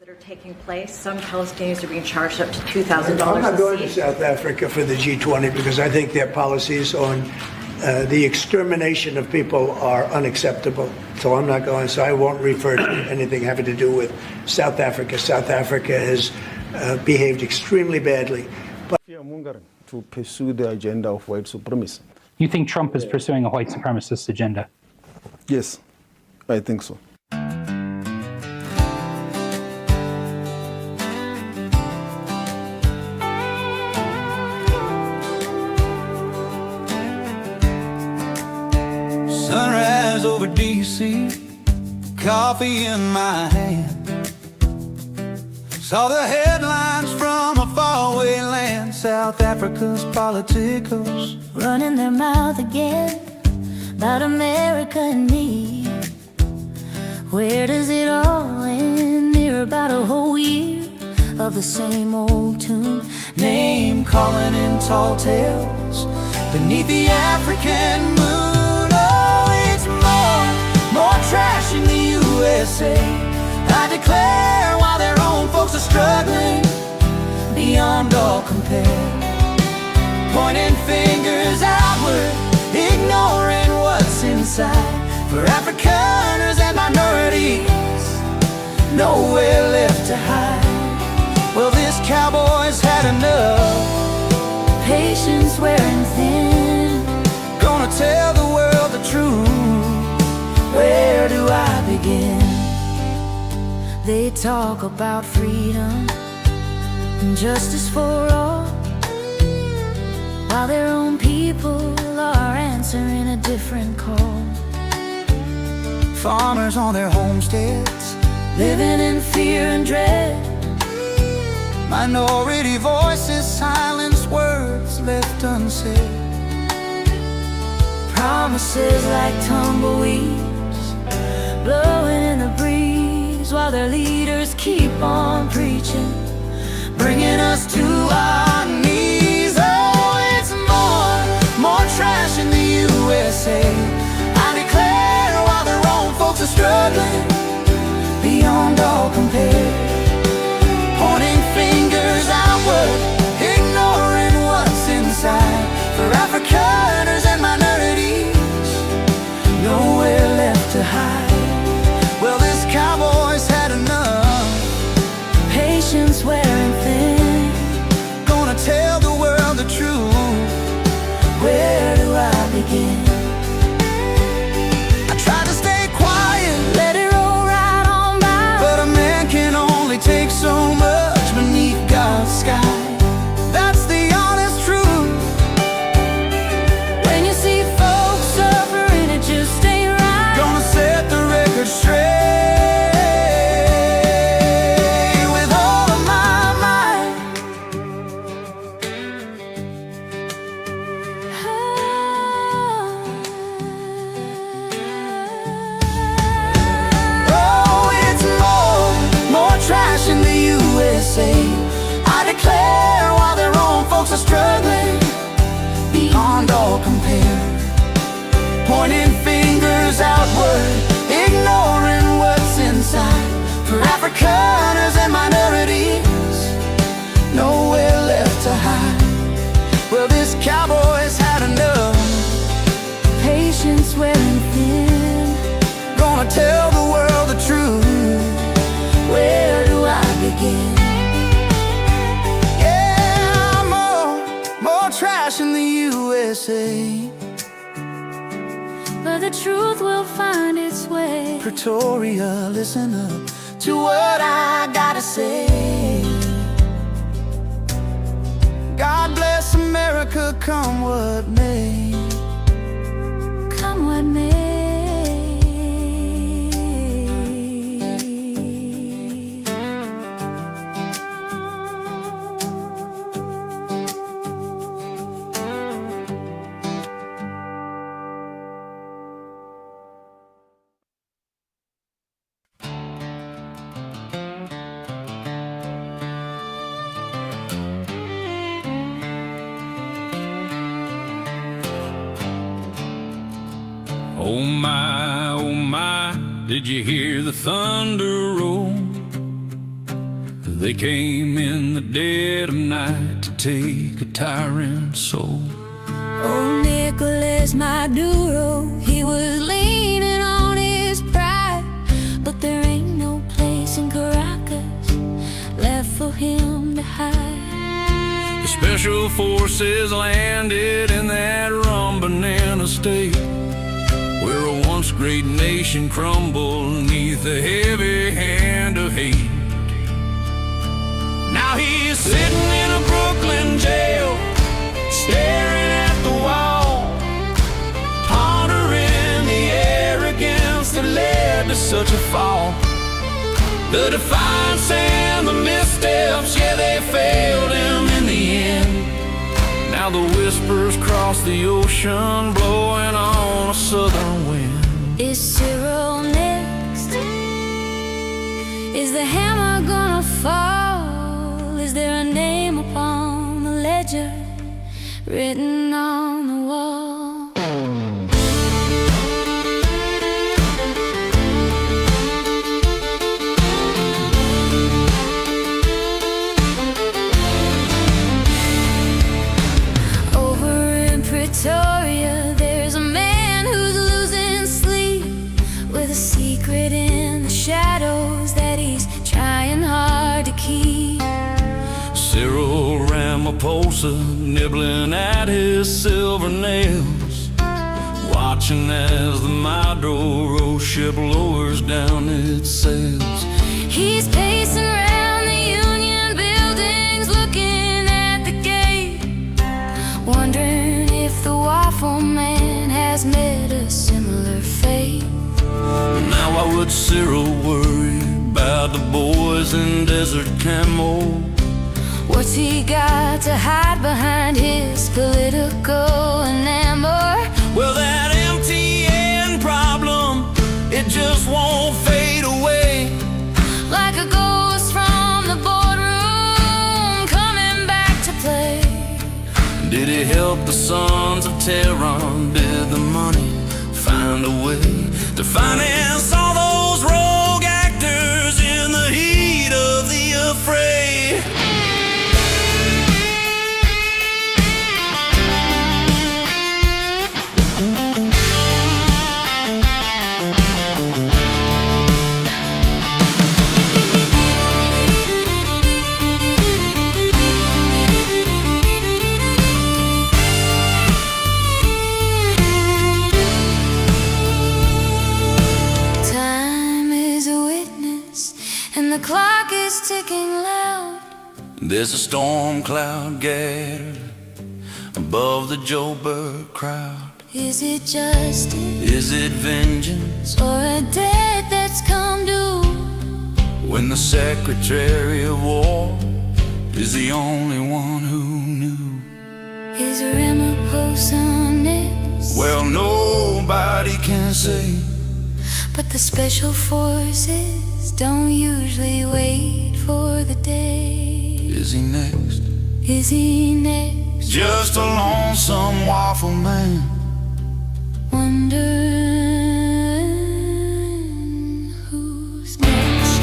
that are taking place. Some Palestinians are being charged up to $2,000. I'm not going to South Africa for the G20 because I think their policies on the extermination of people are unacceptable. So I'm not going. So I won't refer to anything having to do with South Africa. South Africa has behaved extremely badly. But to pursue the agenda of white supremacy. You think Trump is pursuing a white supremacist agenda? Yes, I think so. Sunrise over DC, coffee in my hand. Saw the headlines from a faraway land. South Africa's politicos running their mouth again about America and me. Where does it all end? They're about a whole year of the same old tune. name calling in tall tales beneath the African moon. Oh, it's more trash in the USA. I declare, while their own folks are struggling beyond all compare, pointing fingers outward, ignoring what's inside. For Afrikaners and minorities, nowhere left to hide. Well, this cowboy's had enough, Patience wearing thin. gonna tell the world the truth. Where do I begin? They talk about freedom and justice for all, while their own people are answering a different call. Farmers on their homesteads, Living in fear and dread, minority voices silence words left unsaid. promises like tumbleweeds blowing in the breeze, while their leaders keep on preaching, Bringing us to our knees. Oh, it's more trash in the USA. I declare, while their own folks are struggling beyond all compare, pointing fingers outward, ignoring what's inside. For Afrikaners and minorities, nowhere left to hide. Well, this cowboy's had enough, patience wearing thin. gonna tell the world the truth. Where do I begin? I tried to stay quiet, Let it roll right on by. but a man can only take so much beneath God's sky. That's the honest truth. When you see folks suffering, it just ain't right. Gonna set the record straight with all of my might. Oh, it's more trash in the USA. I declare, while their own folks are struggling beyond all compare, pointing fingers outward, ignoring what's inside. For Afrikaners and minorities, nowhere left to hide. Well, this cowboy's had enough, Patience wearing thin. gonna tell the world the truth. Where do I begin? Yeah, more trash in the USA. But the truth will find its way. Pretoria, listen up to what I gotta say. God bless America, come what may. Come what may. Oh my, did you hear the thunder roll? They came in the dead of night to take a tyrant's soul. Oh, Nicolas Maduro, he was leaning on his pride, but there ain't no place in Caracas left for him to hide. The special forces landed in that rum banana state, where a once great nation crumbled neath the heavy hand of hate. Now he's sitting in a Brooklyn jail, staring at the wall, pondering the arrogance that led to such a fall. The defiance and the missteps, yeah, they failed him in the end. Now the whispers cross the ocean, blowing on a southern wind. Is Cyril next? Is the hammer gonna fall? Is there a name upon the ledger written on the wall? Over in Pretoria, there's a man who's losing sleep, with a secret in the shadows that he's trying hard to keep. Cyril Ramaphosa nibbling at his silver nails, watching as the Maduro ship lowers down its sails. He's pacing around the Union buildings, looking at the gate, wondering if the waffle man has met a similar fate. Now why would Cyril worry about the boys in Desert Camo? What's he got to hide behind his political enamor? Well, that MTN problem, it just won't fade away. Like a ghost from the boardroom, coming back to play. Did it help the sons of Tehran? Did the money find a way to finance all those rogue actors in the heat of the affray? The clock is ticking loud. There's a storm cloud gathered above the Joburg crowd. Is it justice? Is it vengeance? Or a debt that's come due? When the Secretary of War is the only one who knew. Is Ramaphosa next? Well, nobody can say, but the special forces don't usually wait for the day. Is he next? Is he next? Just a lonesome waffle man, wondering who's next.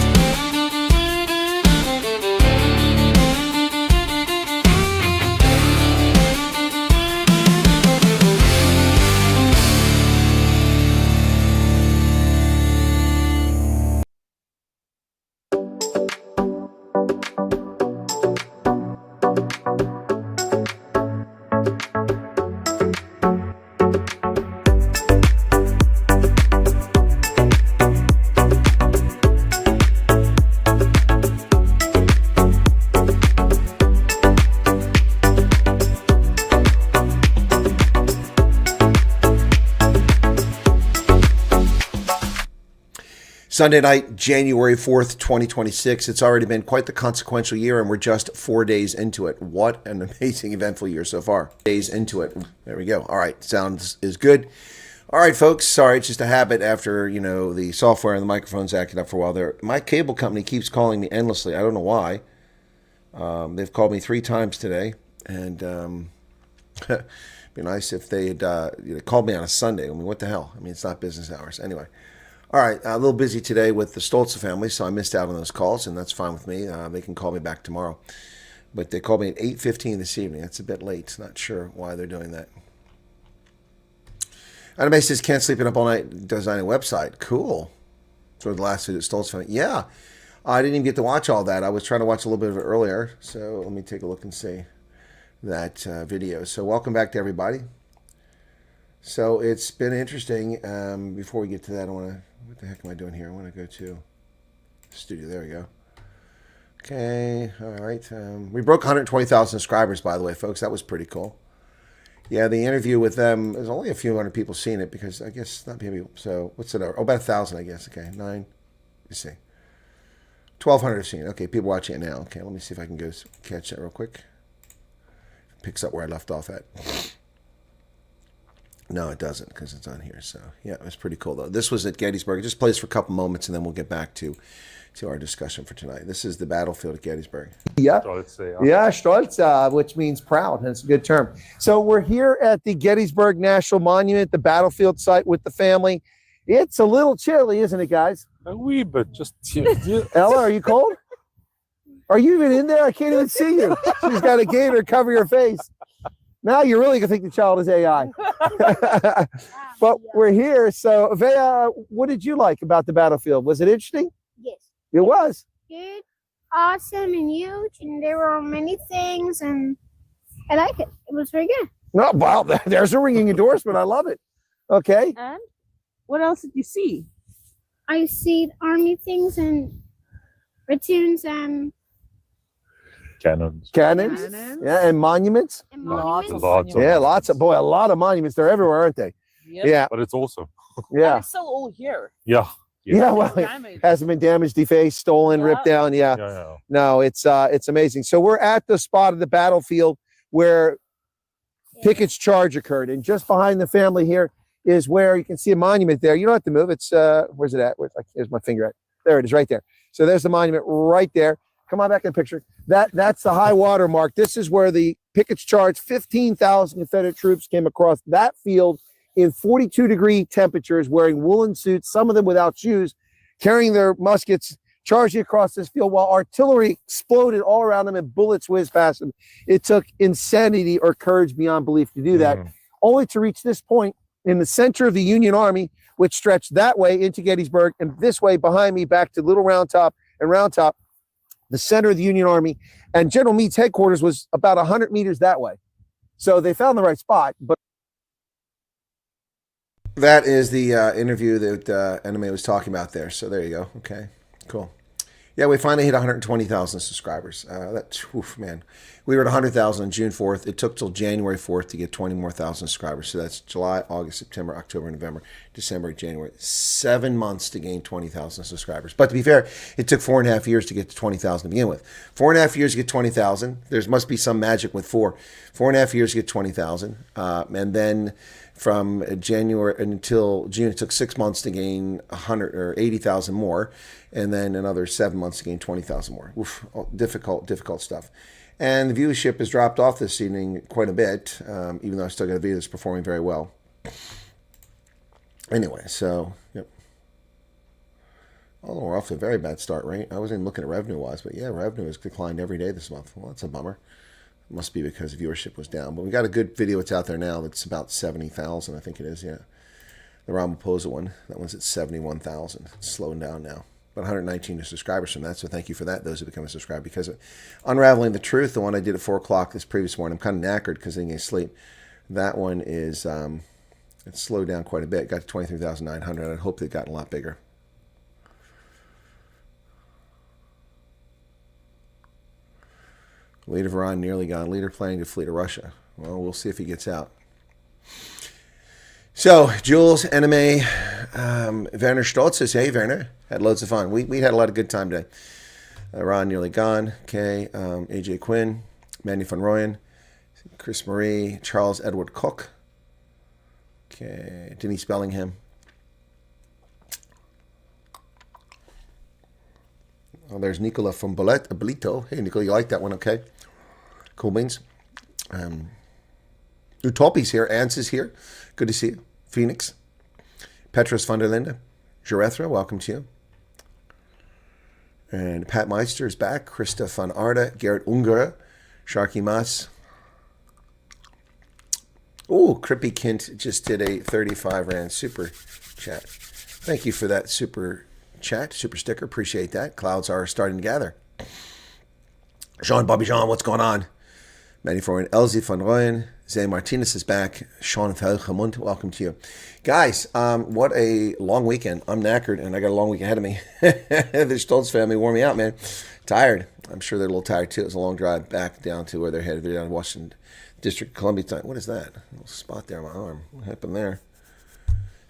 Sunday night, January 4th, 2026. It's already been quite the consequential year, and we're just 4 days into it. What an amazing, eventful year so far. Days into it. There we go. All right. Sounds is good. All right, folks. Sorry, it's just a habit after, the software and the microphone's acting up for a while there. My cable company keeps calling me endlessly. I don't know why. They've called me 3 times today, and it'd be nice if they'd called me on a Sunday. I mean, what the hell? I mean, it's not business hours. Anyway. All right, a little busy today with the Stoltz family, so I missed out on those calls, and that's fine with me. They can call me back tomorrow. But they called me at 8:15 this evening. That's a bit late. Not sure why they're doing that. Anime says, can't sleep up all night designing a website. Cool. For the last video, Stoltz family. Yeah, I didn't even get to watch all that. I was trying to watch a little bit of it earlier, so let me take a look and see that video. So welcome back to everybody. So it's been interesting. Before we get to that, I want to, what the heck am I doing here? I want to go to studio. There we go. Okay, all right. We broke 120,000 subscribers, by the way, folks. That was pretty cool. Yeah, the interview with them, there's only a few hundred people seeing it because I guess not many people. So what's it? Oh, about 1,000, I guess. Okay, 9. Let's see. 1,200 have seen it. Okay, people watching it now. Okay, let me see if I can go catch that real quick. Picks up where I left off at. No, it doesn't because it's on here. So yeah, it was pretty cool though. This was at Gettysburg. It just plays for a couple moments and then we'll get back to our discussion for tonight. This is the battlefield at Gettysburg. Yeah, stolz, which means proud. That's a good term. So we're here at the Gettysburg National Monument, the battlefield site with the family. It's a little chilly, isn't it, guys? A wee bit, just Ella, are you cold? Are you even in there? I can't even see you. She's got a gaiter cover your face. Now you're really going to think the child is AI. But we're here. So, Vea, what did you like about the battlefield? Was it interesting? Yes. It was. Good, awesome, and huge, and there were many things, and I like it. It was very good. No, wow, there's a ringing endorsement. I love it. Okay. And what else did you see? I see army things and platoons and cannons. Cannons. Yeah, and monuments. Lots of Lots of Yeah, lots of, boy, a lot of monuments. They're everywhere, aren't they? Yep. Yeah. But it's awesome. Yeah. It's so old here. Yeah. Yeah, well, it hasn't been damaged, defaced, stolen, ripped down. Yeah. No, it's amazing. So we're at the spot of the battlefield where Pickett's charge occurred. And just behind the family here is where you can see a monument there. You don't have to move. It's, where's it at? Here's my finger at. There it is right there. So there's the monument right there. Come on back in the picture. That's the high water mark. This is where the Pickett's charge, 15,000 Confederate troops came across that field in 42-degree temperatures, wearing woolen suits, some of them without shoes, carrying their muskets, charging across this field while artillery exploded all around them and bullets whizzed past them. It took insanity or courage beyond belief to do that, only to reach this point in the center of the Union Army, which stretched that way into Gettysburg and this way behind me back to Little Round Top and Round Top, the center of the Union Army. And General Meade's headquarters was about 100 meters that way. So they found the right spot, but That is the interview that Anime was talking about there. So there you go. Okay, cool. Yeah, we finally hit 120,000 subscribers. Man. We were at 100,000 on June 4th. It took till January 4th to get 20 more thousand subscribers. So that's July, August, September, October, November, December, January. 7 months to gain 20,000 subscribers. But to be fair, it took 4.5 years to get to 20,000 to begin with. 4.5 years to get 20,000. There must be some magic with 4.5 years to get 20,000. And then from January until June, it took 6 months to gain 100 or 80,000 more, and then another 7 months to gain 20,000 more. Oof, difficult stuff. And the viewership has dropped off this evening quite a bit, even though I still got a video that's performing very well. Anyway, so, yep. Oh, we're off to a very bad start, right? I wasn't even looking at revenue-wise, but yeah, revenue has declined every day this month. Well, that's a bummer. Must be because viewership was down. But we got a good video that's out there now that's about 70,000, I think it is, yeah. The Ramaphosa one, that one's at 71,000. It's slowing down now. But 119 subscribers from that, so thank you for that, those who become a subscriber. Because of Unraveling the Truth, the one I did at 4 o'clock this previous morning, I'm kind of knackered because I didn't get sleep. That one is, it's slowed down quite a bit. Got to 23,900. I'd hope they'd gotten a lot bigger. Leader of Iran nearly gone. Leader planning to flee to Russia. Well, we'll see if he gets out. So, Jules, Anime, Werner Stoltz says, hey, Werner, had loads of fun. We had a lot of good time today. Iran nearly gone. Okay, AJ Quinn, Manny van Rooyen, Chris Marie, Charles Edward Cook. Okay, Denise Bellingham. Oh, there's Nicola from Bolito. Hey, Nicola, you like that one? Okay. Cool beans. Utopi's here. Ants is here. Good to see you. Phoenix. Petros van der Linde. Jarethra, welcome to you. And Pat Meister is back. Krista van Arda, Gerrit Unger, Sharky Mas. Oh, Crippy Kint just did a 35 Rand super chat. Thank you for that super chat, super sticker. Appreciate that. Clouds are starting to gather. Jean Bobby Jean, what's going on? Manny Foreign, Elsie van Rooyen, Zay Martinez is back. Sean Velgemund, welcome to you. Guys, what a long weekend. I'm knackered, and I got a long week ahead of me. The Stoltz family wore me out, man. Tired. I'm sure they're a little tired, too. It was a long drive back down to where they're headed. They're down in Washington District, Columbia time. What is that? A little spot there on my arm. What happened there?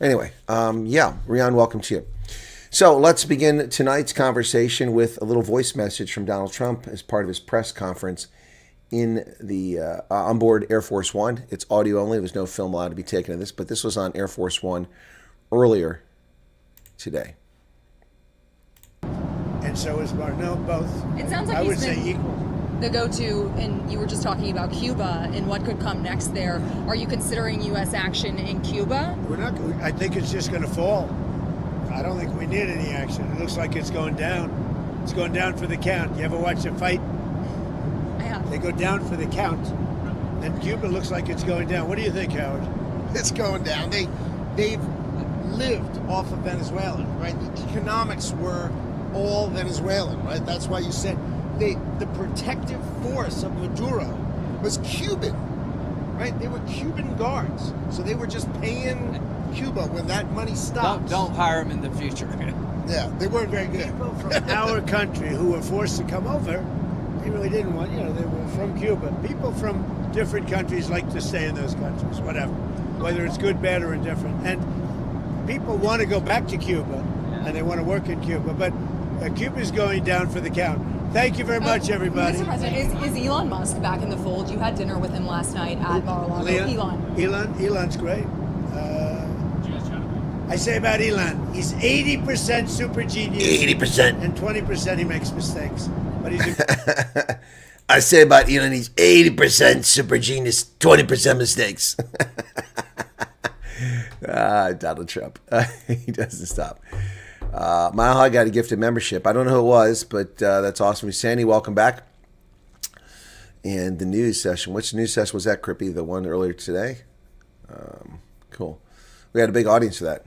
Anyway, yeah, Rian, welcome to you. So let's begin tonight's conversation with a little voice message from Donald Trump as part of his press conference in the on board Air Force One. It's audio only. There's no film allowed to be taken of this, but this was on Air Force One earlier today. And so is Mark. No, both. It sounds like I he's would say been equal. the go-to, and you were just talking about Cuba and what could come next there. Are you considering U.S. action in Cuba? We're not. I think it's just going to fall. I don't think we need any action. It looks like it's going down. It's going down for the count. You ever watch a fight? I have. They go down for the count. And Cuba looks like it's going down. What do you think, Howard? It's going down. They've lived off of Venezuela, right? The economics were all Venezuelan, right? That's why you said the protective force of Maduro was Cuban, right? They were Cuban guards. So they were just paying Cuba when that money stops. Don't hire them in the future. Yeah, they weren't very good. People from our country who were forced to come over, they really didn't want, they were from Cuba. People from different countries like to stay in those countries, whatever, whether it's good, bad, or indifferent. And people want to go back to Cuba, and they want to work in Cuba, but Cuba's going down for the count. Thank you very much, everybody. Mr. President, is Elon Musk back in the fold? You had dinner with him last night at Mar-a-Lago. Elon's great. I say about Elon, he's 80% super genius. 80%. And 20% he makes mistakes. But he's I say about Elon, he's 80% super genius, 20% mistakes. Donald Trump. He doesn't stop. Mile High got a gifted membership. I don't know who it was, but that's awesome. Sandy, welcome back. And the news session. Which news session was that, Crippy? The one earlier today? Cool. We had a big audience for that.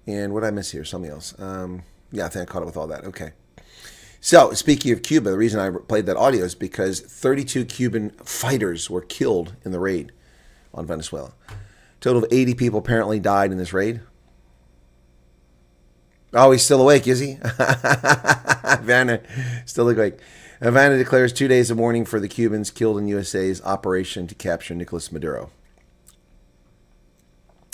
And what did I miss here? Something else. Yeah, I think I caught up with all that. Okay. So, speaking of Cuba, the reason I played that audio is because 32 Cuban fighters were killed in the raid on Venezuela. A total of 80 people apparently died in this raid. Oh, he's still awake, is he? Vanna, still awake. Havana declares 2 days of mourning for the Cubans killed in USA's operation to capture Nicolas Maduro.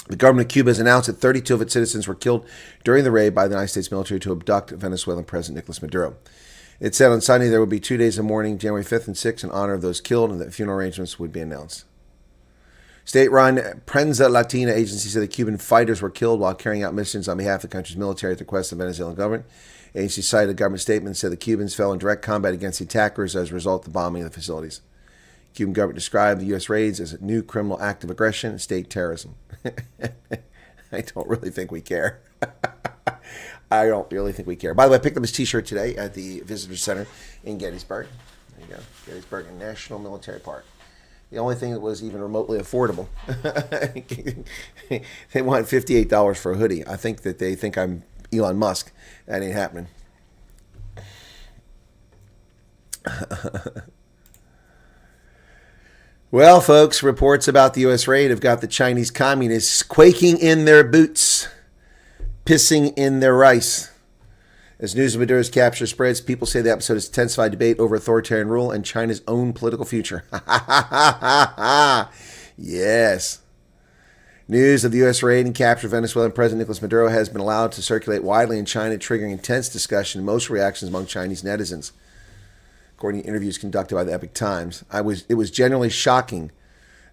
The government of Cuba has announced that 32 of its citizens were killed during the raid by the United States military to abduct Venezuelan President Nicolas Maduro. It said on Sunday there would be 2 days of mourning, January 5th and 6th, in honor of those killed, and that funeral arrangements would be announced. State-run Prensa Latina agency said the Cuban fighters were killed while carrying out missions on behalf of the country's military at the request of the Venezuelan government. The agency cited a government statement and said the Cubans fell in direct combat against the attackers as a result of the bombing of the facilities. The Cuban government described the U.S. raids as a new criminal act of aggression and state terrorism. I don't really think we care. I don't really think we care. By the way, I picked up his T-shirt today at the Visitor Center in Gettysburg. There you go, Gettysburg National Military Park. The only thing that was even remotely affordable. They want $58 for a hoodie. I think that they think I'm Elon Musk. That ain't happening. Well, folks, reports about the U.S. raid have got the Chinese communists quaking in their boots, pissing in their rice. As news of Maduro's capture spreads, people say the episode has intensified debate over authoritarian rule and China's own political future. Yes. News of the U.S. raid and capture of Venezuelan President Nicolas Maduro has been allowed to circulate widely in China, triggering intense discussion and emotional reactions among Chinese netizens. According to interviews conducted by the Epoch Times, it was generally shocking.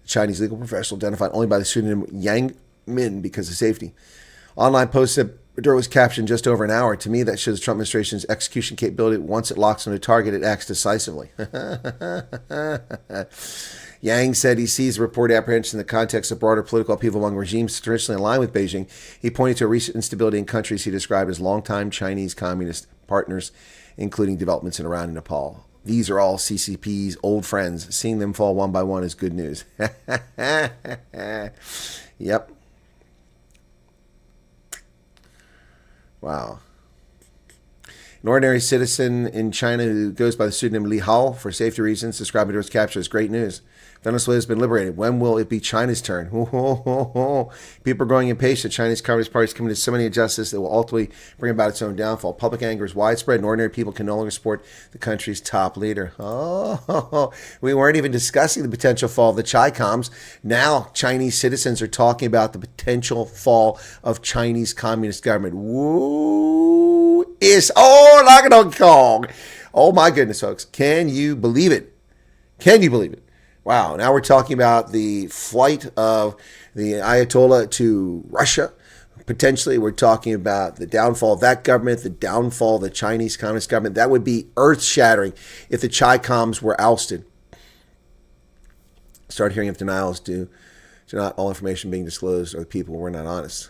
A Chinese legal professional identified only by the pseudonym Yang Min because of safety. Online posts said Maduro was captured in just over an hour. To me, that shows the Trump administration's execution capability. Once it locks on a target, it acts decisively. Yang said he sees the reported apprehension in the context of broader political upheaval among regimes traditionally aligned with Beijing. He pointed to a recent instability in countries he described as longtime Chinese communist partners, including developments in Iran and Nepal. These are all CCP's old friends. Seeing them fall one by one is good news. Yep. Wow. An ordinary citizen in China who goes by the pseudonym Li Hao for safety reasons described Maduro's capture as great news. Venezuela has been liberated. When will it be China's turn? People are growing impatient. Chinese Communist Party is committed to so many injustices that will ultimately bring about its own downfall. Public anger is widespread, and ordinary people can no longer support the country's top leader. We weren't even discussing the potential fall of the Chi-Coms. Now Chinese citizens are talking about the potential fall of Chinese Communist government. Woo! Like a Donkey Kong. Oh my goodness, folks. Can you believe it? Can you believe it? Wow, now we're talking about the flight of the Ayatollah to Russia. Potentially, we're talking about the downfall of that government, the downfall of the Chinese Communist government. That would be earth-shattering if the Chi-Coms were ousted. Start hearing of denials due to not all information being disclosed or the people were not honest.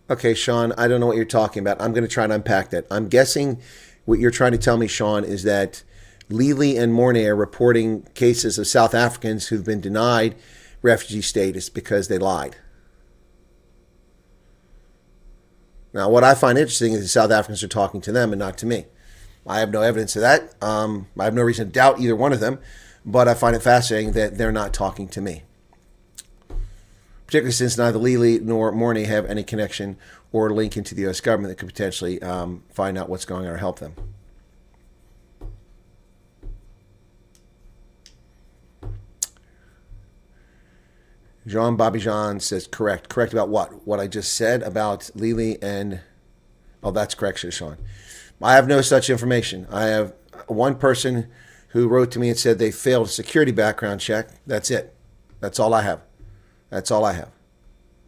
Okay, Sean, I don't know what you're talking about. I'm going to try and unpack that. I'm guessing what you're trying to tell me, Sean, is that Lili and Mornay are reporting cases of South Africans who've been denied refugee status because they lied. Now, what I find interesting is the South Africans are talking to them and not to me. I have no evidence of that. I have no reason to doubt either one of them, but I find it fascinating that they're not talking to me. Particularly since neither Lili nor Mornay have any connection or link into the U.S. government that could potentially find out what's going on or help them. Bobby Jean says, correct. Correct about what? What I just said about Lili and... Oh, that's correct, Sean. I have no such information. I have one person who wrote to me and said they failed a security background check. That's it. That's all I have. That's all I have.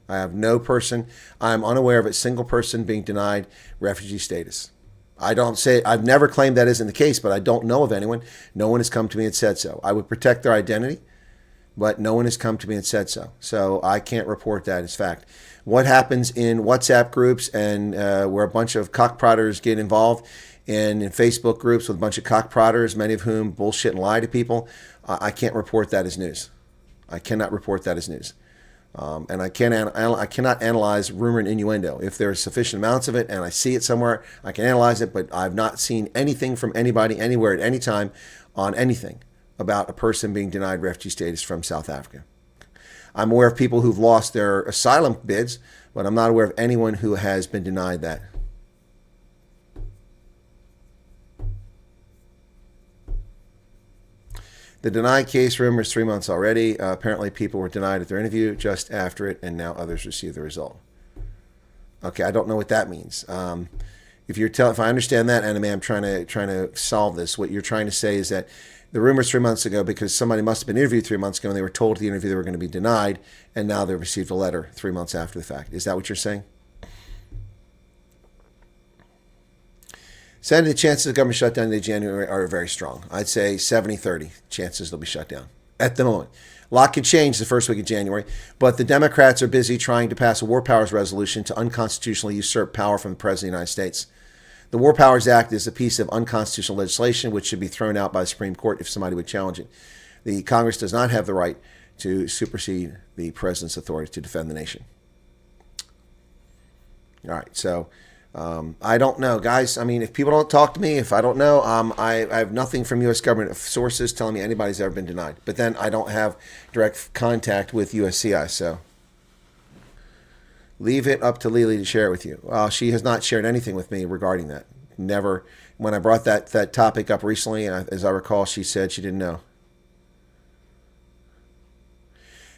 I have no person. I'm unaware of a single person being denied refugee status. I've never claimed that isn't the case, but I don't know of anyone. No one has come to me and said so. I would protect their identity, but no one has come to me and said so. So I can't report that as fact. What happens in WhatsApp groups and where a bunch of cockprodders get involved and in Facebook groups with a bunch of cockprodders, many of whom bullshit and lie to people, I can't report that as news. I cannot report that as news. And I cannot analyze rumor and innuendo. If there are sufficient amounts of it and I see it somewhere, I can analyze it, but I've not seen anything from anybody, anywhere, at any time on anything about a person being denied refugee status from South Africa. I'm aware of people who've lost their asylum bids, but I'm not aware of anyone who has been denied that. The denied case rumor is 3 months already. Apparently people were denied at their interview just after it, and now others received the result. Okay, I don't know what that means. If I understand that, Anime, I'm trying to solve this. What you're trying to say is that the rumor is 3 months ago because somebody must have been interviewed 3 months ago and they were told at the interview they were going to be denied, and now they received a letter 3 months after the fact. Is that what you're saying? Sandy, the chances of government shutdown in January are very strong. I'd say 70-30 chances they'll be shut down at the moment. A lot could change the first week of January, but the Democrats are busy trying to pass a War Powers resolution to unconstitutionally usurp power from the President of the United States. The War Powers Act is a piece of unconstitutional legislation which should be thrown out by the Supreme Court if somebody would challenge it. The Congress does not have the right to supersede the President's authority to defend the nation. All right, so... I don't know, guys. I mean, if people don't talk to me, if I don't know, I have nothing from U.S. government sources telling me anybody's ever been denied. But then I don't have direct contact with USCI, so leave it up to Lili to share it with you. She has not shared anything with me regarding that. Never. When I brought that topic up recently, as I recall, she said she didn't know.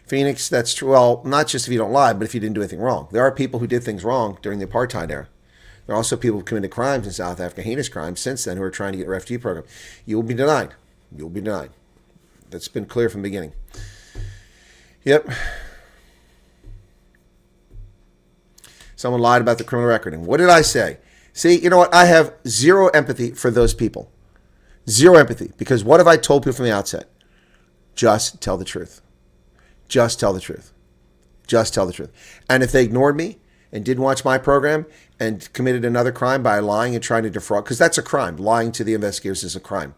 Phoenix, that's true. Well, not just if you don't lie, but if you didn't do anything wrong. There are people who did things wrong during the apartheid era. There are also people who committed crimes in South Africa, heinous crimes since then, who are trying to get a refugee program. You will be denied. You will be denied. That's been clear from the beginning. Yep. Someone lied about the criminal record. And what did I say? See, you know what? I have zero empathy for those people. Zero empathy. Because what have I told people from the outset? Just tell the truth. Just tell the truth. Just tell the truth. And if they ignored me and didn't watch my program and committed another crime by lying and trying to defraud, because that's a crime. Lying to the investigators is a crime.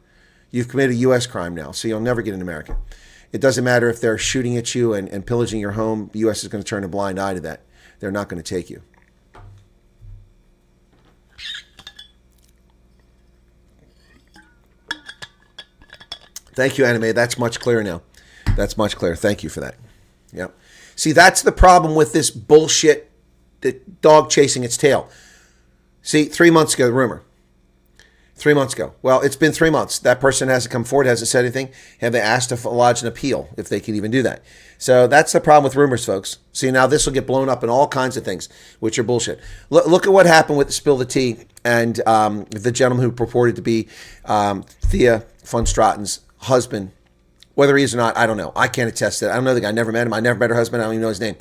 You've committed a U.S. crime now, so you'll never get an American. It doesn't matter if they're shooting at you and pillaging your home. The U.S. is going to turn a blind eye to that. They're not going to take you. Thank you, Anime. That's much clearer now. That's much clearer. Thank you for that. Yep. See, that's the problem with this bullshit, the dog chasing its tail. See, 3 months ago, the rumor. 3 months ago. Well, it's been 3 months. That person hasn't come forward, hasn't said anything. Have they asked to lodge an appeal, if they can even do that? So that's the problem with rumors, folks. See, now this will get blown up in all kinds of things, which are bullshit. Look at what happened with Spill the Tea and the gentleman who purported to be Thea von Stratton's husband. Whether he is or not, I don't know. I can't attest to that. I don't know the guy. I never met him. I never met her husband. I don't even know his name.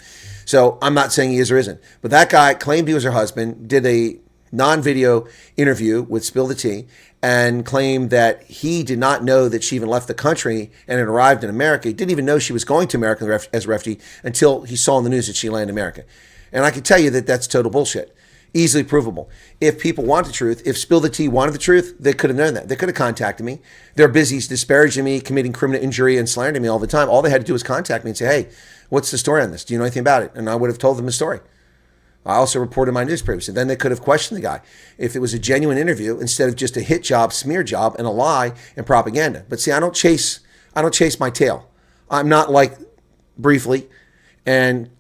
So I'm not saying he is or isn't. But that guy claimed he was her husband, did a non-video interview with Spill the Tea, and claimed that he did not know that she even left the country and had arrived in America. He didn't even know she was going to America as a refugee until he saw in the news that she landed in America. And I can tell you that that's total bullshit. Easily provable. If people want the truth, if Spill the Tea wanted the truth, they could have known that. They could have contacted me. They're busy disparaging me, committing criminal injury and slandering me all the time. All they had to do was contact me and say, hey, what's the story on this? Do you know anything about it? And I would have told them the story. I also reported my newspapers. And then they could have questioned the guy if it was a genuine interview instead of just a hit job, smear job, and a lie and propaganda. But see, I don't chase my tail. I'm not like Briefly and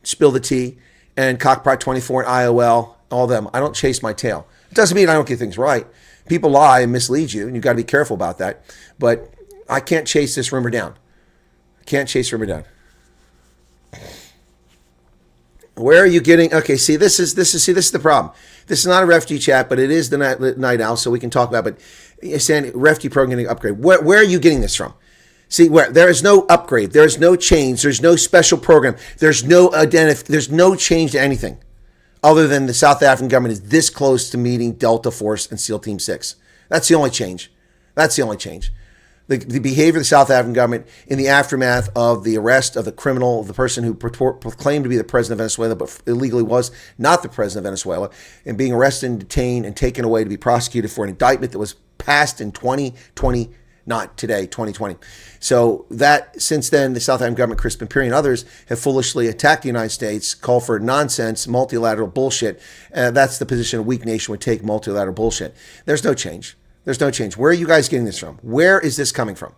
Spill the Tea and Cockprot24 and IOL. All of them. I don't chase my tail. It doesn't mean I don't get things right. People lie and mislead you, and you've got to be careful about that. But I can't chase this rumor down. I can't chase rumor down. Where are you getting? Okay, see, this is the problem. This is not a refugee chat, but it is the night owl, so we can talk about it. But saying refugee program getting upgrade. Where are you getting this from? See, where there is no upgrade, there is no change, there's no special program, there's no change to anything. Other than the South African government is this close to meeting Delta Force and SEAL Team 6. That's the only change. That's the only change. The behavior of the South African government in the aftermath of the arrest of the criminal, the person who proclaimed to be the president of Venezuela, but illegally was not the president of Venezuela, and being arrested and detained and taken away to be prosecuted for an indictment that was passed in 2020, not today, 2020. So that since then, the South African government, Chris Wyatt and others have foolishly attacked the United States, called for nonsense, multilateral bullshit. That's the position a weak nation would take, multilateral bullshit. There's no change. There's no change. Where are you guys getting this from? Where is this coming from?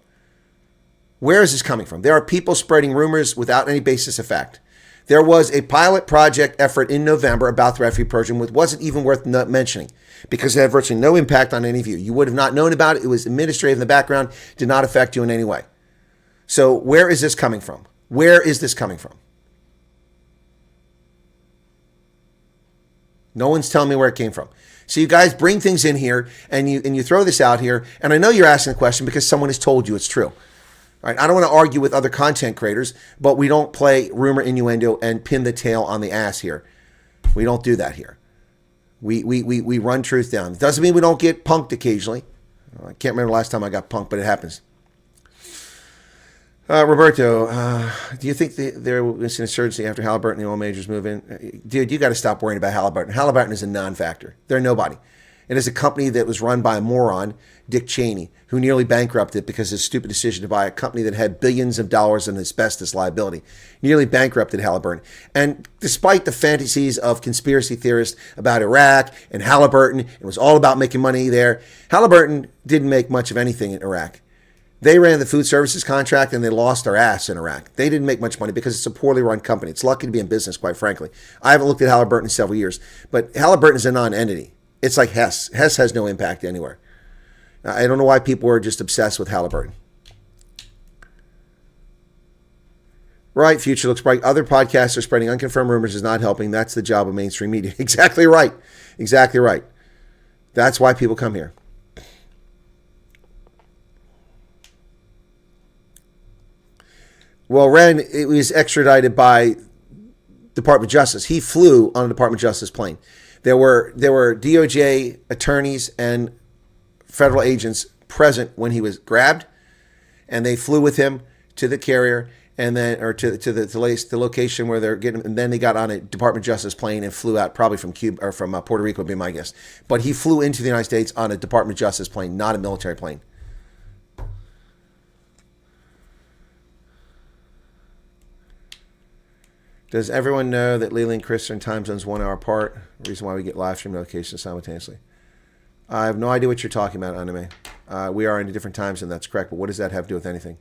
Where is this coming from? There are people spreading rumors without any basis of fact. There was a pilot project effort in November about the refugee program, which wasn't even worth mentioning because it had virtually no impact on any of you. You would have not known about it. It was administrative in the background, did not affect you in any way. So where is this coming from? Where is this coming from? No one's telling me where it came from. So you guys bring things in here and you throw this out here, and I know you're asking the question because someone has told you it's true. All right, I don't want to argue with other content creators, but we don't play rumor, innuendo, and pin the tail on the ass here. We don't do that here. We run truth down. It doesn't mean we don't get punked occasionally. I can't remember the last time I got punked, but it happens. Roberto, do you think there was an insurgency after Halliburton and the oil majors move in? Dude, you got to stop worrying about Halliburton. Halliburton is a non-factor. They're nobody. It is a company that was run by a moron, Dick Cheney, who nearly bankrupted because of his stupid decision to buy a company that had billions of dollars in asbestos liability. Nearly bankrupted Halliburton. And despite the fantasies of conspiracy theorists about Iraq and Halliburton, it was all about making money there. Halliburton didn't make much of anything in Iraq. They ran the food services contract and they lost their ass in Iraq. They didn't make much money because it's a poorly run company. It's lucky to be in business, quite frankly. I haven't looked at Halliburton in several years, but Halliburton is a non-entity. It's like Hess. Hess has no impact anywhere. Now, I don't know why people are just obsessed with Halliburton. Right, future looks bright. Other podcasts are spreading unconfirmed rumors is not helping. That's the job of mainstream media. Exactly right. Exactly right. That's why people come here. Well, Ren, it was extradited by Department of Justice. He flew on a Department of Justice plane. There were DOJ attorneys and federal agents present when he was grabbed, and they flew with him to the carrier and then to the location where they're getting, and then they got on a Department of Justice plane and flew out, probably from Cuba or from Puerto Rico would be my guess. But he flew into the United States on a Department of Justice plane, not a military plane. Does everyone know that Lily and Chris are in time zones 1 hour apart? The reason why we get live stream notifications simultaneously. I have no idea what you're talking about, Anime. We are in a different time zone, that's correct, but what does that have to do with anything?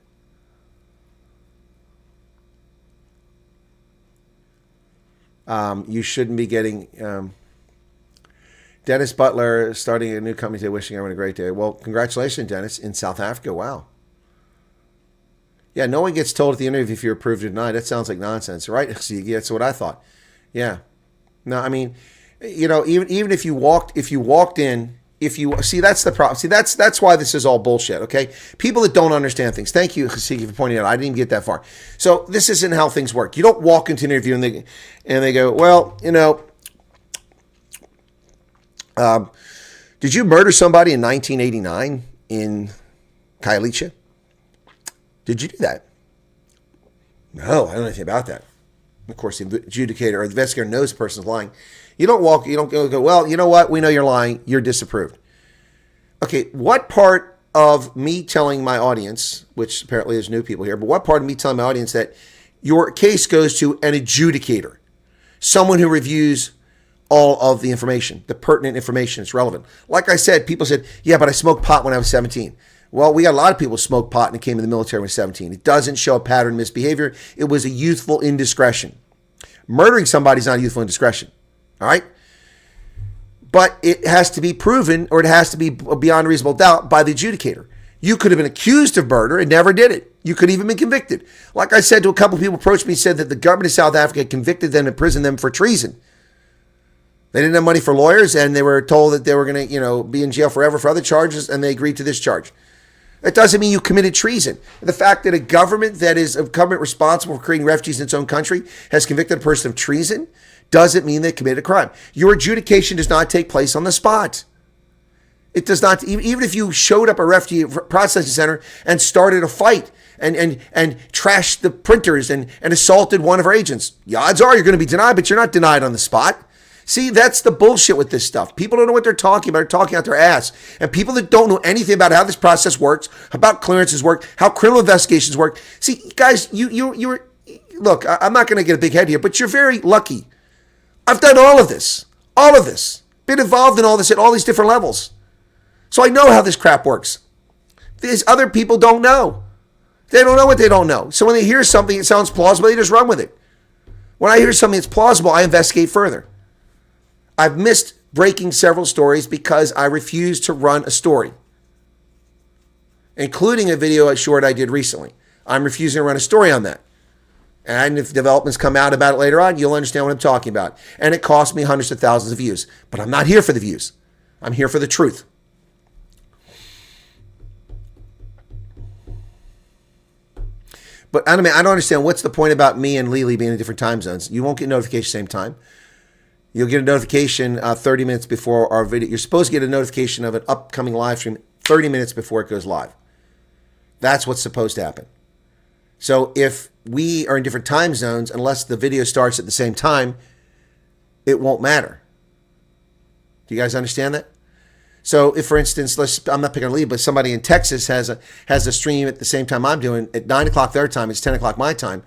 You shouldn't be getting... Dennis Butler starting a new company today, wishing everyone a great day. Well, congratulations, Dennis, in South Africa. Wow. Yeah, no one gets told at the interview if you're approved or denied. That sounds like nonsense, right? See, that's what I thought. Yeah. No, I mean, you know, even if you walked in, see, that's the problem. See, that's why this is all bullshit. Okay, people that don't understand things. Thank you, Hasiki, for pointing out. I didn't even get that far. So this isn't how things work. You don't walk into an interview and they go, well, you know, did you murder somebody in 1989 in Khayelitsha? Did you do that? No, I don't know anything about that. Of course, the adjudicator or the investigator knows the person's lying. You don't go, well, you know what? We know you're lying. You're disapproved. Okay, what part of me telling my audience, which apparently there's new people here, but what part of me telling my audience that your case goes to an adjudicator, someone who reviews all of the information, the pertinent information is relevant. Like I said, people said, yeah, but I smoked pot when I was 17. Well, we got a lot of people who smoked pot and came in the military when they were 17. It doesn't show a pattern of misbehavior. It was a youthful indiscretion. Murdering somebody is not a youthful indiscretion. All right? But it has to be proven, or it has to be beyond reasonable doubt by the adjudicator. You could have been accused of murder and never did it. You could even been convicted. Like I said to a couple of people approached me, said that the government of South Africa convicted them and imprisoned them for treason. They didn't have money for lawyers, and they were told that they were going to, be in jail forever for other charges, and they agreed to this charge. That doesn't mean you committed treason. The fact that a government that is a government responsible for creating refugees in its own country has convicted a person of treason doesn't mean they committed a crime. Your adjudication does not take place on the spot. It does not, even if you showed up a refugee processing center and started a fight and trashed the printers and assaulted one of our agents, the odds are you're going to be denied, but you're not denied on the spot. See, that's the bullshit with this stuff. People don't know what they're talking about. They're talking out their ass. And people that don't know anything about how this process works, about clearances work, how criminal investigations work. See, guys, you're look, I'm not going to get a big head here, but you're very lucky. I've done all of this, been involved in all this at all these different levels. So I know how this crap works. These other people don't know. They don't know what they don't know. So when they hear something, it sounds plausible, they just run with it. When I hear something that's plausible, I investigate further. I've missed breaking several stories because I refuse to run a story, including a video short I did recently. I'm refusing to run a story on that. And if developments come out about it later on, you'll understand what I'm talking about. And it cost me hundreds of thousands of views. But I'm not here for the views. I'm here for the truth. But I don't understand what's the point about me and Lily being in different time zones. You won't get notification same time. You'll get a notification 30 minutes before our video. You're supposed to get a notification of an upcoming live stream 30 minutes before it goes live. That's what's supposed to happen. So if we are in different time zones, unless the video starts at the same time, it won't matter. Do you guys understand that? So if, for instance, I'm not picking on Lee, but somebody in Texas has a stream at the same time I'm doing, at 9 o'clock their time, it's 10 o'clock my time,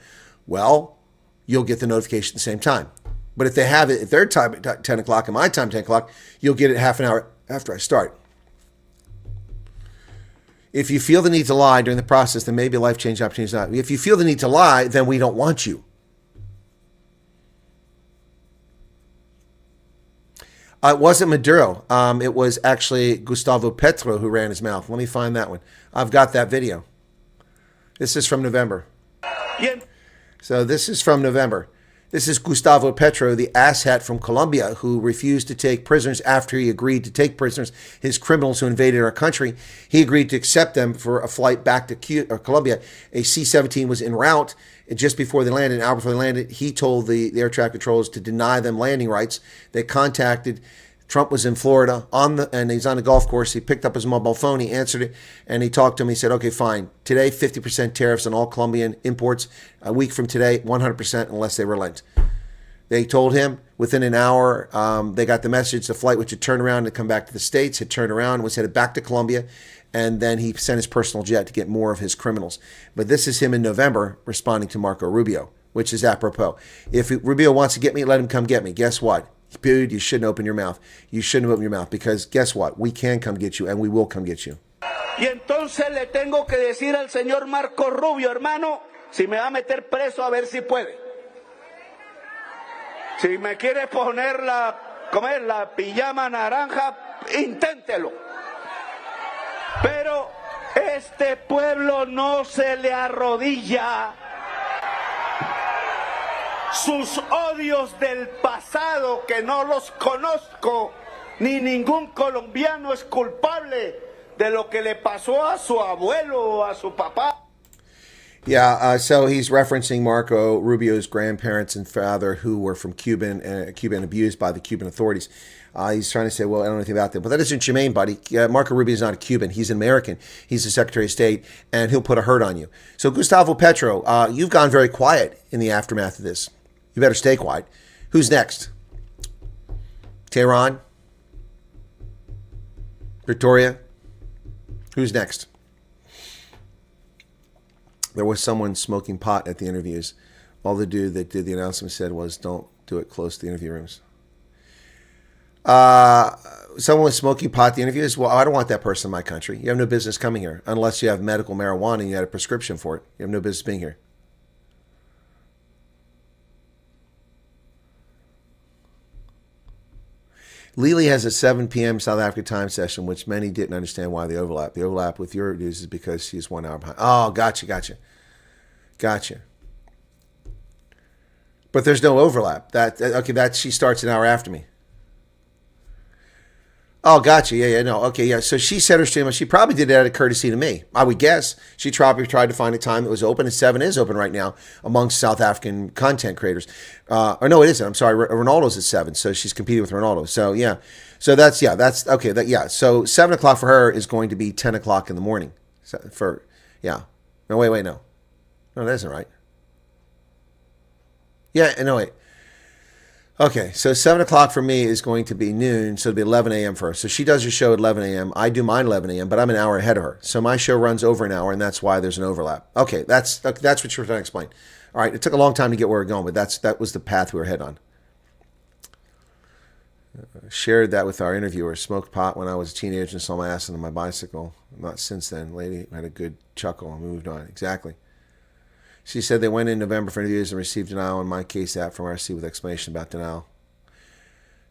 well, you'll get the notification at the same time. But if they have it at their time at 10 o'clock and my time 10 o'clock, you'll get it half an hour after I start. If you feel the need to lie during the process, then maybe a life-changing opportunity is not. If you feel the need to lie, then we don't want you. It wasn't Maduro. It was actually Gustavo Petro who ran his mouth. Let me find that one. I've got that video. This is from November. Yeah. So this is from November. This is Gustavo Petro, the asshat from Colombia, who refused to take prisoners after he agreed to take prisoners, his criminals who invaded our country. He agreed to accept them for a flight back to Colombia. A C-17 was en route. Just before they landed, an hour before they landed, he told the air traffic controllers to deny them landing rights. They contacted. Trump was in Florida and he's on the golf course. He picked up his mobile phone. He answered it and he talked to him. He said, okay, fine. Today, 50% tariffs on all Colombian imports. A week from today, 100% unless they relent. They told him within an hour, they got the message. The flight, which had turned around to come back to the States, had turned around, was headed back to Colombia. And then he sent his personal jet to get more of his criminals. But this is him in November responding to Marco Rubio, which is apropos. If Rubio wants to get me, let him come get me. Guess what? Dude, you shouldn't open your mouth. You shouldn't open your mouth because guess what? We can come get you and we will come get you. Y entonces le tengo que decir al señor Marco Rubio, hermano, si me va a meter preso a ver si puede. Si me quiere poner la pijama naranja, inténtelo. Pero este pueblo no se le arrodilla. Sus odios del pasado, que no los conozco, ni ningún colombiano es culpable de lo que le pasó a su abuelo o a su papá. Yeah, so he's referencing Marco Rubio's grandparents and father who were from Cuba and abused by the Cuban authorities. He's trying to say, well, I don't know anything about them. But that isn't germane, buddy. Marco Rubio is not a Cuban. He's an American. He's the Secretary of State, and he'll put a hurt on you. So, Gustavo Petro, you've gone very quiet in the aftermath of this. You better stay quiet. Who's next? Tehran? Victoria? Who's next? There was someone smoking pot at the interviews. All the dude that did the announcement said was, don't do it close to the interview rooms. Someone was smoking pot at the interviews. Well, I don't want that person in my country. You have no business coming here unless you have medical marijuana and you had a prescription for it. You have no business being here. Lily has a 7 p.m. South Africa time session, which many didn't understand why the overlap. The overlap with your news is because she's 1 hour behind. Oh, gotcha. But there's no overlap. That she starts an hour after me. Oh, gotcha. Yeah, no. Okay, yeah. So she set her stream. She probably did that out of courtesy to me. I would guess. She probably tried to find a time that was open, and 7 is open right now amongst South African content creators. Or no, it isn't. I'm sorry. Ronaldo's at 7, so she's competing with Ronaldo. So, yeah. So that's okay. So 7 o'clock for her is going to be 10 o'clock in the morning. No, wait, no. No, that isn't right. Yeah, no, wait. Okay, so 7 o'clock for me is going to be noon, so it'll be 11 a.m. for her. So she does her show at 11 a.m. I do mine 11 a.m., but I'm an hour ahead of her. So my show runs over an hour, and that's why there's an overlap. Okay, that's what you're trying to explain. All right, it took a long time to get where we're going, but that was the path we were headed on. Shared that with our interviewer. Smoked pot when I was a teenager and saw my ass on my bicycle. Not since then. Lady had a good chuckle and moved on. Exactly. She said they went in November for interviews and received denial in my case app from RC with explanation about denial.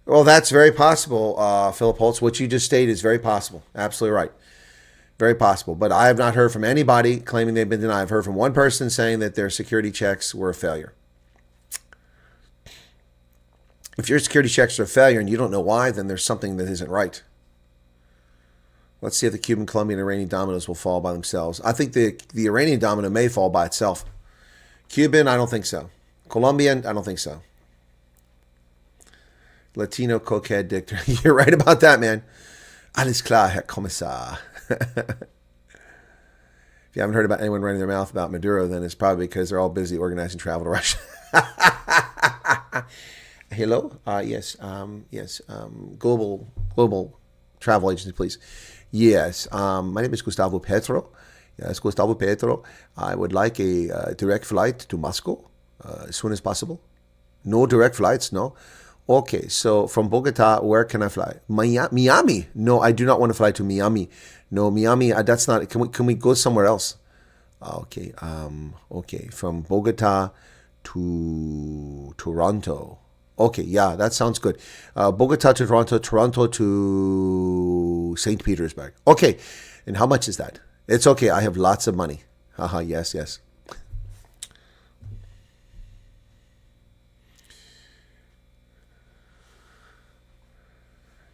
Well, that's very possible, Philip Holtz. What you just stated is very possible. Absolutely right. Very possible. But I have not heard from anybody claiming they've been denied. I've heard from one person saying that their security checks were a failure. If your security checks are a failure and you don't know why, then there's something that isn't right. Let's see if the Cuban, Colombian, and Iranian dominoes will fall by themselves. I think the Iranian domino may fall by itself. Cuban, I don't think so. Colombian, I don't think so. Latino cokehead dictator. You're right about that, man. Alles klar, Herr Kommissar. If you haven't heard about anyone running their mouth about Maduro, then it's probably because they're all busy organizing travel to Russia. Hello? Yes. Global travel agency, please. Yes. My name is Gustavo Petro. Yes, Gustavo Petro. I would like a direct flight to Moscow as soon as possible. No direct flights, no. Okay, so from Bogota, where can I fly? Miami? No, I do not want to fly to Miami. No, Miami, that's not. Can we go somewhere else? Okay, from Bogota to Toronto. Okay, yeah, that sounds good. Bogota to Toronto, Toronto to St. Petersburg. Okay, and how much is that? It's okay, I have lots of money. Haha, yes.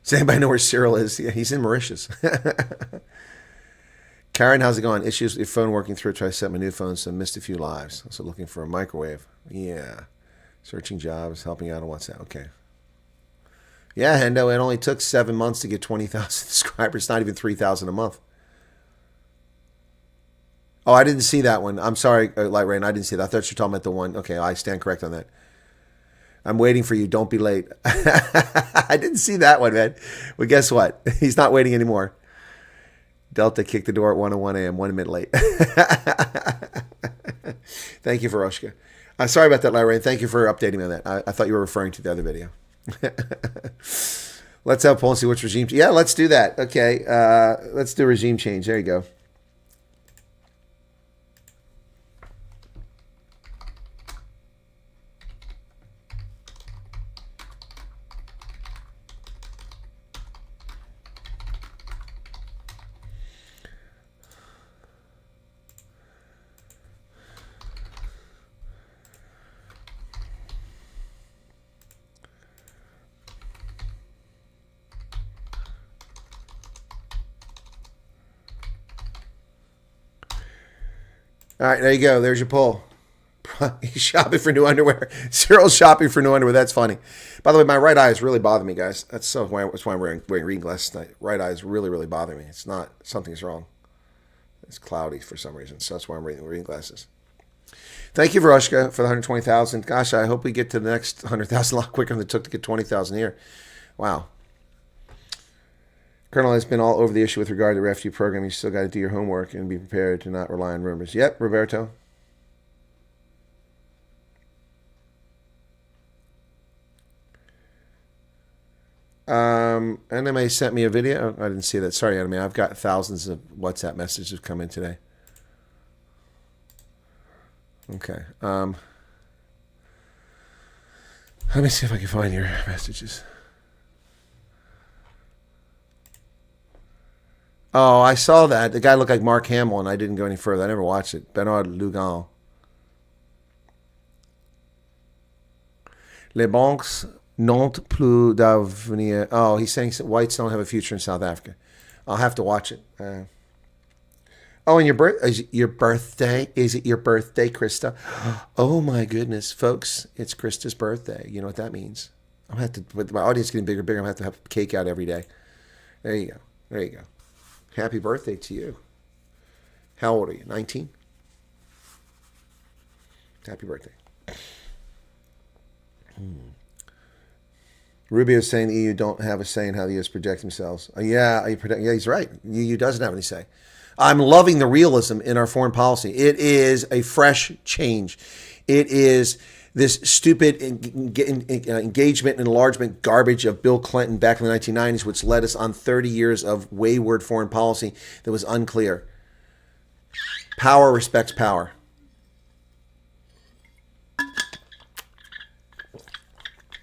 Does anybody know where Cyril is? Yeah, he's in Mauritius. Karen, how's it going? Issues with your phone working through. Try to set my new phone, so missed a few lives. Also looking for a microwave. Yeah. Searching jobs, helping out on WhatsApp. Okay. Yeah, Hendo, it only took 7 months to get 20,000 subscribers. Not even 3,000 a month. Oh, I didn't see that one. I'm sorry, Light Rain. I didn't see that. I thought you were talking about the one. Okay, I stand correct on that. I'm waiting for you. Don't be late. I didn't see that one, man. Well, guess what? He's not waiting anymore. Delta kicked the door at 1:01 a.m., 1 minute late. Thank you, Veroshka. Sorry about that, Light Rain. Thank you for updating me on that. I thought you were referring to the other video. Let's have poll and see which regime. Yeah, let's do that. Okay, let's do regime change. There you go. All right, there you go. There's your poll. He's shopping for new underwear. Cyril's shopping for new underwear. That's funny. By the way, my right eye is really bothering me, guys. That's why I'm wearing reading glasses tonight. Right eye is really, really bothering me. It's not, something's wrong. It's cloudy for some reason, so that's why I'm wearing reading glasses. Thank you, Veroshka, for the 120,000. Gosh, I hope we get to the next 100,000 a lot quicker than it took to get 20,000 here. Wow. Colonel has been all over the issue with regard to the refugee program. You still got to do your homework and be prepared to not rely on rumors. Yep, Roberto. Anime sent me a video. Oh, I didn't see that. Sorry, Anime. I've got thousands of WhatsApp messages come in today. Okay. Let me see if I can find your messages. Oh, I saw that. The guy looked like Mark Hamill, and I didn't go any further. I never watched it. Bernard Lugan. Les banques n'ont plus d'avenir. Oh, he's saying whites don't have a future in South Africa. I'll have to watch it. Oh, and is it your birthday? Is it your birthday, Krista? Oh, my goodness. Folks, it's Krista's birthday. You know what that means. I'm going to have to, with my audience getting bigger and bigger, I'm going to have cake out every day. There you go. There you go. Happy birthday to you. How old are you? 19? Happy birthday. Rubio is saying the EU don't have a say in how the US project themselves. Yeah, he's right. The EU doesn't have any say. I'm loving the realism in our foreign policy. It is a fresh change. It is this stupid engagement and enlargement garbage of Bill Clinton back in the 1990s, which led us on 30 years of wayward foreign policy that was unclear. Power respects power.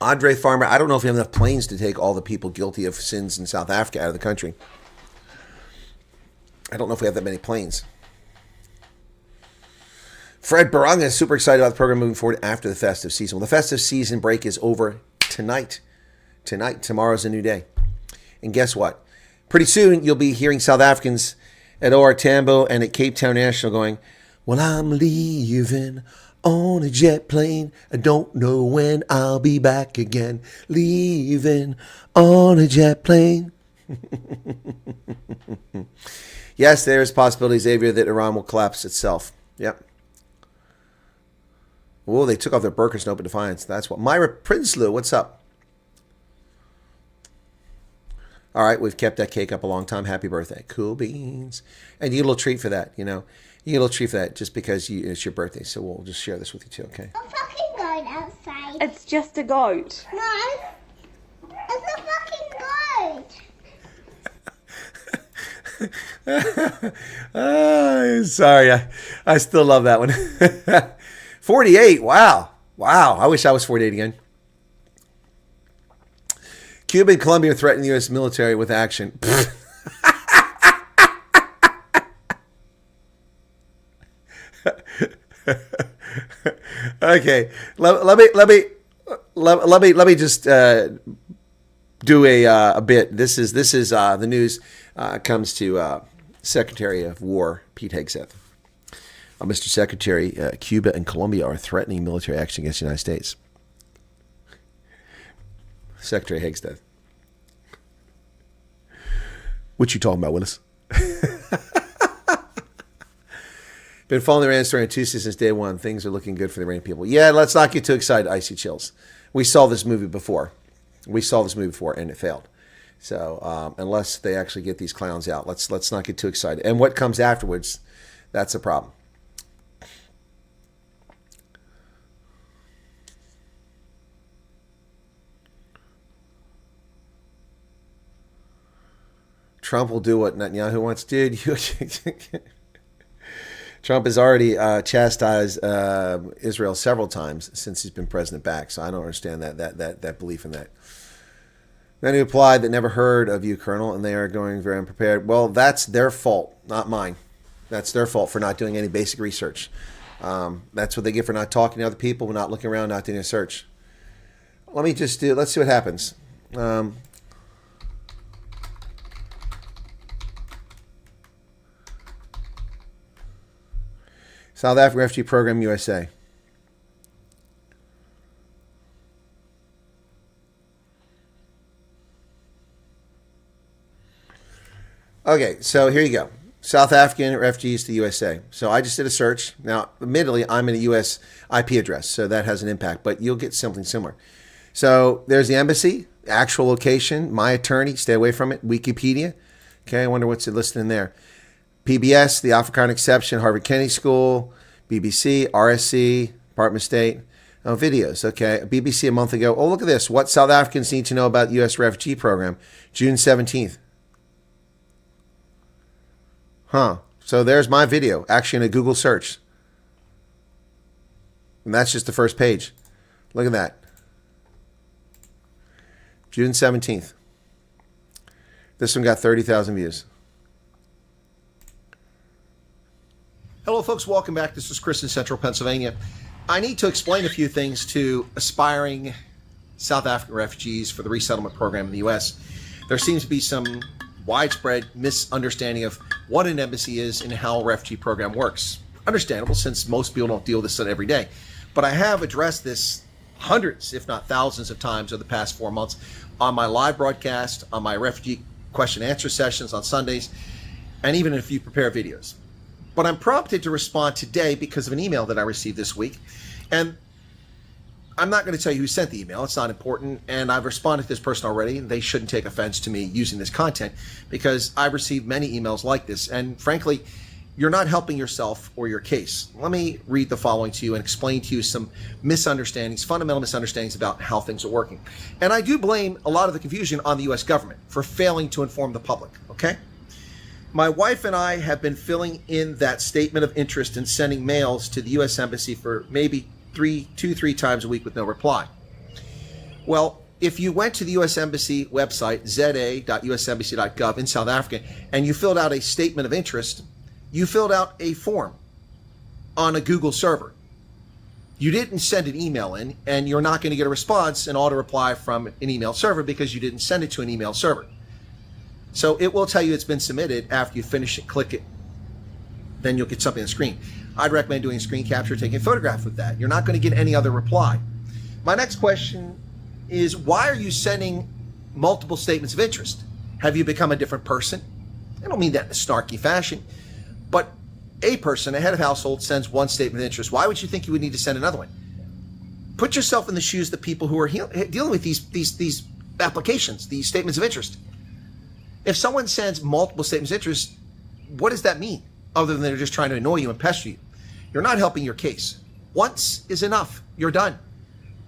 Andre Farmer, I don't know if we have enough planes to take all the people guilty of sins in South Africa out of the country. I don't know if we have that many planes. Fred Baranga is super excited about the program moving forward after the festive season. Well, the festive season break is over tonight. Tomorrow's a new day. And guess what? Pretty soon, you'll be hearing South Africans at OR Tambo and at Cape Town National going, well, I'm leaving on a jet plane. I don't know when I'll be back again. Leaving on a jet plane. Yes, there is a possibility, Xavier, that Iran will collapse itself. Yep. Whoa, they took off their burkas in open defiance. That's what. Myra Prinsloo, what's up? All right, we've kept that cake up a long time. Happy birthday. Cool beans. And you get a little treat for that, you know. You get a little treat for that just because it's your birthday. So we'll just share this with you too, okay? A fucking goat outside. It's just a goat. No, it's a fucking goat. Sorry, I still love that one. 48, wow. Wow, I wish I was 48 again. Cuba and Colombia threaten the U.S. military with action. Okay, let me just do a bit. This is the news comes to Secretary of War Pete Hegseth. Mr. Secretary, Cuba and Colombia are threatening military action against the United States. Secretary Hegseth. What you talking about, Willis? Been following the Iran story on Tuesday since day one. Things are looking good for the Iranian people. Yeah, let's not get too excited. Icy chills. We saw this movie before. And it failed. So unless they actually get these clowns out, let's not get too excited. And what comes afterwards, that's a problem. Trump will do what Netanyahu wants to do. Trump has already chastised Israel several times since he's been president back. So I don't understand that belief in that. Then he replied that never heard of you, Colonel, and they are going very unprepared. Well, that's their fault, not mine. That's their fault for not doing any basic research. That's what they get for not talking to other people, not looking around, not doing a search. Let's see what happens. South African Refugee Program, USA. Okay, so here you go. South African refugees to USA. So I just did a search. Now, admittedly, I'm in a US IP address, so that has an impact, but you'll get something similar. So there's the embassy, actual location, my attorney, stay away from it, Wikipedia. Okay, I wonder what's listed in there. PBS, the Afrikaner exception, Harvard Kennedy School, BBC, RSC, Department of State. Oh, videos, okay. BBC a month ago. Oh, look at this. What South Africans need to know about the U.S. refugee program, June 17th. Huh. So there's my video, actually in a Google search. And that's just the first page. Look at that. June 17th. This one got 30,000 views. Hello, folks. Welcome back. This is Chris in Central Pennsylvania. I need to explain a few things to aspiring South African refugees for the resettlement program in the U.S. There seems to be some widespread misunderstanding of what an embassy is and how a refugee program works. Understandable, since most people don't deal with this every day. But I have addressed this hundreds, if not thousands of times over the past 4 months on my live broadcast, on my refugee question and answer sessions on Sundays, and even in a few prepared videos. But I'm prompted to respond today because of an email that I received this week. And I'm not going to tell you who sent the email. It's not important. And I've responded to this person already. And they shouldn't take offense to me using this content because I've received many emails like this. And frankly, you're not helping yourself or your case. Let me read the following to you and explain to you some misunderstandings, fundamental misunderstandings about how things are working. And I do blame a lot of the confusion on the U.S. government for failing to inform the public, okay? My wife and I have been filling in that statement of interest and sending mails to the U.S. Embassy for maybe 2-3 times a week with no reply. Well, if you went to the U.S. Embassy website, za.usembassy.gov in South Africa, and you filled out a statement of interest, you filled out a form on a Google server. You didn't send an email in, and you're not going to get a response, an auto reply from an email server because you didn't send it to an email server. So it will tell you it's been submitted after you finish it, click it, then you'll get something on the screen. I'd recommend doing a screen capture, taking a photograph with that. You're not going to get any other reply. My next question is, why are you sending multiple statements of interest? Have you become a different person? I don't mean that in a snarky fashion, but a person, a head of household, sends one statement of interest. Why would you think you would need to send another one? Put yourself in the shoes of the people who are dealing with these applications, these statements of interest. If someone sends multiple statements of interest, what does that mean? Other than they're just trying to annoy you and pester you. You're not helping your case. Once is enough. You're done.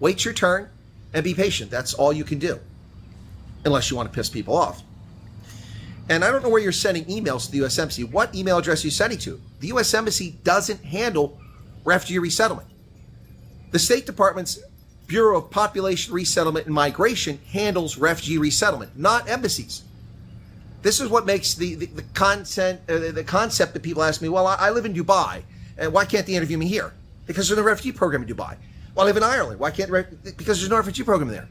Wait your turn and be patient. That's all you can do. Unless you want to piss people off. And I don't know where you're sending emails to the U.S. Embassy. What email address are you sending to? The U.S. Embassy doesn't handle refugee resettlement. The State Department's Bureau of Population Resettlement and Migration handles refugee resettlement, not embassies. This is what makes the concept that people ask me, well, I live in Dubai, and why can't they interview me here? Because there's no refugee program in Dubai. Well, I live in Ireland. Why can't? Because there's no refugee program there.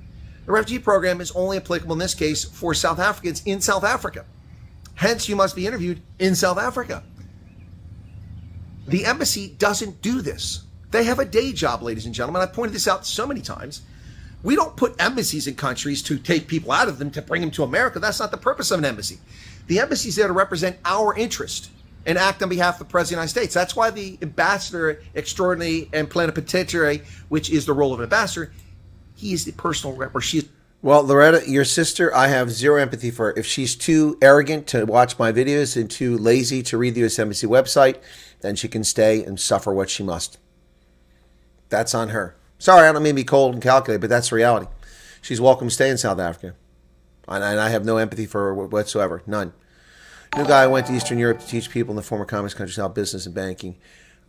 The refugee program is only applicable in this case for South Africans in South Africa. Hence, you must be interviewed in South Africa. The embassy doesn't do this. They have a day job, ladies and gentlemen. I've pointed this out so many times. We don't put embassies in countries to take people out of them to bring them to America. That's not the purpose of an embassy. The embassy is there to represent our interest and act on behalf of the President of the United States. That's why the ambassador extraordinary and plenipotentiary, which is the role of an ambassador, he is the personal rep, or she is. Well, Loretta, your sister, I have zero empathy for her. If she's too arrogant to watch my videos and too lazy to read the U.S. Embassy website, then she can stay and suffer what she must. That's on her. Sorry, I don't mean to be cold and calculated, but that's the reality. She's welcome to stay in South Africa. And I have no empathy for her whatsoever. None. New guy went to Eastern Europe to teach people in the former communist countries how business and banking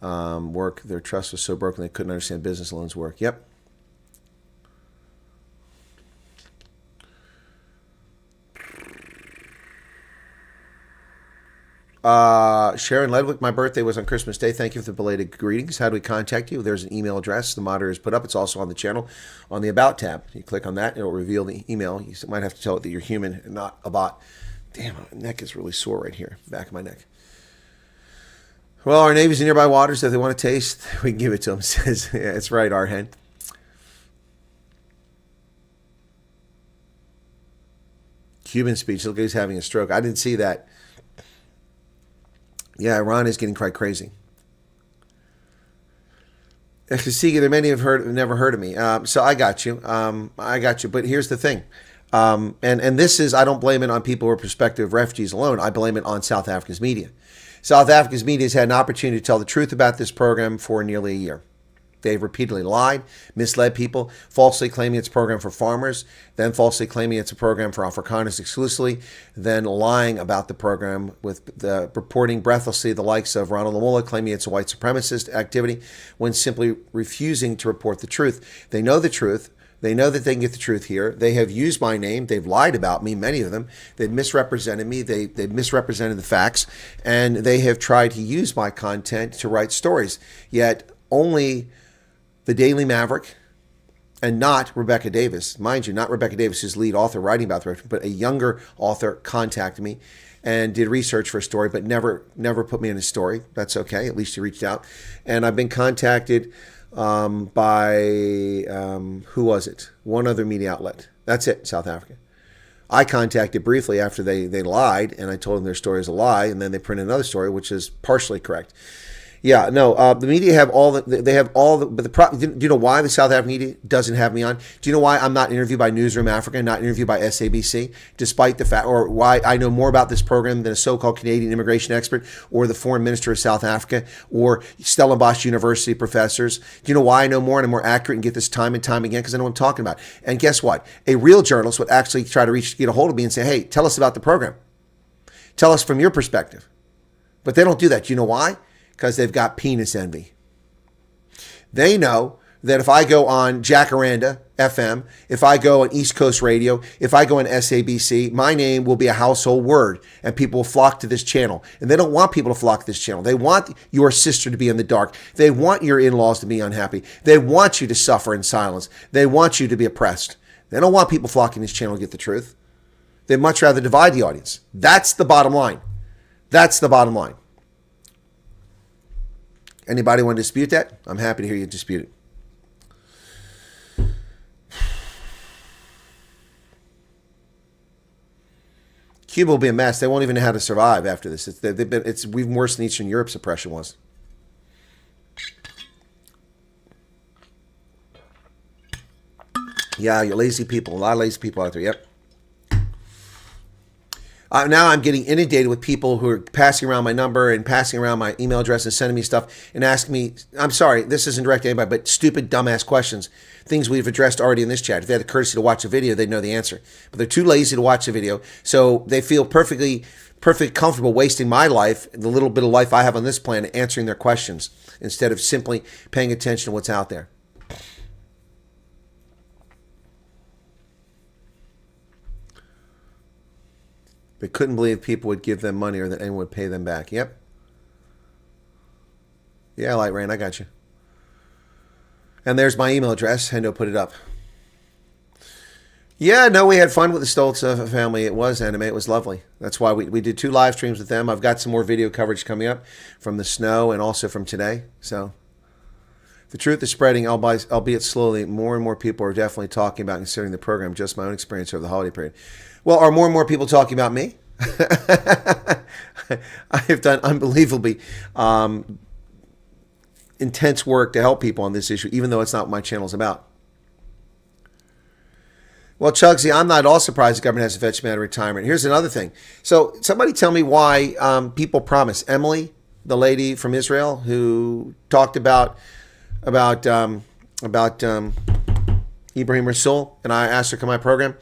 work. Their trust was so broken they couldn't understand business loans work. Yep. Sharon Ledwick, my birthday was on Christmas Day. Thank you for the belated greetings. How do we contact you? There's an email address the monitor has put up. It's also on the channel on the About tab. You click on that, it'll reveal the email. You might have to tell it that you're human and not a bot. Damn, my neck is really sore right here, back of my neck. Well, our Navy's in nearby waters. If they want to taste, we can give it to them. Says, yeah, that's right, Arhen. Cuban speech. Look, he's having a stroke. I didn't see that. Yeah, Iran is getting quite crazy. Kasigi, there many have never heard of me. So I got you. I got you. But here's the thing. And this is, I don't blame it on people who are prospective refugees alone. I blame it on South Africa's media. South Africa's media has had an opportunity to tell the truth about this program for nearly a year. They've repeatedly lied, misled people, falsely claiming it's a program for farmers, then falsely claiming it's a program for Afrikaners exclusively, then lying about the program with the reporting breathlessly the likes of Ronald Lamola claiming it's a white supremacist activity when simply refusing to report the truth. They know the truth. They know that they can get the truth here. They have used my name. They've lied about me, many of them. They've misrepresented me. They've misrepresented the facts. And they have tried to use my content to write stories. Yet only the Daily Maverick and not Rebecca Davis. Mind you, not Rebecca Davis, who's lead author writing about the refugees, but a younger author contacted me and did research for a story, but never put me in a story. That's okay. At least he reached out. And I've been contacted by, who was it? One other media outlet. That's it, South Africa. I contacted briefly after they lied, and I told them their story is a lie, and then they printed another story, which is partially correct. Yeah, no, the media have all the, they have all the, but the problem, do you know why the South African media doesn't have me on? Do you know why I'm not interviewed by Newsroom Africa, not interviewed by SABC, despite the fact, or why I know more about this program than a so-called Canadian immigration expert or the foreign minister of South Africa or Stellenbosch University professors? Do you know why I know more and I'm more accurate and get this time and time again? Because I know what I'm talking about. And guess what? A real journalist would actually try to get a hold of me and say, hey, tell us about the program. Tell us from your perspective. But they don't do that. Do you know why? Because they've got penis envy. They know that if I go on Jacaranda FM, if I go on East Coast Radio, if I go on SABC, my name will be a household word and people will flock to this channel. And they don't want people to flock to this channel. They want your sister to be in the dark. They want your in-laws to be unhappy. They want you to suffer in silence. They want you to be oppressed. They don't want people flocking to this channel to get the truth. They'd much rather divide the audience. That's the bottom line. That's the bottom line. Anybody want to dispute that? I'm happy to hear you dispute it. Cuba will be a mess. They won't even know how to survive after this. It's even worse than Eastern Europe's oppression was. Yeah, you're lazy people. A lot of lazy people out there. Yep. Now I'm getting inundated with people who are passing around my number and passing around my email address and sending me stuff and asking me, I'm sorry, this isn't direct to anybody, but stupid, dumbass questions, things we've addressed already in this chat. If they had the courtesy to watch a video, they'd know the answer. But they're too lazy to watch the video, so they feel perfectly comfortable wasting my life, the little bit of life I have on this planet, answering their questions instead of simply paying attention to what's out there. They couldn't believe people would give them money or that anyone would pay them back. Yep. Yeah, Light Rain, I got you. And there's my email address. Hendo put it up. Yeah, no, we had fun with the Stoltz family. It was anime. It was lovely. That's why we did 2 live streams with them. I've got some more video coverage coming up from the snow and also from today. So the truth is spreading, albeit slowly. More and more people are definitely talking about considering the program. Just my own experience over the holiday period. Well, are more and more people talking about me? I have done unbelievably intense work to help people on this issue, even though it's not what my channel's about. Well, Chugsy, I'm not at all surprised the government has to fetch me out of retirement. Here's another thing. So somebody tell me why people promise. Emily, the lady from Israel who talked about Ibrahim Rasul, and I asked her to come on my program.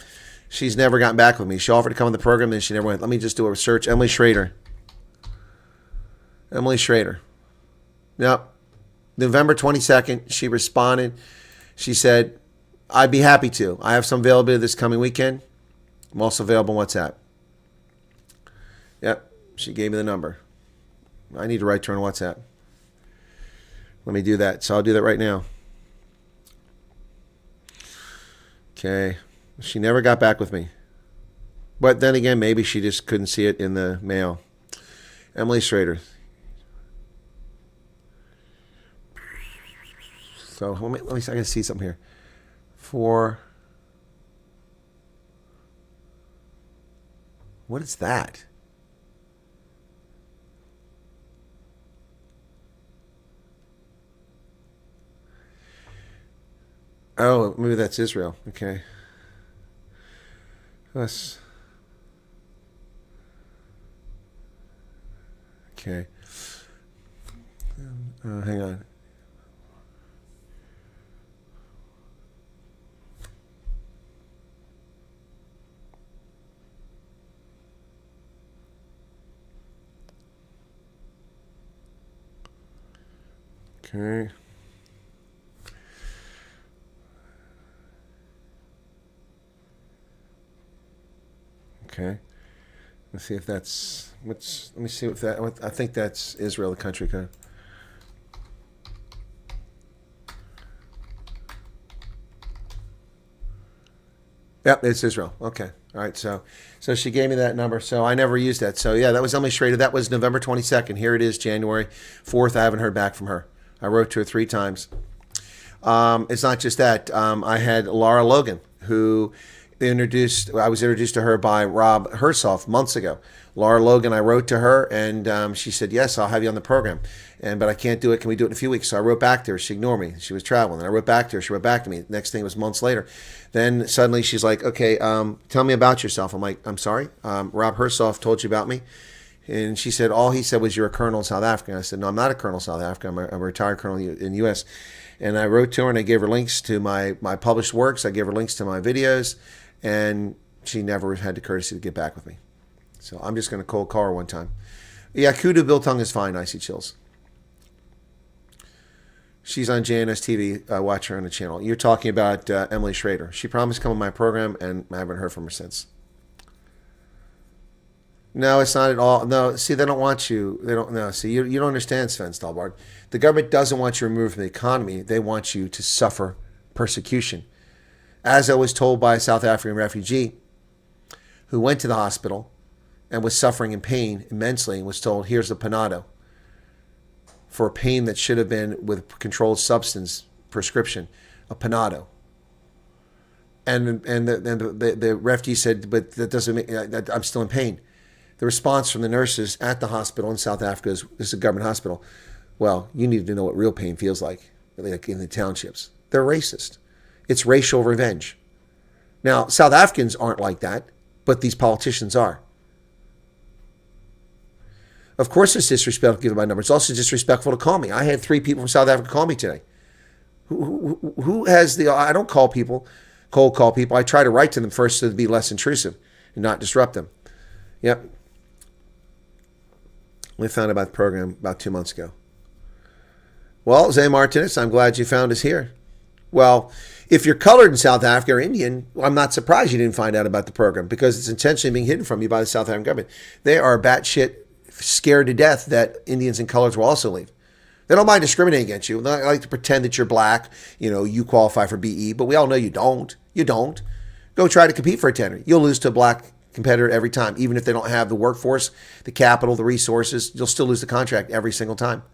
She's never gotten back with me. She offered to come on the program, then she never went. Let me just do a search. Emily Schrader. Yep. November 22nd, she responded. She said, I'd be happy to. I have some availability this coming weekend. I'm also available on WhatsApp. Yep. She gave me the number. I need to write to her on WhatsApp. Let me do that. So I'll do that right now. Okay. She never got back with me. But then again, maybe she just couldn't see it in the mail. Emily Schrader. So let me I can see something here. What is that? Oh, maybe that's Israel. Okay. Us. Okay. Hang on. Okay. Okay. Let's see if that's let me see if that. I think that's Israel, the country code. Yep, it's Israel. Okay. All right. So she gave me that number. So I never used that. So yeah, that was Emily Schrader. That was November 22nd. Here it is, January 4th. I haven't heard back from her. I wrote to her 3 times. It's not just that. I had Laura Logan, who I was introduced to her by Rob Hersoff months ago. Laura Logan, I wrote to her, and she said, yes, I'll have you on the program. But I can't do it. Can we do it in a few weeks? So I wrote back to her. She ignored me. She was traveling. And I wrote back to her. She wrote back to me. Next thing was months later. Then suddenly she's like, okay, tell me about yourself. I'm like, I'm sorry? Rob Hersoff told you about me? And she said, all he said was you're a colonel in South Africa. And I said, no, I'm not a colonel in South Africa. I'm a retired colonel in the U.S. And I wrote to her, and I gave her links to my published works. I gave her links to my videos, and she never had the courtesy to get back with me. So I'm just going to cold call her one time. Yeah, Kudu Biltung is fine, Icy Chills. She's on JNS TV. Watch her on the channel. You're talking about Emily Schrader. She promised to come on my program, and I haven't heard from her since. No, it's not at all. No, see, they don't want you. They don't. No, see, you don't understand, Sven Stalbard. The government doesn't want you removed from the economy. They want you to suffer persecution. As I was told by a South African refugee who went to the hospital and was suffering in pain immensely and was told, here's a Panado for a pain that should have been with controlled substance prescription, a Panado. And the refugee said, but that doesn't make, I'm still in pain. The response from the nurses at the hospital in South Africa is, this is a government hospital. Well, you need to know what real pain feels like in the townships. They're racist. It's racial revenge. Now, South Africans aren't like that, but these politicians are. Of course it's disrespectful to give my number. It's also disrespectful to call me. I had 3 people from South Africa call me today. Who has the... I don't call people, cold call people. I try to write to them first so to be less intrusive and not disrupt them. Yep. We found out about the program about 2 months ago. Well, Zay Martinez, I'm glad you found us here. Well, if you're colored in South Africa or Indian, I'm not surprised you didn't find out about the program because it's intentionally being hidden from you by the South African government. They are batshit scared to death that Indians and coloreds will also leave. They don't mind discriminating against you. They like to pretend that you're black, you qualify for BE, but we all know you don't. You don't. Go try to compete for a tender. You'll lose to a black competitor every time. Even if they don't have the workforce, the capital, the resources, you'll still lose the contract every single time.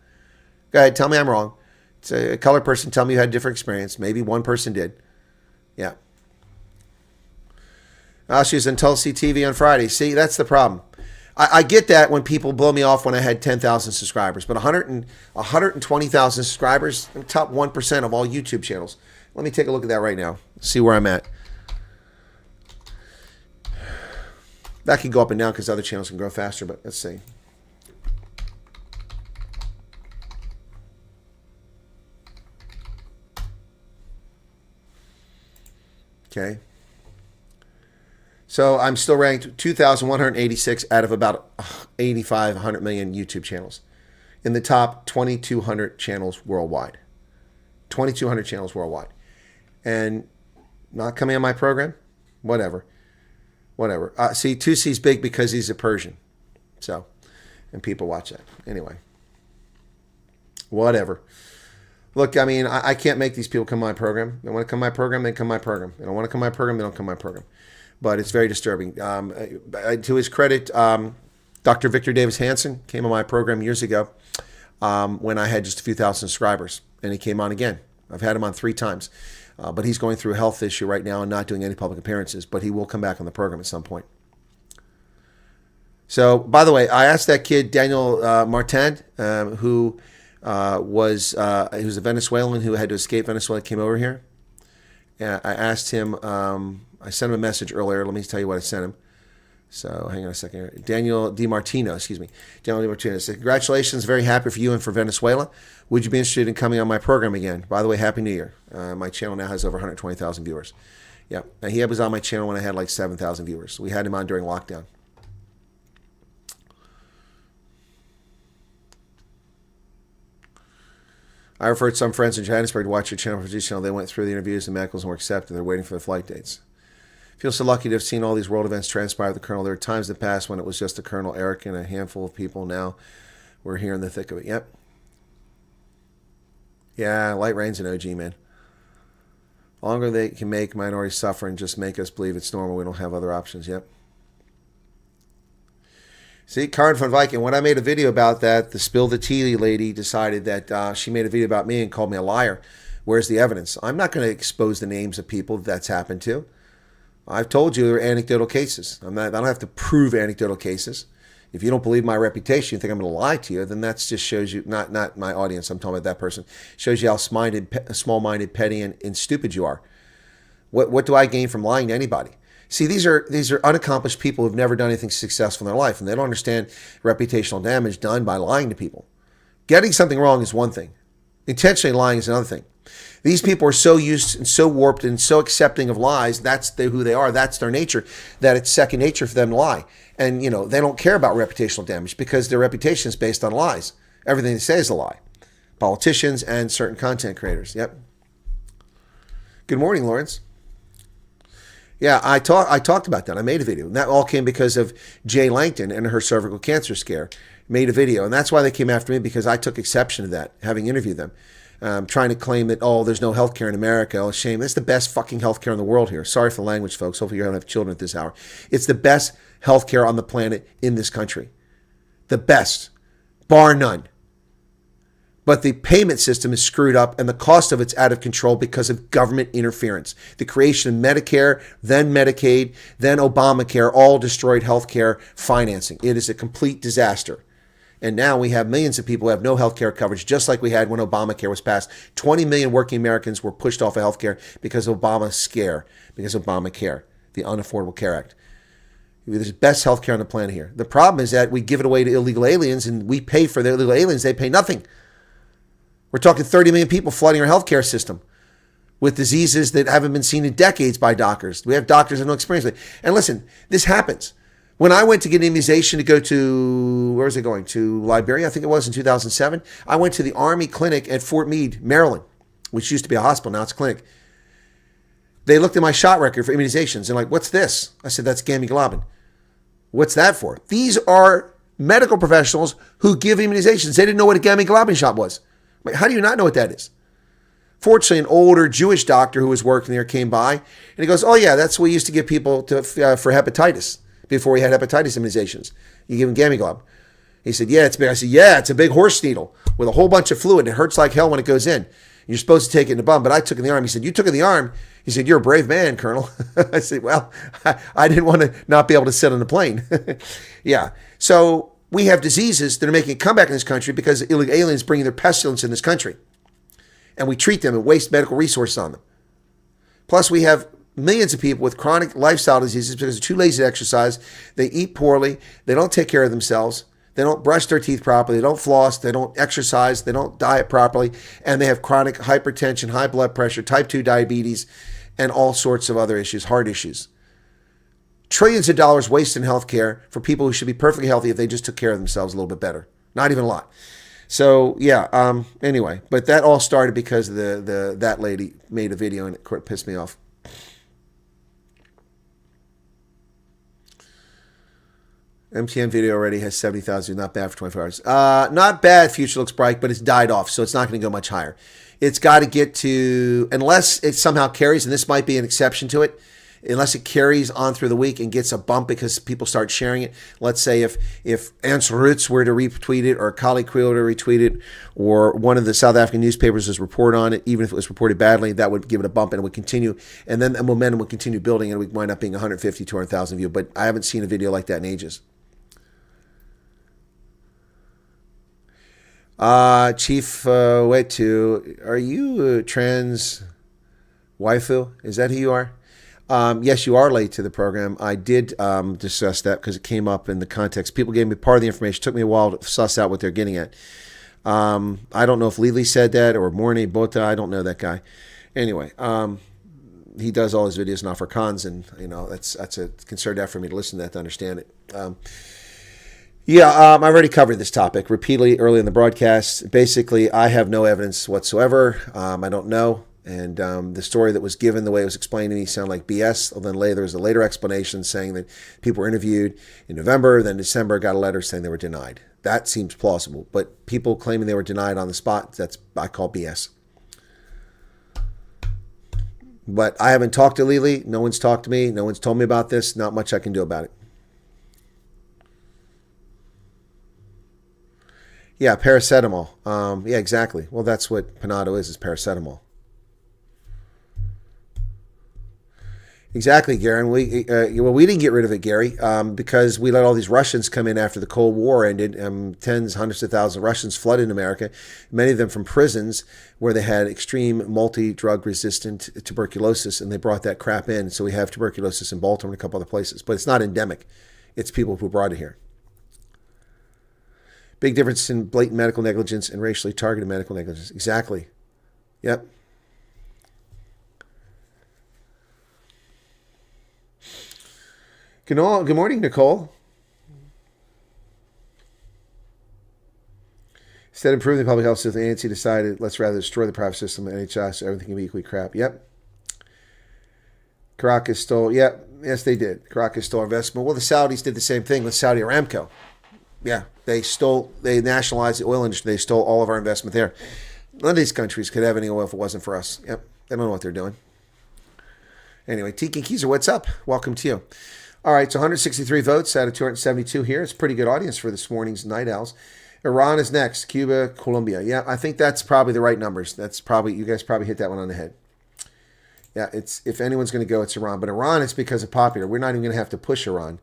Go ahead, tell me I'm wrong. It's a colored person, tell me you had a different experience. Maybe one person did. Yeah. She was on Tulsi TV on Friday. See, that's the problem. I get that when people blow me off when I had 10,000 subscribers, but 120,000 subscribers, I'm top 1% of all YouTube channels. Let me take a look at that right now. See where I'm at. That can go up and down because other channels can grow faster, but let's see. Okay. So I'm still ranked 2,186 out of about 85, 100 million YouTube channels in the top 2,200 channels worldwide. 2,200 channels worldwide. And not coming on my program? Whatever. See, Tusi's big because he's a Persian. So, and people watch that. Anyway. Whatever. Look, I mean, I can't make these people come to my program. They want to come to my program, they come to my program. They don't want to come to my program, they don't come to my program. But it's very disturbing. To his credit, Dr. Victor Davis Hanson came on my program years ago when I had just a few thousand subscribers, and he came on again. I've had him on 3 times, but he's going through a health issue right now and not doing any public appearances, but he will come back on the program at some point. So, by the way, I asked that kid, Daniel Martin, who was a Venezuelan who had to escape Venezuela, came over here. And I asked him, I sent him a message earlier. Let me tell you what I sent him. So hang on a second here. Daniel DiMartino, Daniel DiMartino said, congratulations, very happy for you and for Venezuela. Would you be interested in coming on my program again? By the way, Happy New Year. My channel now has over 120,000 viewers. Yeah, and he was on my channel when I had like 7,000 viewers. We had him on during lockdown. I referred some friends in Johannesburg to watch your channel for this channel. They went through the interviews and medicals and were accepted. They're waiting for the flight dates. Feel so lucky to have seen all these world events transpire with the Colonel. There are times in the past when it was just the Colonel, Eric, and a handful of people. Now we're here in the thick of it. Yep. Yeah, light rain's an OG, man. Longer they can make minorities suffer and just make us believe it's normal. We don't have other options. Yep. See, Karen von Viking, when I made a video about that, the Spill the Tea lady decided that she made a video about me and called me a liar. Where's the evidence? I'm not going to expose the names of people that's happened to. I've told you there are anecdotal cases. I don't have to prove anecdotal cases. If you don't believe my reputation, you think I'm going to lie to you, then that just shows you, not my audience, I'm talking about that person, shows you how small-minded, petty, and stupid you are. What do I gain from lying to anybody? See, these are unaccomplished people who've never done anything successful in their life, and they don't understand reputational damage done by lying to people. Getting something wrong is one thing. Intentionally lying is another thing. These people are so used and so warped and so accepting of lies, that's who they are, that's their nature, that it's second nature for them to lie. And, they don't care about reputational damage because their reputation is based on lies. Everything they say is a lie. Politicians and certain content creators. Yep. Good morning, Lawrence. Yeah, I talked about that. I made a video. And that all came because of Jay Langton and her cervical cancer scare. Made a video. And that's why they came after me, because I took exception to that, having interviewed them. Trying to claim that, there's no healthcare in America. Oh, shame. That's the best fucking healthcare in the world here. Sorry for the language, folks. Hopefully you don't have children at this hour. It's the best healthcare on the planet in this country. The best. Bar none. But the payment system is screwed up and the cost of it's out of control because of government interference. The creation of Medicare, then Medicaid, then Obamacare, all destroyed healthcare financing. It is a complete disaster. And now we have millions of people who have no health care coverage, just like we had when Obamacare was passed. 20 million working Americans were pushed off of health care because of Obamacare, the Unaffordable Care Act. There's the best health care on the planet here. The problem is that we give it away to illegal aliens, and we pay for the illegal aliens. They pay nothing. We're talking 30 million people flooding our health care system with diseases that haven't been seen in decades by doctors. We have doctors that have no experience with it. And listen, this happens. When I went to get an immunization to go to, where was I going? To Liberia, I think it was, in 2007. I went to the Army clinic at Fort Meade, Maryland, which used to be a hospital. Now it's a clinic. They looked at my shot record for immunizations and like, what's this? I said, that's gamma globin. What's that for? These are medical professionals who give immunizations. They didn't know what a gamma globin shot was. How do you not know what that is? Fortunately, an older Jewish doctor who was working there came by, and he goes, "Oh yeah, that's what we used to give people for hepatitis before we had hepatitis immunizations. You give them Gamiglob." He said, "Yeah, it's big." I said, "Yeah, it's a big horse needle with a whole bunch of fluid. It hurts like hell when it goes in. You're supposed to take it in the bum, but I took it in the arm." He said, "You took it in the arm?" He said, "You're a brave man, Colonel." I said, "Well, I didn't want to not be able to sit on the plane." Yeah. So we have diseases that are making a comeback in this country because illegal aliens bringing their pestilence in this country. And we treat them and waste medical resources on them. Plus, we have millions of people with chronic lifestyle diseases because they're too lazy to exercise. They eat poorly. They don't take care of themselves. They don't brush their teeth properly. They don't floss. They don't exercise. They don't diet properly. And they have chronic hypertension, high blood pressure, type 2 diabetes, and all sorts of other issues, heart issues. Trillions of dollars wasted in healthcare for people who should be perfectly healthy if they just took care of themselves a little bit better. Not even a lot. So, yeah, anyway. But that all started because that lady made a video and it pissed me off. MTN video already has 70,000. Not bad for 24 hours. Not bad. Future looks bright, but it's died off, so it's not going to go much higher. It's got to get to, unless it somehow carries, and this might be an exception to it, unless it carries on through the week and gets a bump because people start sharing it. Let's say if Ernst Roots were to retweet it, or Kali Quill were to retweet it, or one of the South African newspapers was report on it, even if it was reported badly, that would give it a bump and it would continue. And then the momentum would continue building and it would wind up being 150, 200,000 views. But I haven't seen a video like that in ages. Chief Wetu, are you trans waifu? Is that who you are? Yes, you are late to the program. I did discuss that because it came up in the context. People gave me part of the information. It took me a while to suss out what they're getting at. I don't know if Lily said that or Morny Bota. I don't know that guy. Anyway, he does all his videos in Afrikaans, and that's a concerted effort for me to listen to that to understand it. I've already covered this topic repeatedly early in the broadcast. Basically, I have no evidence whatsoever. I don't know. And the story that was given, the way it was explained to me, sounded like BS. Then later, there was a later explanation saying that people were interviewed in November, then December, got a letter saying they were denied. That seems plausible. But people claiming they were denied on the spot, I call BS. But I haven't talked to Lily. No one's talked to me. No one's told me about this. Not much I can do about it. Yeah, paracetamol. Yeah, exactly. Well, that's what Panado is paracetamol. Exactly, Gary. We didn't get rid of it, Gary, because we let all these Russians come in after the Cold War ended. Tens, hundreds of thousands of Russians flooded America, many of them from prisons where they had extreme multi-drug resistant tuberculosis, and they brought that crap in. So we have tuberculosis in Baltimore and a couple other places. But it's not endemic. It's people who brought it here. Big difference in blatant medical negligence and racially targeted medical negligence. Exactly. Yep. Good morning, Nicole. Instead of improving the public health system, the ANC decided, let's rather destroy the private system and NHS so everything can be equally crap. Yep. Caracas stole, yes, they did. Caracas stole investment. Well, the Saudis did the same thing with Saudi Aramco. Yeah, they nationalized the oil industry. They stole all of our investment there. None of these countries could have any oil if it wasn't for us. Yep, they don't know what they're doing. Anyway, Tiki Keiser, what's up? Welcome to you. All right, so 163 votes out of 272 here. It's a pretty good audience for this morning's Night Owls. Iran is next. Cuba, Colombia. Yeah, I think that's probably the right numbers. You guys probably hit that one on the head. Yeah, if anyone's going to go, it's Iran. But Iran, it's because of popular. We're not even going to have to push Iran.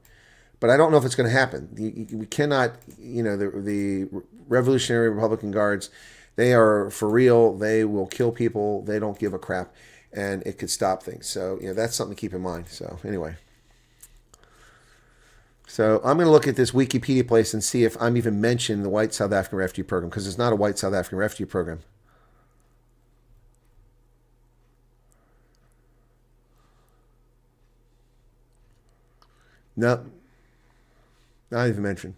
But I don't know if it's going to happen. We cannot, the Revolutionary Republican Guards, they are for real. They will kill people. They don't give a crap. And it could stop things. So, that's something to keep in mind. So, anyway. So, I'm going to look at this Wikipedia place and see if I'm even mentioning the White South African Refugee Program, because it's not a White South African Refugee Program. No. Not even mentioned.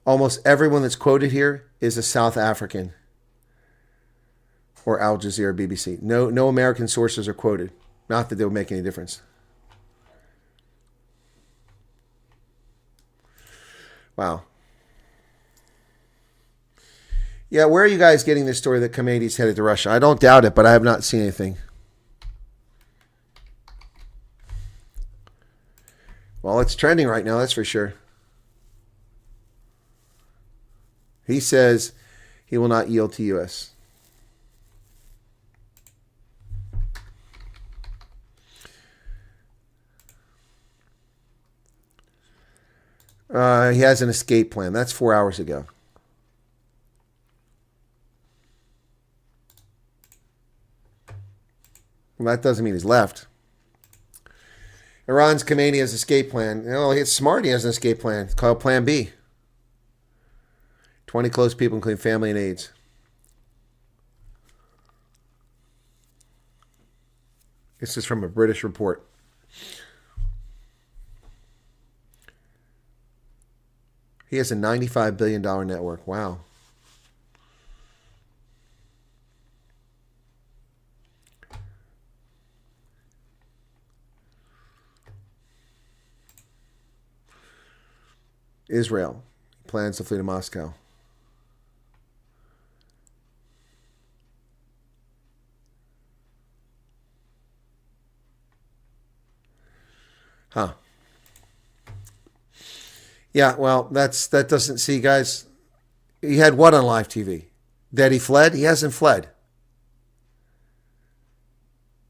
Almost everyone that's quoted here is a South African or Al Jazeera, BBC. No American sources are quoted. Not that they would make any difference. Wow. Yeah, where are you guys getting this story that Khamenei's headed to Russia? I don't doubt it, but I have not seen anything. Well, it's trending right now, that's for sure. He says he will not yield to U.S. He has an escape plan. That's 4 hours ago. Well, that doesn't mean he's left. Iran's Khamenei has an escape plan. You know, it's smart he has an escape plan. It's called Plan B. 20 close people, including family and aides. This is from a British report. He has a $95 billion network. Wow. Israel plans to flee to Moscow. Huh. Yeah, well, that doesn't, see, guys, he had what on live TV? That he fled? He hasn't fled.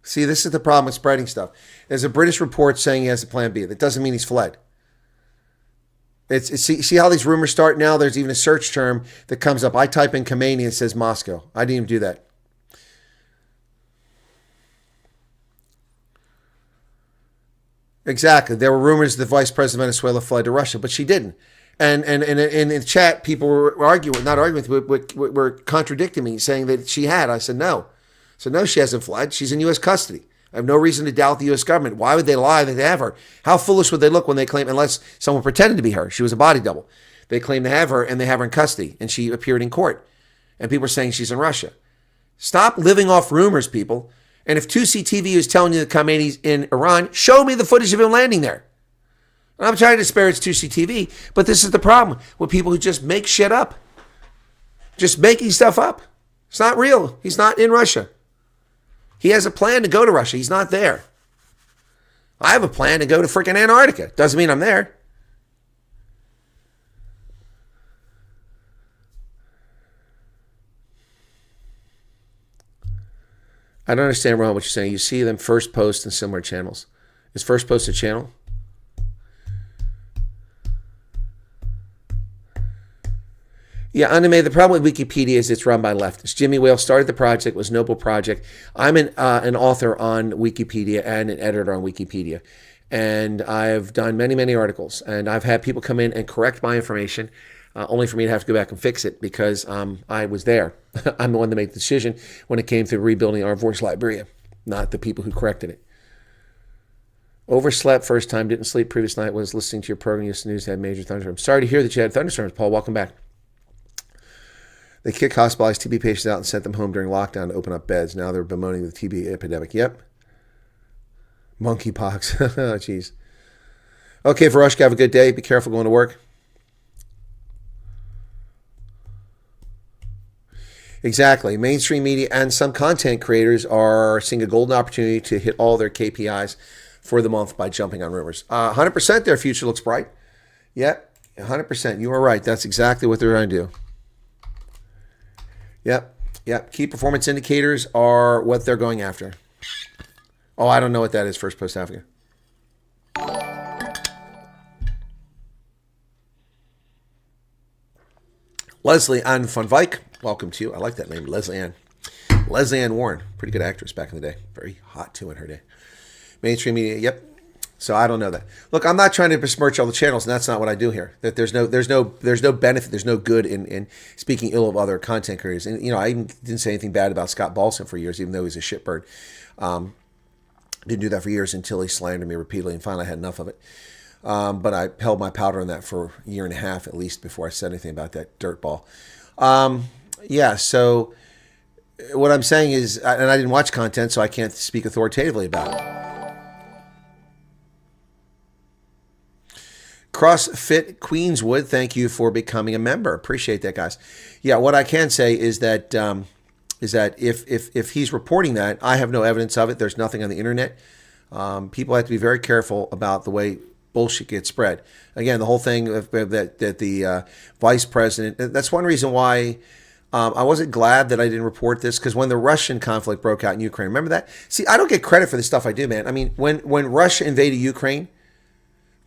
See, this is the problem with spreading stuff. There's a British report saying he has a plan B. That doesn't mean he's fled. See how these rumors start now? There's even a search term that comes up. I type in Khamenei and it says Moscow. I didn't even do that. Exactly. There were rumors the vice president of Venezuela fled to Russia, but she didn't. And in the chat, people were arguing, not arguing, but were contradicting me, saying that she had. I said no. So no, she hasn't fled. She's in U.S. custody. I have no reason to doubt the U.S. government. Why would they lie that they have her? How foolish would they look when they claim, unless someone pretended to be her? She was a body double. They claim to have her, and they have her in custody, and she appeared in court. And people are saying she's in Russia. Stop living off rumors, people. And if 2CTV is telling you that Khamenei's in Iran, show me the footage of him landing there. And I'm trying to disparage 2CTV, but this is the problem with people who just make shit up. Just making stuff up. It's not real. He's not in Russia. He has a plan to go to Russia. He's not there. I have a plan to go to freaking Antarctica. Doesn't mean I'm there. I don't understand, Ron, what you're saying. You see them first post in similar channels. Is first post a channel? Yeah, Anime, the problem with Wikipedia is it's run by leftists. Jimmy Whale started the project, was a noble project. I'm an author on Wikipedia and an editor on Wikipedia. And I've done many, many articles. And I've had people come in and correct my information, only for me to have to go back and fix it because I was there. I'm the one that made the decision when it came to rebuilding our voice Liberia, not the people who corrected it. Overslept first time, didn't sleep previous night, was listening to your program. Yes, news had major thunderstorms. Sorry to hear that you had thunderstorms, Paul. Welcome back. They kicked hospitalized TB patients out and sent them home during lockdown to open up beds. Now they're bemoaning the TB epidemic. Yep. Monkeypox. Oh, jeez. Okay, Varushka, have a good day. Be careful going to work. Exactly. Mainstream media and some content creators are seeing a golden opportunity to hit all their KPIs for the month by jumping on rumors. 100% their future looks bright. Yep, 100%. You are right. That's exactly what they're going to do. Yep. Key performance indicators are what they're going after. Oh, I don't know what that is, First Post Africa. Leslie Ann von Wyk, welcome to you. I like that name, Leslie Ann. Leslie Ann Warren, pretty good actress back in the day. Very hot, too, in her day. Mainstream media, yep. So I don't know that. Look, I'm not trying to besmirch all the channels, and that's not what I do here. That there's no benefit, there's no good in speaking ill of other content creators. And I even didn't say anything bad about Scott Balson for years, even though he's a shitbird. Didn't do that for years until he slandered me repeatedly, and finally I had enough of it. But I held my powder on that for a year and a half at least before I said anything about that dirtball. So what I'm saying is, and I didn't watch content, so I can't speak authoritatively about it. CrossFit Queenswood, thank you for becoming a member. Appreciate that, guys. Yeah, what I can say is that if he's reporting that, I have no evidence of it. There's nothing on the internet. People have to be very careful about the way bullshit gets spread. Again, the whole thing that the vice president, that's one reason why I wasn't glad that I didn't report this, because when the Russian conflict broke out in Ukraine, remember that? See, I don't get credit for the stuff I do, man. I mean, when Russia invaded Ukraine,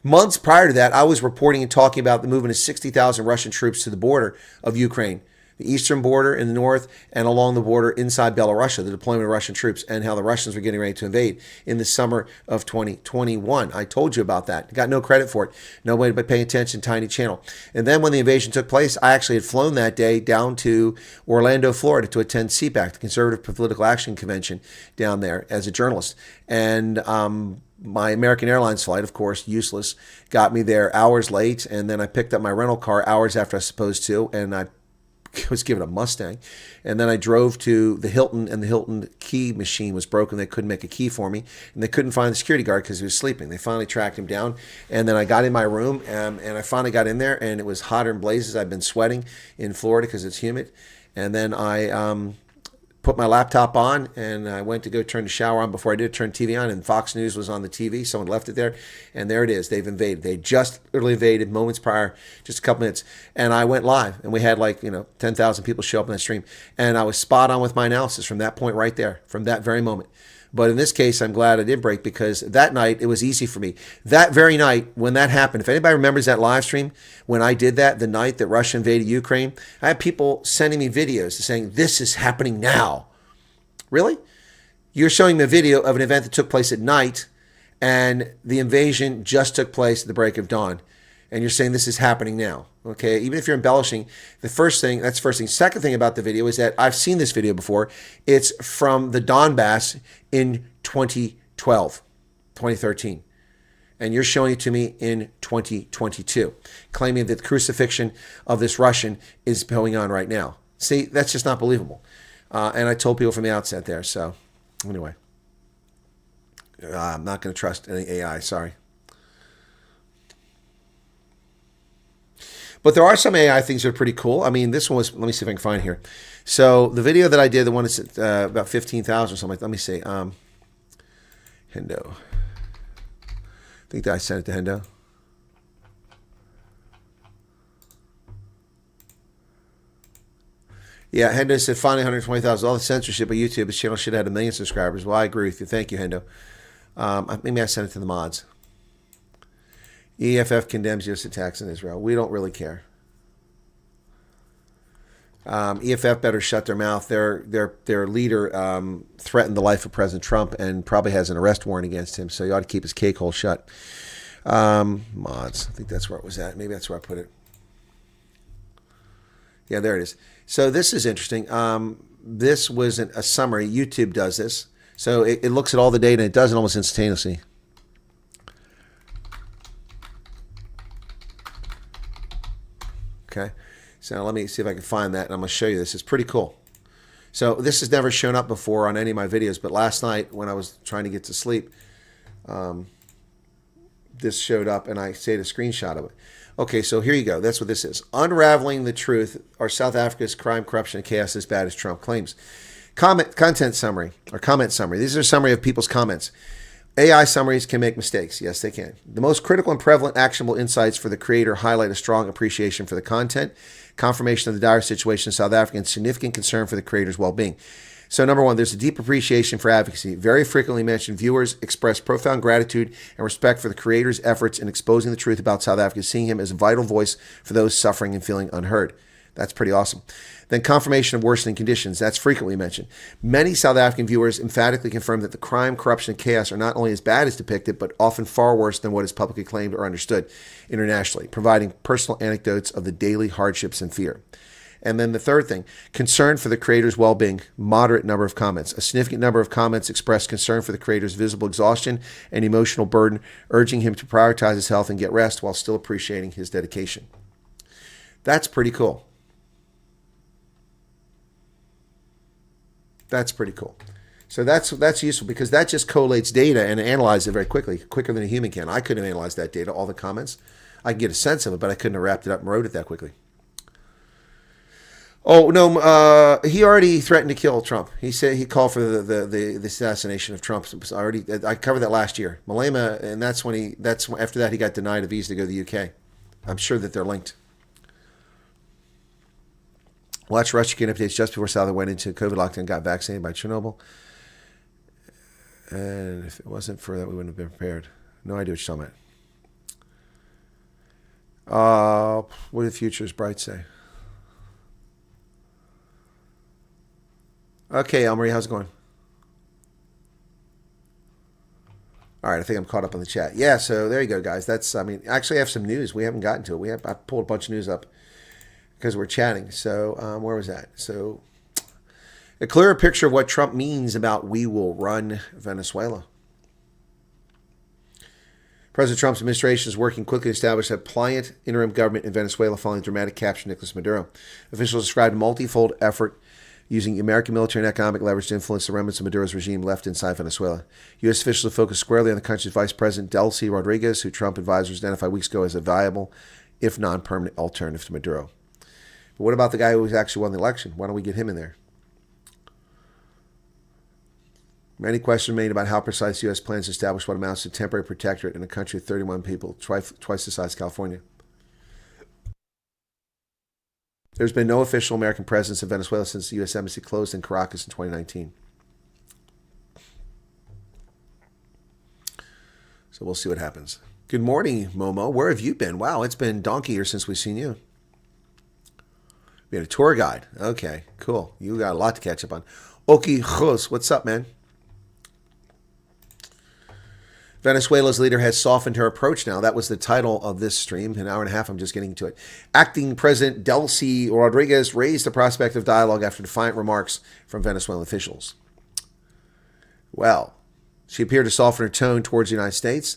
months prior to that, I was reporting and talking about the movement of 60,000 Russian troops to the border of Ukraine, the eastern border in the north, and along the border inside Belarus, the deployment of Russian troops, and how the Russians were getting ready to invade in the summer of 2021. I told you about that. Got no credit for it. Nobody but paying attention, tiny channel. And then when the invasion took place, I actually had flown that day down to Orlando, Florida to attend CPAC, the Conservative Political Action Convention down there as a journalist. And my American Airlines flight, of course, useless, got me there hours late. And then I picked up my rental car hours after I was supposed to, and I was given a Mustang. And then I drove to the Hilton, and the Hilton key machine was broken. They couldn't make a key for me, and they couldn't find the security guard because he was sleeping. They finally tracked him down, and then I got in my room, and I finally got in there, and it was hotter than blazes. I've been sweating in Florida because it's humid. And then I put my laptop on, and I went to go turn the shower on. Before I did, turn TV on, and Fox News was on the TV. Someone left it there, and there it is. They've invaded. They just literally invaded moments prior, just a couple minutes. And I went live, and we had 10,000 people show up in that stream. And I was spot on with my analysis from that point right there, from that very moment. But in this case, I'm glad I did break, because that night, it was easy for me. That very night, when that happened, if anybody remembers that live stream, when I did that, the night that Russia invaded Ukraine, I had people sending me videos saying, this is happening now. Really? You're showing me a video of an event that took place at night, and the invasion just took place at the break of dawn. And you're saying this is happening now. Okay, even if you're embellishing, that's the first thing. Second thing about the video is that I've seen this video before. It's from the Donbass in 2012, 2013. And you're showing it to me in 2022, claiming that the crucifixion of this Russian is going on right now. See, that's just not believable. And I told people from the outset there. So anyway, I'm not going to trust any AI, sorry. But there are some AI things that are pretty cool. I mean, this one was, let me see if I can find here. So the video that I did, the one that's at about 15,000 or something, let me see. Hendo. I think that I sent it to Hendo. Yeah, Hendo said, finally 120,000. All the censorship of YouTube, his channel should have had 1 million subscribers. Well, I agree with you. Thank you, Hendo. Maybe I sent it to the mods. EFF condemns U.S. attacks in Israel. We don't really care. EFF better shut their mouth. Their leader threatened the life of President Trump and probably has an arrest warrant against him, so he ought to keep his cake hole shut. Mods. I think that's where it was at. Maybe that's where I put it. Yeah, there it is. So this is interesting. This was a summary. YouTube does this. So it looks at all the data, and it does it almost instantaneously. Okay, so let me see if I can find that, and I'm going to show you this. It's pretty cool. So this has never shown up before on any of my videos, but last night when I was trying to get to sleep, this showed up, and I saved a screenshot of it. Okay, so here you go. That's what this is. Unraveling the truth. Are South Africa's crime, corruption, and chaos as bad as Trump claims? Content summary, or comment summary. These are a summary of people's comments. AI summaries can make mistakes. Yes, they can. The most critical and prevalent actionable insights for the creator highlight a strong appreciation for the content, confirmation of the dire situation in South Africa, and significant concern for the creator's well-being. So number one, there's a deep appreciation for advocacy. Very frequently mentioned, viewers express profound gratitude and respect for the creator's efforts in exposing the truth about South Africa, seeing him as a vital voice for those suffering and feeling unheard. That's pretty awesome. Then confirmation of worsening conditions. That's frequently mentioned. Many South African viewers emphatically confirm that the crime, corruption, and chaos are not only as bad as depicted, but often far worse than what is publicly claimed or understood internationally, providing personal anecdotes of the daily hardships and fear. And then the third thing, concern for the creator's well-being, moderate number of comments. A significant number of comments express concern for the creator's visible exhaustion and emotional burden, urging him to prioritize his health and get rest while still appreciating his dedication. That's pretty cool. That's pretty cool. So that's useful because that just collates data and analyzes it very quickly, quicker than a human can. I couldn't analyze that data, all the comments. I can get a sense of it, but I couldn't have wrapped it up and wrote it that quickly. Oh, no, he already threatened to kill Trump. He said he called for the assassination of Trump. It was already, I covered that last year. Malema, and after that he got denied a visa to go to the UK. I'm sure that they're linked. Watch Russian updates just before Southern went into COVID lockdown and got vaccinated by Chernobyl. And if it wasn't for that, we wouldn't have been prepared. No idea what you're talking about. What did Future's Bright say? Okay, Elmarie, how's it going? All right, I think I'm caught up on the chat. Yeah, so there you go, guys. Actually, I have some news. We haven't gotten to it. I pulled a bunch of news up because we're chatting. So where was that? So a clearer picture of what Trump means about we will run Venezuela. President Trump's administration is working quickly to establish a pliant interim government in Venezuela following the dramatic capture of Nicolas Maduro. Officials described a multi-fold effort using American military and economic leverage to influence the remnants of Maduro's regime left inside Venezuela. U.S. officials focused squarely on the country's Vice President Delcy Rodríguez, who Trump advisors identified weeks ago as a viable, if non-permanent, alternative to Maduro. But what about the guy who actually won the election? Why don't we get him in there? Many questions made about how precise U.S. plans to establish what amounts to temporary protectorate in a country of 31 people, twice the size of California. There's been no official American presence in Venezuela since the U.S. Embassy closed in Caracas in 2019. So we'll see what happens. Good morning, Momo. Where have you been? Wow, it's been donkey years since we've seen you. We had a tour guide. Okay, cool. You got a lot to catch up on. Oki Jos, what's up, man? Venezuela's leader has softened her approach now. That was the title of this stream. An hour and a half, I'm just getting to it. Acting President Delcy Rodríguez raised the prospect of dialogue after defiant remarks from Venezuelan officials. Well, she appeared to soften her tone towards the United States,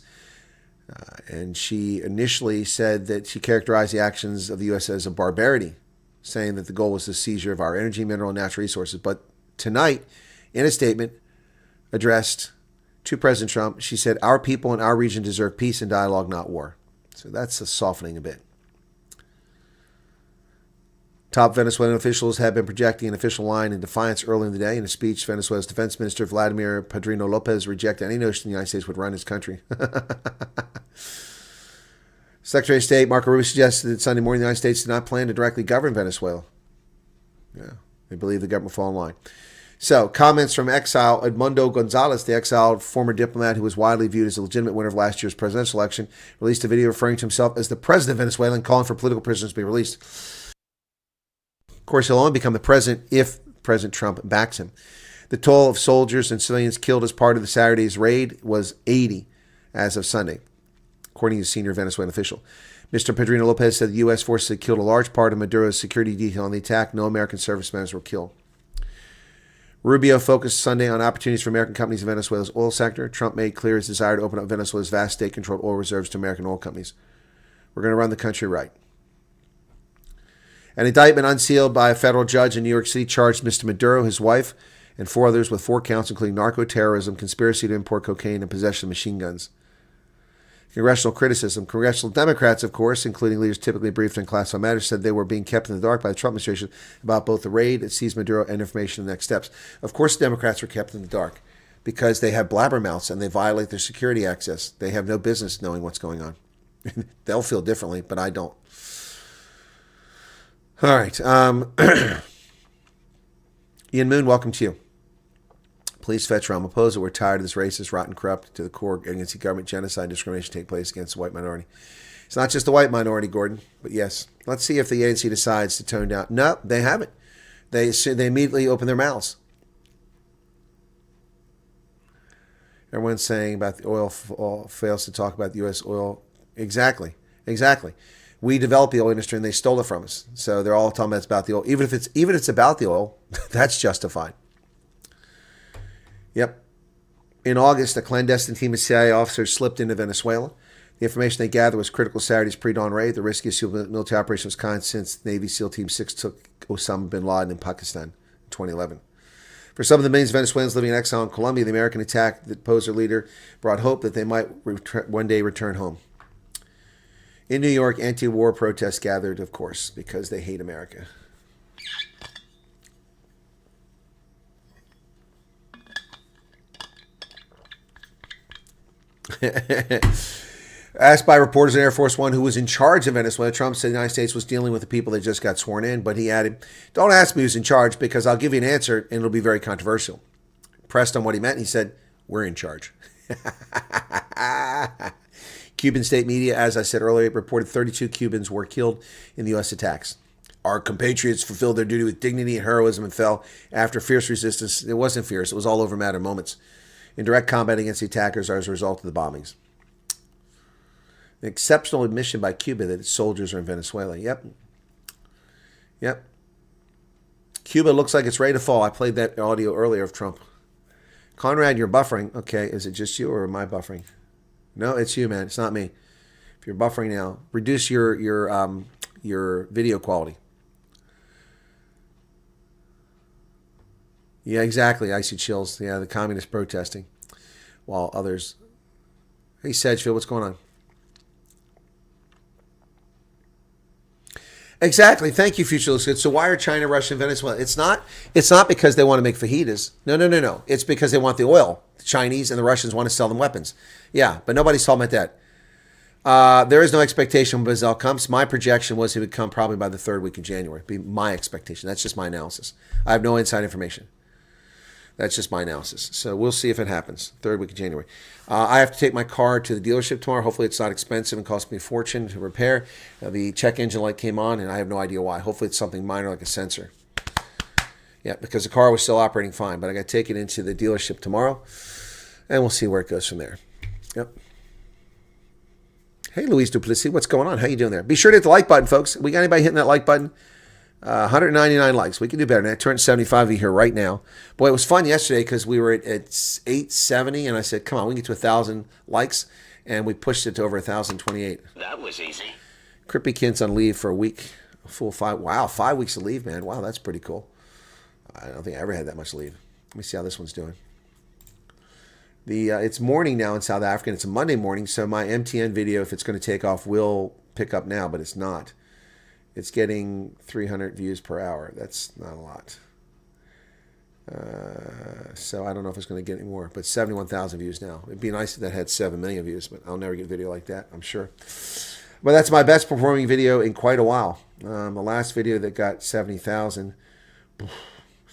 and she initially said that she characterized the actions of the U.S. as a barbarity, saying that the goal was the seizure of our energy, mineral, and natural resources. But tonight, in a statement addressed to President Trump, she said, our people in our region deserve peace and dialogue, not war. So that's a softening a bit. Top Venezuelan officials have been projecting an official line in defiance early in the day. In a speech, Venezuela's Defense Minister Vladimir Padrino Lopez rejected any notion the United States would run his country. Secretary of State Marco Rubio suggested that Sunday morning the United States did not plan to directly govern Venezuela. Yeah, they believe the government will fall in line. So, comments from exile Edmundo Gonzalez, the exiled former diplomat who was widely viewed as a legitimate winner of last year's presidential election, released a video referring to himself as the president of Venezuela and calling for political prisoners to be released. Of course, he'll only become the president if President Trump backs him. The toll of soldiers and civilians killed as part of the Saturday's raid was 80 as of Sunday, according to a senior Venezuelan official. Mr. Padrino Lopez said the U.S. forces had killed a large part of Maduro's security detail in the attack. No American service members were killed. Rubio focused Sunday on opportunities for American companies in Venezuela's oil sector. Trump made clear his desire to open up Venezuela's vast state-controlled oil reserves to American oil companies. We're going to run the country right. An indictment unsealed by a federal judge in New York City charged Mr. Maduro, his wife, and 4 others with 4 counts, including narco-terrorism, conspiracy to import cocaine, and possession of machine guns. Congressional criticism. Congressional Democrats, of course, including leaders typically briefed on classified matters, said they were being kept in the dark by the Trump administration about both the raid that seized Maduro and information on the next steps. Of course, Democrats were kept in the dark because they have blabbermouths and they violate their security access. They have no business knowing what's going on. They'll feel differently, but I don't. All right. Ian Moon, welcome to you. Police fetch Realm oppose that we're tired of this racist, rotten, corrupt to the core against the government genocide and discrimination take place against the white minority. It's not just the white minority, Gordon, but yes. Let's see if the ANC decides to tone down. No, they haven't. They immediately open their mouths. Everyone's saying about the oil fails to talk about the U.S. oil. Exactly. We developed the oil industry and they stole it from us. So they're all talking about the oil. Even if it's about the oil, that's justified. Yep. In August, a clandestine team of CIA officers slipped into Venezuela. The information they gathered was critical Saturday's pre-dawn raid, the riskiest military operation of its kind since Navy SEAL Team 6 took Osama bin Laden in Pakistan in 2011. For some of the millions of Venezuelans living in exile in Colombia, the American attack that posed their leader brought hope that they might one day return home. In New York, anti-war protests gathered, of course, because they hate America. Asked by reporters on Air Force One who was in charge of Venezuela, Trump said the United States was dealing with the people that just got sworn in, but he added, "Don't ask me who's in charge because I'll give you an answer and it'll be very controversial." Pressed on what he meant, he said, "We're in charge." Cuban state media, as I said earlier, reported 32 Cubans were killed in the U.S. attacks. Our compatriots fulfilled their duty with dignity and heroism and fell after fierce resistance. It wasn't fierce. It was all over a matter of moments. In direct combat against the attackers as a result of the bombings. An exceptional admission by Cuba that its soldiers are in Venezuela. Yep. Yep. Cuba looks like it's ready to fall. I played that audio earlier of Trump. Conrad, you're buffering. Okay, is it just you or am I buffering? No, it's you, man. It's not me. If you're buffering now, reduce your video quality. Yeah, exactly. Icy chills. Yeah, the communists protesting while others. Hey, Sedgefield, what's going on? Exactly. Thank you, Future Looks Good. So why are China, Russia, and Venezuela? It's not because they want to make fajitas. No. It's because they want the oil. The Chinese and the Russians want to sell them weapons. Yeah, but nobody's talking about that. There is no expectation when Brazil comes. My projection was he would come probably by the 3rd week of January. Be my expectation. That's just my analysis. I have no inside information. That's just my analysis. So we'll see if it happens. 3rd week of January. I have to take my car to the dealership tomorrow. Hopefully it's not expensive and costs me a fortune to repair. The check engine light came on and I have no idea why. Hopefully it's something minor like a sensor. Yeah, because the car was still operating fine. But I got to take it into the dealership tomorrow. And we'll see where it goes from there. Yep. Hey, Luis Duplessis, what's going on? How you doing there? Be sure to hit the like button, folks. We got anybody hitting that like button? 199 likes. We can do better than that. I turned 75 of you here right now. Boy, it was fun yesterday because we were at 870, and I said, come on, we can get to 1,000 likes, and we pushed it to over 1,028. That was easy. Crippy Kid's on leave for a week. A full 5. Wow, 5 weeks of leave, man. Wow, that's pretty cool. I don't think I ever had that much leave. Let me see how this one's doing. It's morning now in South Africa, and it's a Monday morning, so my MTN video, if it's going to take off, will pick up now, but it's not. It's getting 300 views per hour. That's not a lot. So I don't know if it's going to get any more, but 71,000 views now. It'd be nice if that had 7 million views, but I'll never get a video like that, I'm sure. But that's my best performing video in quite a while. The last video that got 70,000,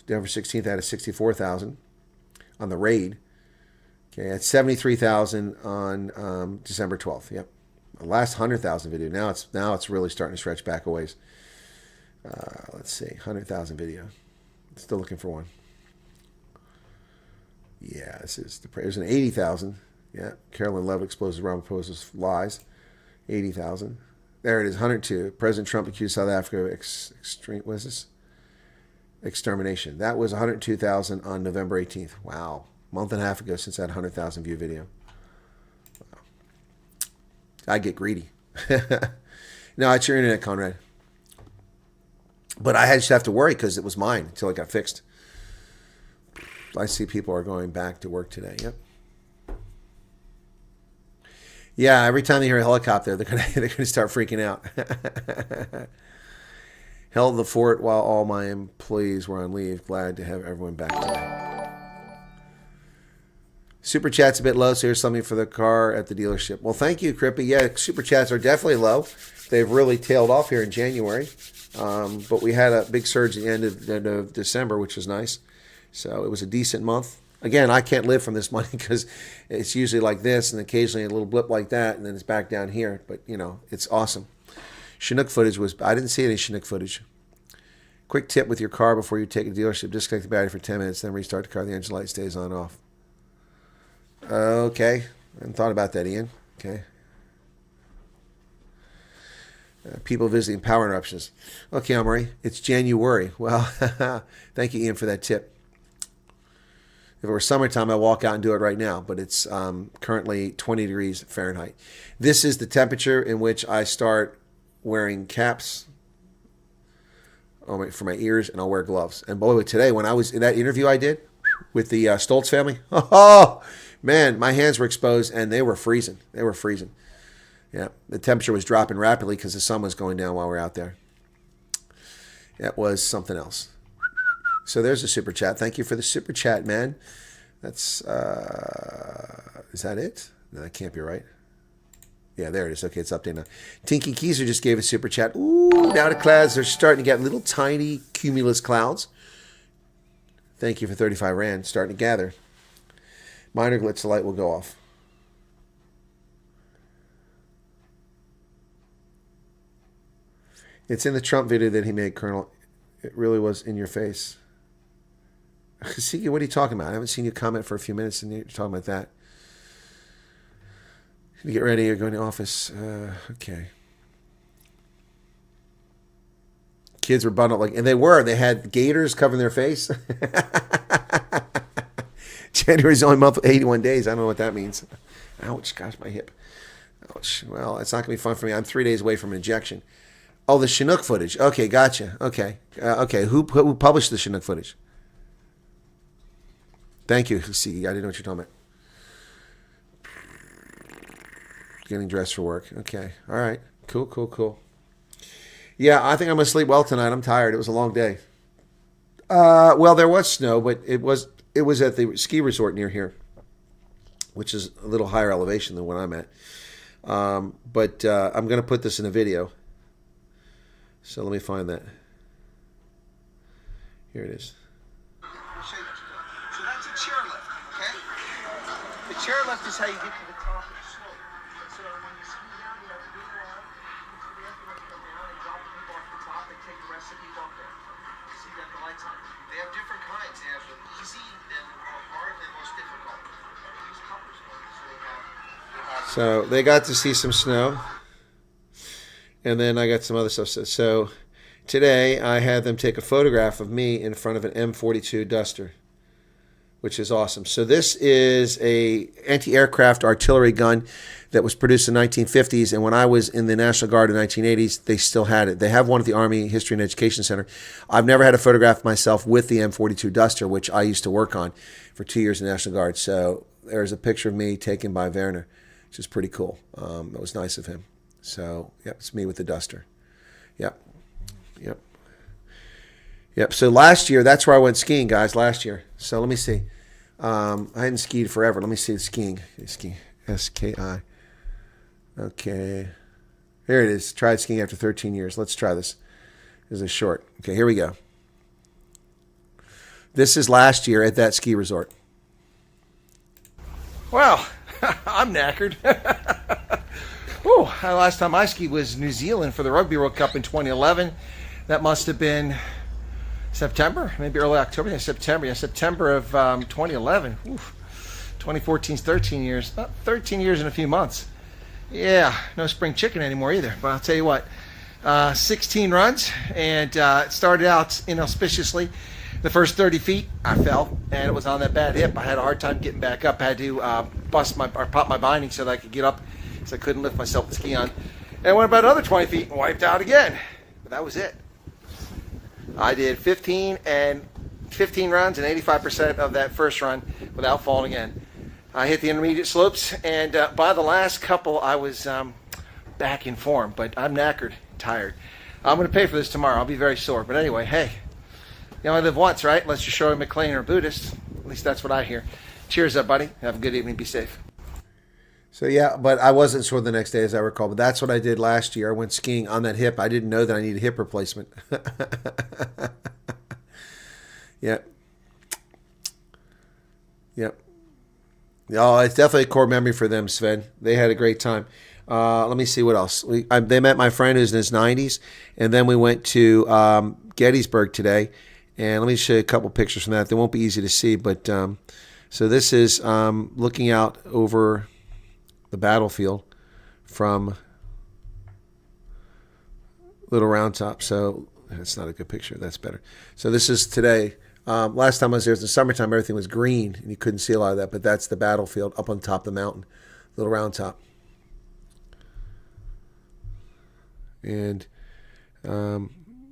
November 16th, I had a 64,000 on the raid. Okay, at 73,000 on December 12th. Yep. The last 100,000 video. Now it's really starting to stretch back a ways. Let's see, 100,000 video. Still looking for one. Yeah, there's an 80,000. Yeah, Carolyn Levitt exposes Ramaphosa's lies. 80,000. There it is, 102. President Trump accused South Africa of extermination. That was 102,000 on November 18th. Wow, month and a half ago since that 100,000 view video. I get greedy. No, it's your internet, Conrad. But I just have to worry because it was mine until it got fixed. I see people are going back to work today. Yep. Yeah, every time they hear a helicopter, they're gonna start freaking out. Held the fort while all my employees were on leave. Glad to have everyone back today. Super chat's a bit low, so here's something for the car at the dealership. Well, thank you, Crippy. Yeah, super chats are definitely low. They've really tailed off here in January. But we had a big surge at the end of December, which was nice. So it was a decent month. Again, I can't live from this money because it's usually like this and occasionally a little blip like that, and then it's back down here. But, you know, it's awesome. Chinook footage was... I didn't see any Chinook footage. Quick tip with your car before you take a dealership. Disconnect the battery for 10 minutes, then restart the car. The engine light stays on off. Okay. I hadn't thought about that, Ian. Okay. People visiting power interruptions. Okay, Amory. It's January. Well, thank you, Ian, for that tip. If it were summertime, I'd walk out and do it right now, but it's currently 20 degrees Fahrenheit. This is the temperature in which I start wearing caps for my ears, and I'll wear gloves. And boy, today, when I was in that interview I did with the Stoltz family, oh, man, my hands were exposed, and they were freezing. They were freezing. Yeah, the temperature was dropping rapidly because the sun was going down while we were out there. That was something else. So there's a super chat. Thank you for the super chat, man. That's, is that it? No, that can't be right. Yeah, there it is. Okay, it's updated now. Tinky Keiser just gave a super chat. Ooh, now the clouds are starting to get little tiny cumulus clouds. Thank you for 35 Rand. Starting to gather. Minor glitch, the light will go off. It's in the Trump video that he made, Colonel. It really was in your face. See, what are you talking about? I haven't seen you comment for a few minutes and you're talking about that. You get ready, you're going to the office. Okay. Kids were bundled like, and they had gaiters covering their face. January's the only month with 81 days. I don't know what that means. Ouch, gosh, my hip. Ouch. Well, it's not going to be fun for me. I'm 3 days away from an injection. Oh, the Chinook footage. Okay, gotcha. Okay. Okay, who published the Chinook footage? Thank you. See, I didn't know what you're talking about. Getting dressed for work. Okay. All right. Cool, cool, cool. Yeah, I think I'm going to sleep well tonight. I'm tired. It was a long day. Well, there was snow, but it was at the ski resort near here, which is a little higher elevation than what I'm at. But I'm going to put this in a video. So let me find that. Here it is. So that's a chairlift, okay? The chairlift is how you get to the top of the slope. So when you ski down, you have to do the line. You have to come down and drop the people off the top and take the rest of the people up there. See that the lights on. They have different kinds. They have the easy, then hard, then most difficult. These colors. So they got to see some snow. And then I got some other stuff. So today I had them take a photograph of me in front of an M42 Duster, which is awesome. So this is a anti-aircraft artillery gun that was produced in the 1950s. And when I was in the National Guard in the 1980s, they still had it. They have one at the Army History and Education Center. I've never had a photograph of myself with the M42 Duster, which I used to work on for 2 years in the National Guard. So there's a picture of me taken by Werner, which is pretty cool. It was nice of him. So, yep, it's me with the Duster. Yep. Yep. Yep. So last year, that's where I went skiing, guys, last year. So let me see. I hadn't skied forever. Let me see the skiing. Skiing. S-K-I. Okay. Here it is. Tried skiing after 13 years. Let's try this. This is short. Okay, here we go. This is last year at that ski resort. Well, I'm knackered. Ooh, last time I skied was New Zealand for the Rugby World Cup in 2011. That must have been September, maybe early October. Yeah, September. Yeah, September of 2011. Ooh, 2014's 13 years. About 13 years and a few months. Yeah, no spring chicken anymore either. But I'll tell you what, 16 runs, and it started out inauspiciously. The first 30 feet, I fell, and it was on that bad hip. I had a hard time getting back up. I had to pop my binding so that I could get up, because I couldn't lift myself to ski on. And I went about another 20 feet and wiped out again. But that was it. I did 15 runs and 85% of that first run without falling again. I hit the intermediate slopes, and by the last couple, I was back in form. But I'm knackered, tired. I'm going to pay for this tomorrow. I'll be very sore. But anyway, hey, you only live once, right? Unless you're Shirley MacLaine or a Buddhist. At least that's what I hear. Cheers up, buddy. Have a good evening. Be safe. So yeah, but I wasn't sore the next day, as I recall. But that's what I did last year. I went skiing on that hip. I didn't know that I needed hip replacement. Yep. Yep. Oh, it's definitely a core memory for them, Sven. They had a great time. Let me see what else. They met my friend who's in his 90s, and then we went to Gettysburg today. And let me show you a couple pictures from that. They won't be easy to see, but so this is looking out over the battlefield from Little Round Top. So that's not a good picture. That's better. So this is today. Last time I was there, it was in the summertime. Everything was green, and you couldn't see a lot of that. But that's the battlefield up on top of the mountain, Little Round Top. And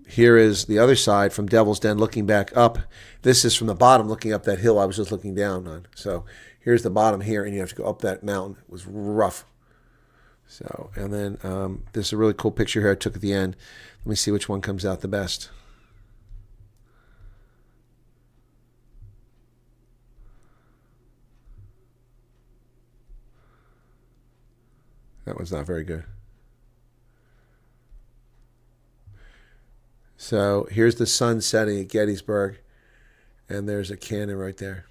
here is the other side from Devil's Den looking back up. This is from the bottom looking up that hill I was just looking down on. So here's the bottom here, and you have to go up that mountain. It was rough. So, and then there's a really cool picture here I took at the end. Let me see which one comes out the best. That one's not very good. So here's the sun setting at Gettysburg, and there's a cannon right there.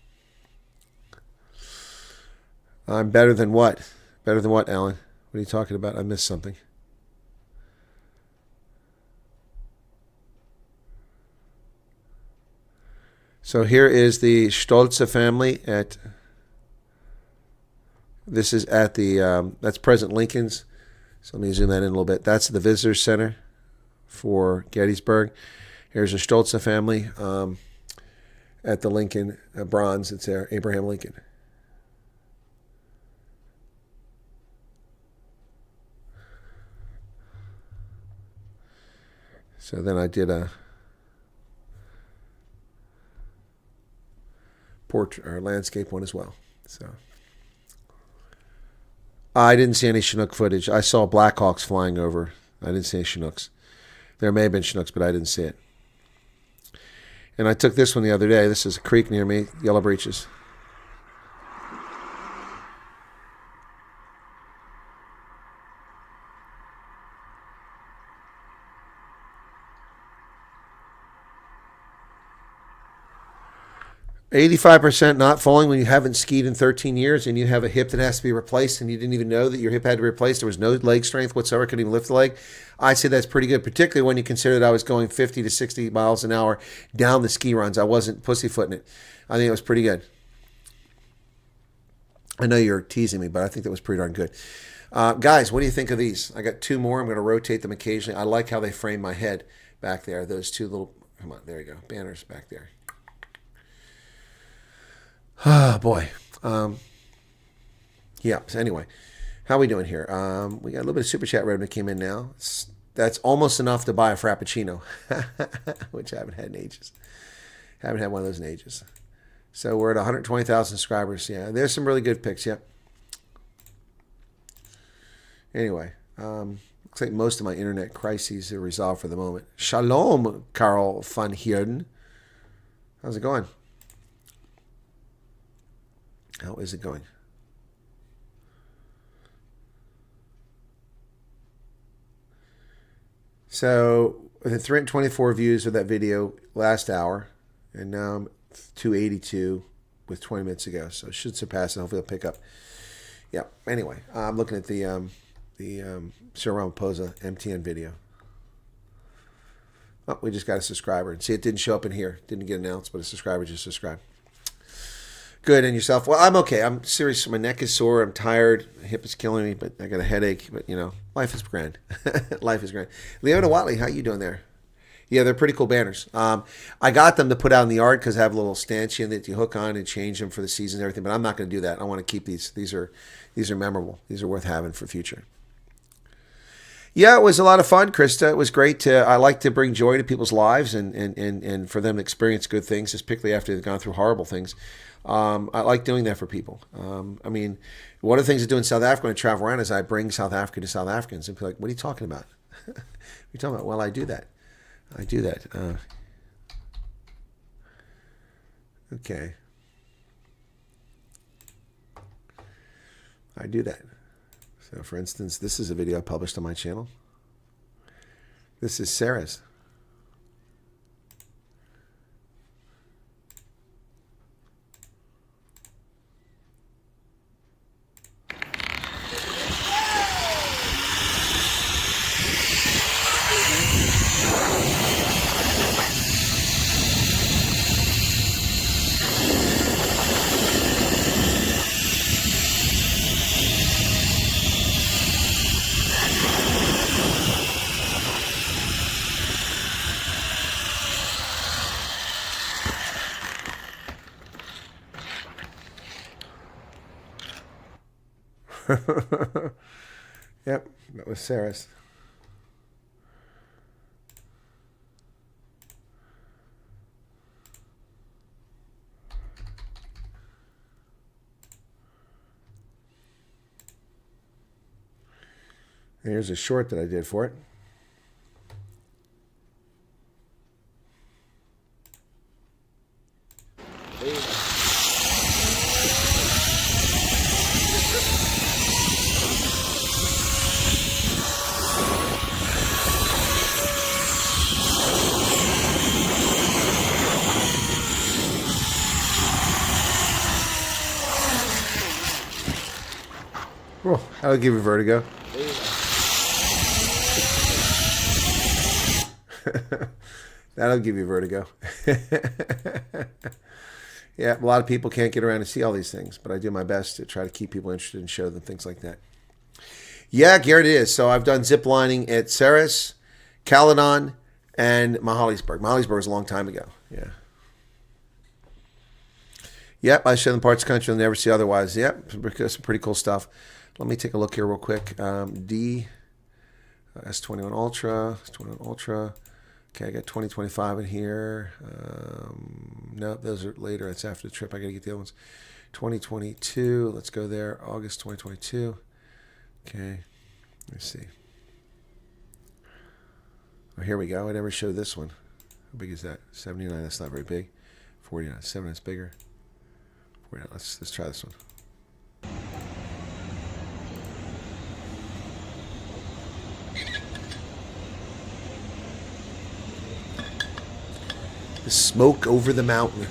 I'm better than what? Better than what, Alan? What are you talking about? I missed something. So here is the Stolze family at... This is at the... that's President Lincoln's. So let me zoom that in a little bit. That's the Visitor Center for Gettysburg. Here's a Stolze family at the Lincoln bronze. It's there, Abraham Lincoln. So then I did a portrait or landscape one as well. So I didn't see any Chinook footage. I saw Blackhawks flying over. I didn't see any Chinooks. There may have been Chinooks, but I didn't see it. And I took this one the other day. This is a creek near me, Yellow Breeches. 85% not falling when you haven't skied in 13 years and you have a hip that has to be replaced and you didn't even know that your hip had to be replaced. There was no leg strength whatsoever. Couldn't even lift the leg. I'd say that's pretty good, particularly when you consider that I was going 50 to 60 miles an hour down the ski runs. I wasn't pussyfooting it. I think it was pretty good. I know you're teasing me, but I think that was pretty darn good. Guys, what do you think of these? I got two more. I'm going to rotate them occasionally. I like how they frame my head back there. Those two little, come on, there you go, banners back there. Oh, boy. Yeah, so anyway, how are we doing here? We got a little bit of Super Chat revenue came in now. That's almost enough to buy a Frappuccino, which I haven't had in ages. Haven't had one of those in ages. So we're at 120,000 subscribers. Yeah, there's some really good picks, yep. Anyway, looks like most of my internet crises are resolved for the moment. Shalom, Carl van Heerden. How's it going? How is it going? So, within 324 views of that video last hour, and now I'm 282 with 20 minutes ago, so it should surpass, and hopefully it'll pick up. Yeah. Anyway, I'm looking at the Cyril Ramaphosa MTN video. Oh, we just got a subscriber. See, it didn't show up in here. Didn't get announced, but a subscriber just subscribed. Good, and yourself? Well, I'm okay. I'm serious. My neck is sore. I'm tired. My hip is killing me, but I got a headache. But, you know, life is grand. Life is grand. Leona Watley, how you doing there? Yeah, they're pretty cool banners. I got them to put out in the yard because I have a little stanchion that you hook on and change them for the season and everything, but I'm not going to do that. I want to keep these. These are memorable. These are worth having for future. Yeah, it was a lot of fun, Krista. It was great. I like to bring joy to people's lives and for them to experience good things, particularly after they've gone through horrible things. I like doing that for people. I mean, one of the things I do in South Africa when I travel around is I bring South Africa to South Africans and be like, what are you talking about? What are you talking about? Well, I do that. I do that. Okay. I do that. So, for instance, this is a video I published on my channel. This is Sarah's. Yep, that was Sarah's. Here's a short that I did for it. Oh, that'll give you vertigo. That'll give you vertigo. Yeah, a lot of people can't get around to see all these things, but I do my best to try to keep people interested and show them things like that. Yeah, Garrett, it is. So I've done zip lining at Ceres, Caledon, and Mahalisburg. Mahalisburg was a long time ago. Yeah. Yep, I show them parts of the country you'll never see otherwise. Yep, some pretty cool stuff. Let me take a look here real quick. S21 Ultra, S21 Ultra. Okay, I got 2025 in here. No, those are later. That's after the trip. I got to get the other ones. 2022. Let's go there. August 2022. Okay, let's see. Oh, here we go. I never showed this one. How big is that? 79. That's not very big. 49. 7. That's bigger. 49. Let's try this one. The smoke over the mountain.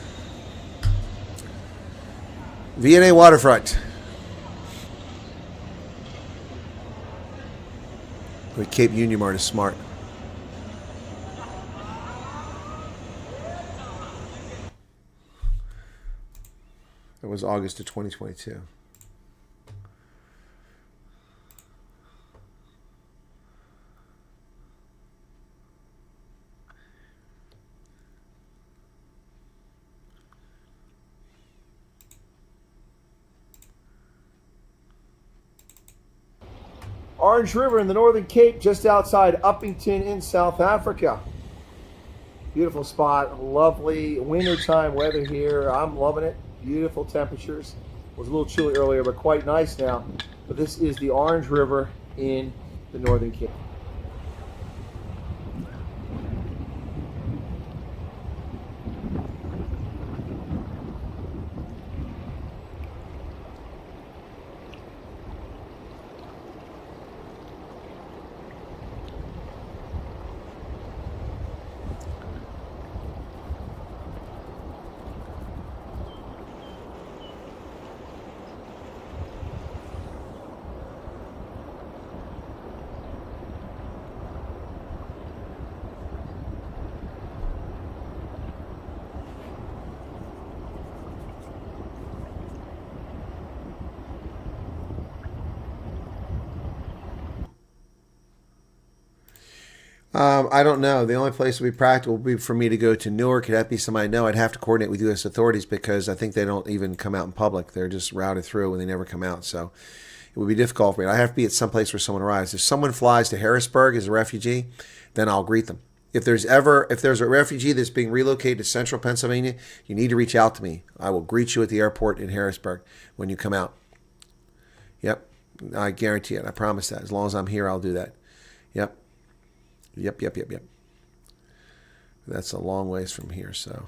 V&A waterfront. But Cape Union Mart is smart. That was August of 2022. Orange River in the Northern Cape, just outside Uppington in South Africa. Beautiful spot, lovely wintertime weather here. I'm loving it. Beautiful temperatures. It was a little chilly earlier, but quite nice now. But this is the Orange River in the Northern Cape. I don't know. The only place that would be practical would be for me to go to Newark. It'd have to be somebody I know. I'd have to coordinate with U.S. authorities because I think they don't even come out in public. They're just routed through and they never come out. So it would be difficult for me. I have to be at some place where someone arrives. If someone flies to Harrisburg as a refugee, then I'll greet them. If there's a refugee that's being relocated to central Pennsylvania, you need to reach out to me. I will greet you at the airport in Harrisburg when you come out. Yep. I guarantee it. I promise that. As long as I'm here, I'll do that. Yep. Yep. That's a long ways from here, so.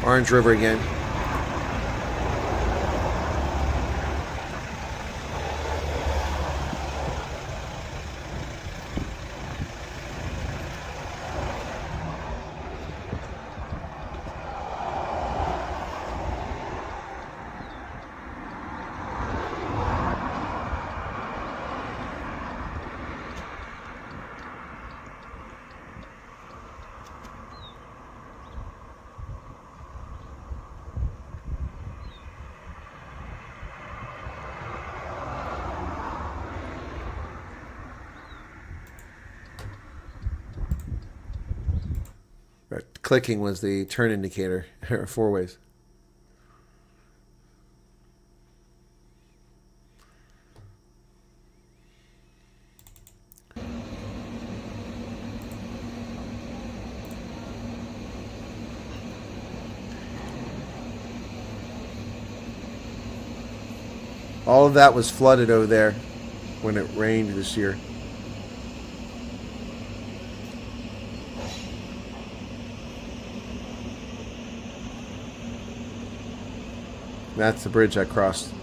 Orange River again. Clicking was the turn indicator, 4 ways. All of that was flooded over there when it rained this year. That's the bridge I crossed.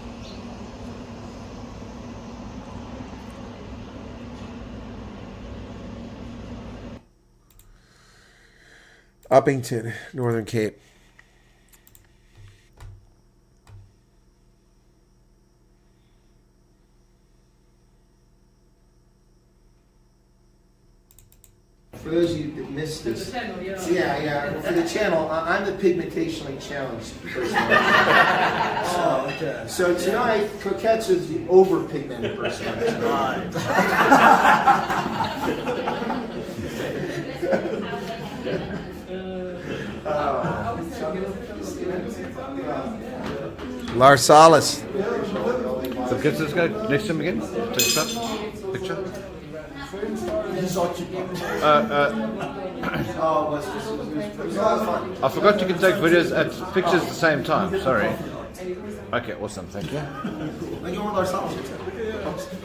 Uppington, Northern Cape. For those of you that missed this, yeah. For the channel, I'm the pigmentationally challenged person. So tonight, Coquettes is the over-pigmented person. Lars Salas. So let's go next to him again. Take a shot. Picture. I forgot you can take videos and pictures at the same time. Sorry. Okay, awesome. Thank you.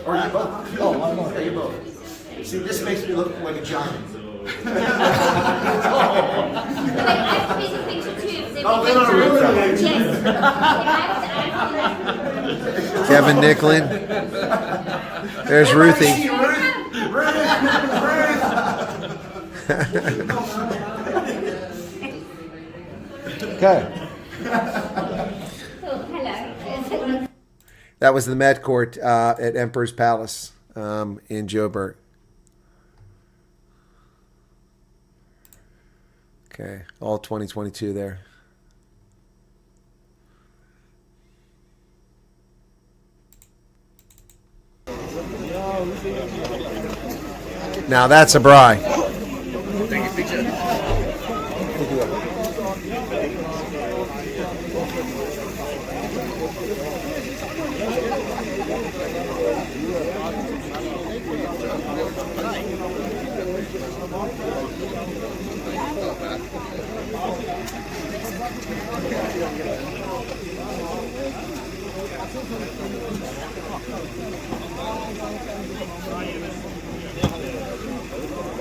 Or you both. Oh, I'm not. You both. See, this makes me look like a giant. Kevin Nicklin. There's Ruthie. Okay. That was the Met Court at Emperor's Palace in Joburg. Okay, all 2022 there. Now that's a braai.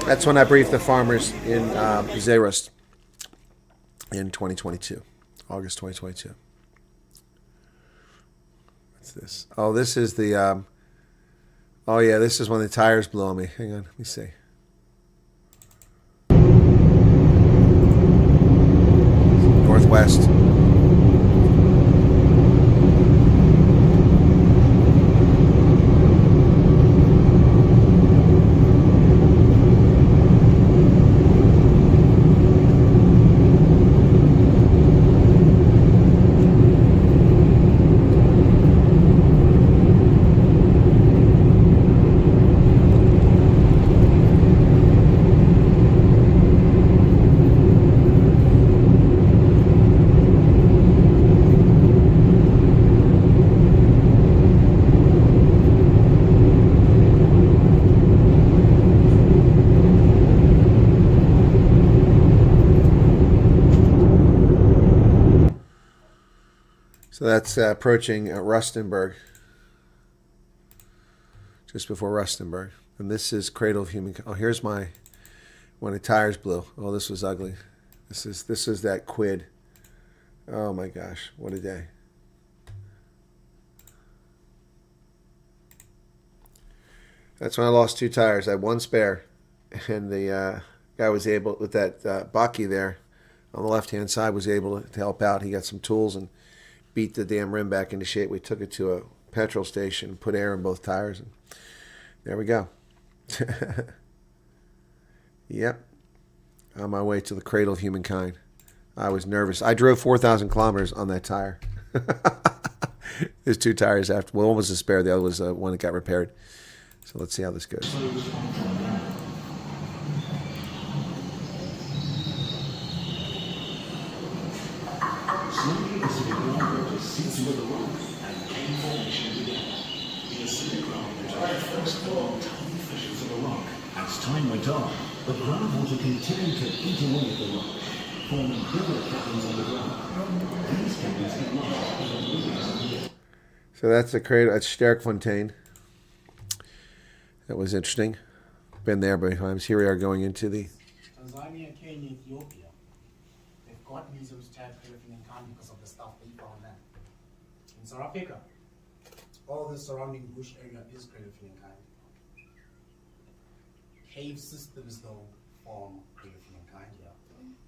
That's when I briefed the farmers in Zeerust in 2022, August 2022. What's this? Oh, this is the, oh yeah, this is when the tires blew on me. Hang on, let me see. Northwest. So that's approaching Rustenburg, just before Rustenburg. And this is Cradle of Human. Oh, here's my, when the tires blew. Oh, this was ugly. This is that quid. Oh my gosh, what a day. That's when I lost 2 tires. I had 1 spare. And the guy was able, with that Baki there on the left-hand side, was able to help out. He got some tools and beat the damn rim back into shape. We took it to a petrol station, put air in both tires, and there we go. Yep. On my way to the cradle of humankind. I was nervous. I drove 4,000 kilometers on that tire. There's 2 tires after. Well, one was a spare. The other was one that got repaired. So let's see how this goes. Seats with the rock and cave formation began. The acidic ground water first formed tiny fissures in the rock. As time went on, the groundwater continued to eat away at the rock, forming bigger caverns on the ground. These caverns get larger. So that's a cradle at Sterkfontein. That was interesting. Been there many times. Here we are going into the... Tanzania, Kenya, Ethiopia. They've got museums to have Philippine kind because of the stuff they found there. In South Africa, all the surrounding bush area is Philippine kind. Cave systems, though, form Philippine kind, yeah.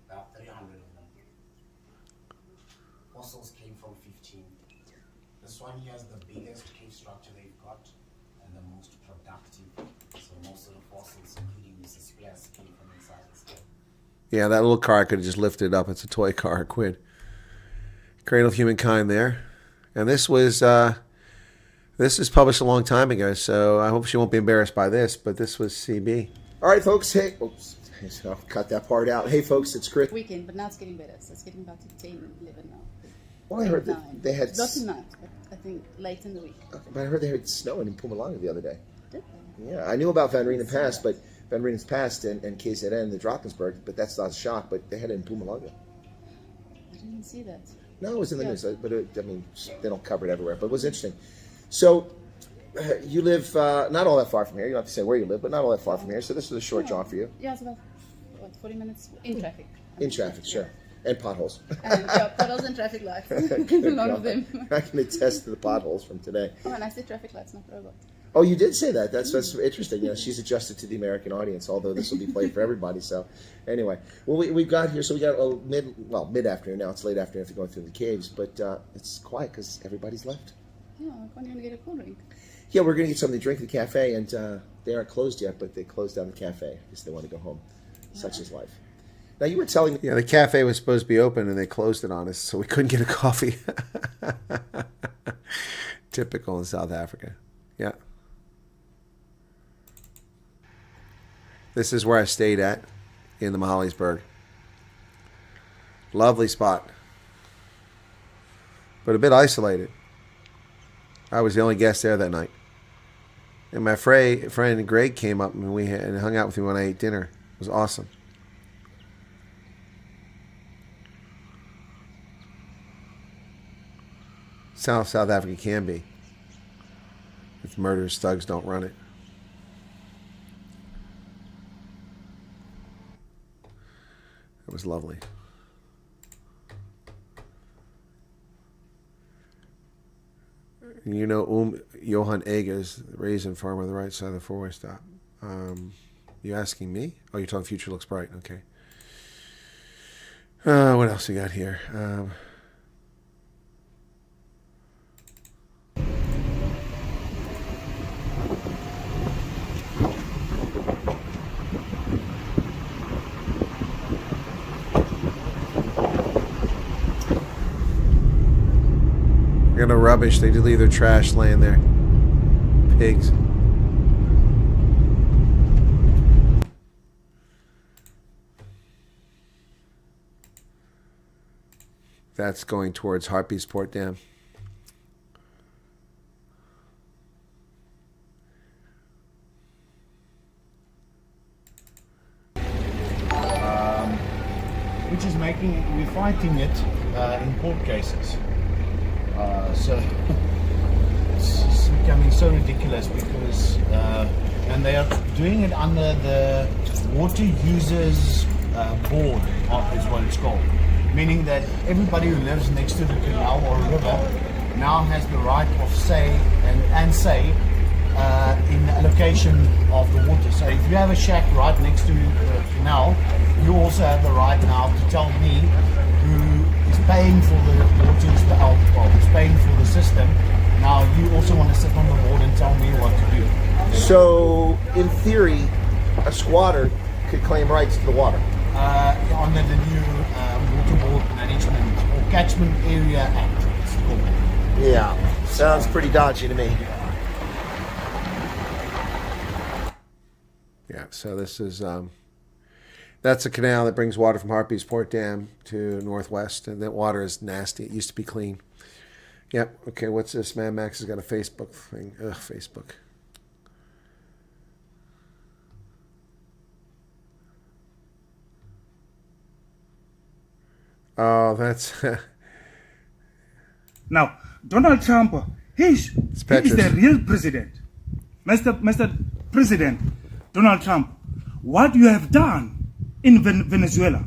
There are 300 of them. Fossils came from 15. This one here is the biggest cave structure they've got and the most productive. So most of the fossils, including Mrs. Spears, came from inside this cave. Yeah, that little car I could have just lifted up. It's a toy car, quid. Cradle of Humankind there. And this was published a long time ago, so I hope she won't be embarrassed by this, but this was CB. All right, folks. Hey, oops. I'll cut that part out. Hey, folks, it's Chris. Weekend, but now it's getting better. So it's getting back to 10, 11 now. Well, I heard that they had... Not tonight, but I think late in the week. But I heard they had snow in Mpumalanga the other day. Did they? Yeah, I knew about Van Renen Pass, but Van Renen's Pass and KZN, the Drakensberg, but that's not a shock, but they had it in Mpumalanga. I didn't see that. No, it was in the news, but I mean, they don't cover it everywhere, but it was interesting. So, you live not all that far from here. You don't have to say where you live, but not all that far from here. So this is a short jaunt for you. Yeah, it's about 40 minutes in traffic. In traffic, sure. And potholes. And potholes and traffic lights. A lot of them. I can attest to the potholes from today. Oh, and I said traffic lights, not robot. Oh, you did say that. That's interesting. You know, she's adjusted to the American audience, although this will be played for everybody. So, anyway, well, we got here. So we got mid afternoon now. It's late afternoon after going through the caves, but it's quiet because everybody's left. Yeah, I can't even get a cool drink. Yeah, we're gonna get something to drink at the cafe, and they aren't closed yet, but they closed down the cafe because they want to go home. Yeah. Such is life. Now you were telling me, yeah, the cafe was supposed to be open and they closed it on us, so we couldn't get a coffee. Typical in South Africa. Yeah. This is where I stayed at in the Mahalisburg. Lovely spot, but a bit isolated. I was the only guest there that night. And my friend Greg came up and we hung out with me when I ate dinner. It was awesome. South Africa can be. If murderous thugs don't run it. It was lovely. You know Johan Eggers, the raisin farmer on the right side of the four-way stop. You asking me? Oh, you're talking Future Looks Bright. Okay. What else we got here? No rubbish. They do leave their trash laying there. Pigs. That's going towards Hartbeespoort Dam. Which is we're fighting it in court cases. So it's becoming so ridiculous because, and they are doing it under the Water Users Board, is what it's called. Meaning that everybody who lives next to the canal or river now has the right of say and say in the allocation of the water. So if you have a shack right next to the canal, you also have the right now to tell me who is paying for the water, who's paying for the system. Now you also want to sit on the board and tell me what to do. So, in theory, a squatter could claim rights to the water. Under the new Water Board Management or Catchment Area Act, it's called. Yeah, sounds pretty dodgy to me. Yeah, so this is that's a canal that brings water from Hartbeespoort Dam to Northwest, and that water is nasty. It used to be clean. Yep. Okay, what's this? Mad Max has got a Facebook thing. Ugh, Facebook. Oh, that's... Now, Donald Trump He is the real president. Mr. President Donald Trump, what you have done in Venezuela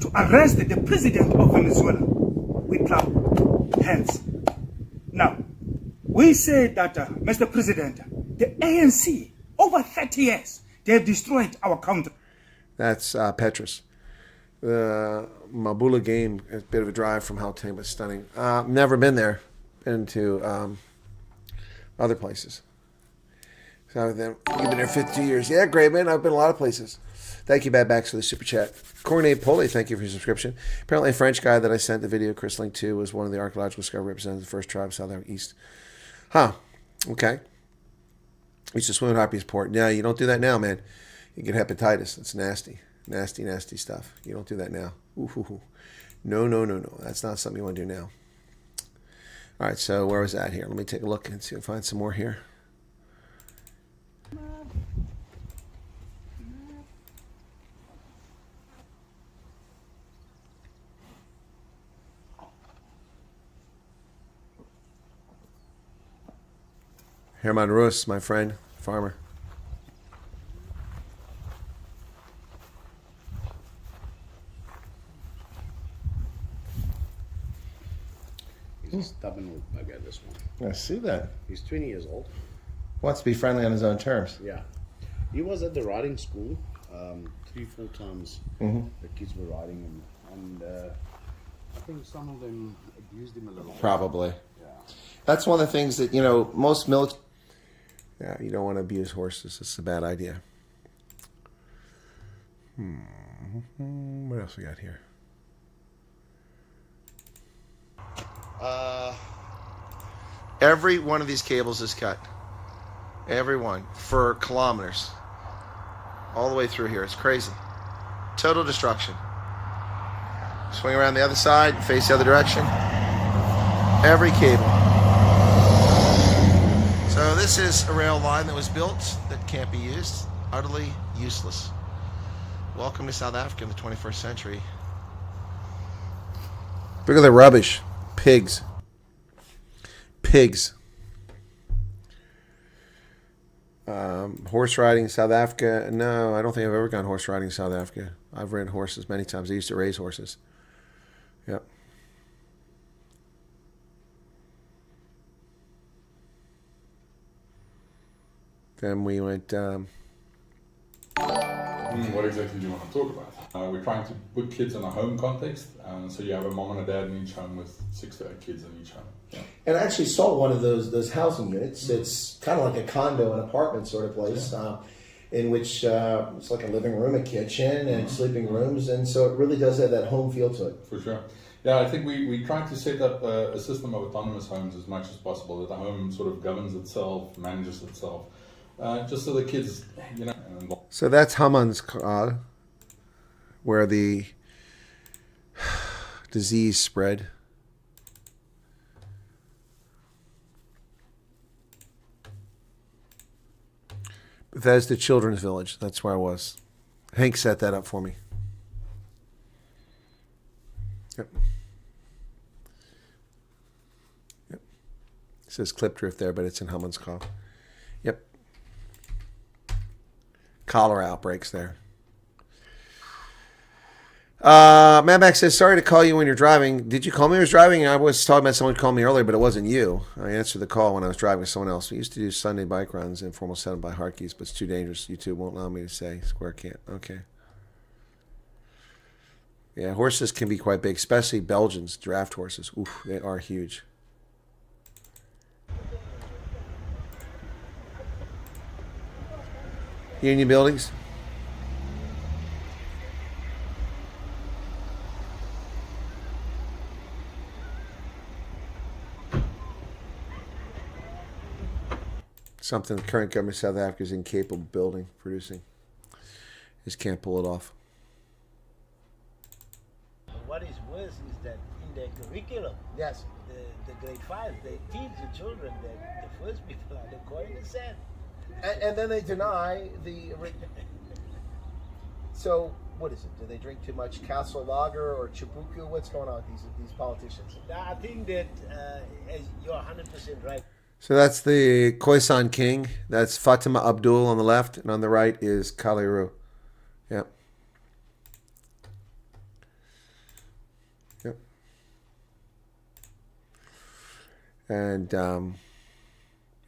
to arrest the president of Venezuela with clap hands. Now, we say that, Mr. President, the ANC, over 30 years, they have destroyed our country. That's Petrus. The Mabula game is a bit of a drive from Gauteng, but stunning. Never been there. Been to other places. So then, you've been there 52 years. Yeah, great, man. I've been a lot of places. Thank you, Bad Backs, for the super chat. Cornet Poli, thank you for your subscription. Apparently, a French guy that I sent the video, Chris linked to, was one of the archaeological discovery representatives of the first tribe, South Africa East. Huh. Okay. Used to swim in Harpy's Port. Yeah, you don't do that now, man. You get hepatitis. It's nasty. Nasty, nasty stuff. You don't do that now. Ooh. No. That's not something you want to do now. All right, so where was that here? Let me take a look and see if I can find some more here. Herman Rus, my friend, farmer. He's a stubborn old bugger, this one. I see that. He's 20 years old. Wants to be friendly on his own terms. Yeah. He was at the riding school 3-4 times. The kids were riding him. And I think some of them abused him a little. Probably. Yeah. That's one of the things that, most military... Yeah, you don't want to abuse horses. It's a bad idea. What else we got here? Every one of these cables is cut. Every one. For kilometers. All the way through here. It's crazy. Total destruction. Swing around the other side, face the other direction. Every cable. So this is a rail line that was built that can't be used. Utterly useless. Welcome to South Africa in the 21st century. Look at the rubbish. Pigs. Horse riding in South Africa. No, I don't think I've ever gone horse riding in South Africa. I've ridden horses many times. I used to raise horses. Yep. Then we went... What exactly do you want to talk about? We're trying to put kids in a home context. So you have a mom and a dad in each home with 6 to 8 kids in each home. Yeah. And I actually saw one of those housing units. It's kind of like a condo, an apartment sort of place, in which it's like a living room, a kitchen, and sleeping rooms. And so it really does have that home feel to it. For sure. Yeah, I think we try to set up a system of autonomous homes as much as possible, that the home sort of governs itself, manages itself. Just so the kids, So that's Hammanskraal, where the disease spread. Bethesda Children's Village. That's where I was. Hank set that up for me. Yep. It says Klipdrift there, but it's in Hammanskraal. Yep. Cholera outbreaks there. Madmax says, sorry to call you when you're driving. Did you call me when I was driving? I was talking about someone called me earlier, but it wasn't you. I answered the call when I was driving with someone else. We used to do Sunday bike runs, informal 7 by Hartkeys, but it's too dangerous. YouTube won't allow me to say. Square can't. Okay. Yeah, horses can be quite big, especially Belgians, draft horses. Oof, they are huge. Union buildings. Something the current government of South Africa is incapable of building, producing. Just can't pull it off. What is worse is that in their curriculum, the grade 5, they teach the children that the first people are the coin and sand. And then they deny the... So what is it? Do they drink too much Castle Lager or Chibuku? What's going on with these politicians? I think that you're 100% right. So that's the Khoisan king. That's Fatima Abdul on the left, and on the right is Kaliru. Yep. Yep. And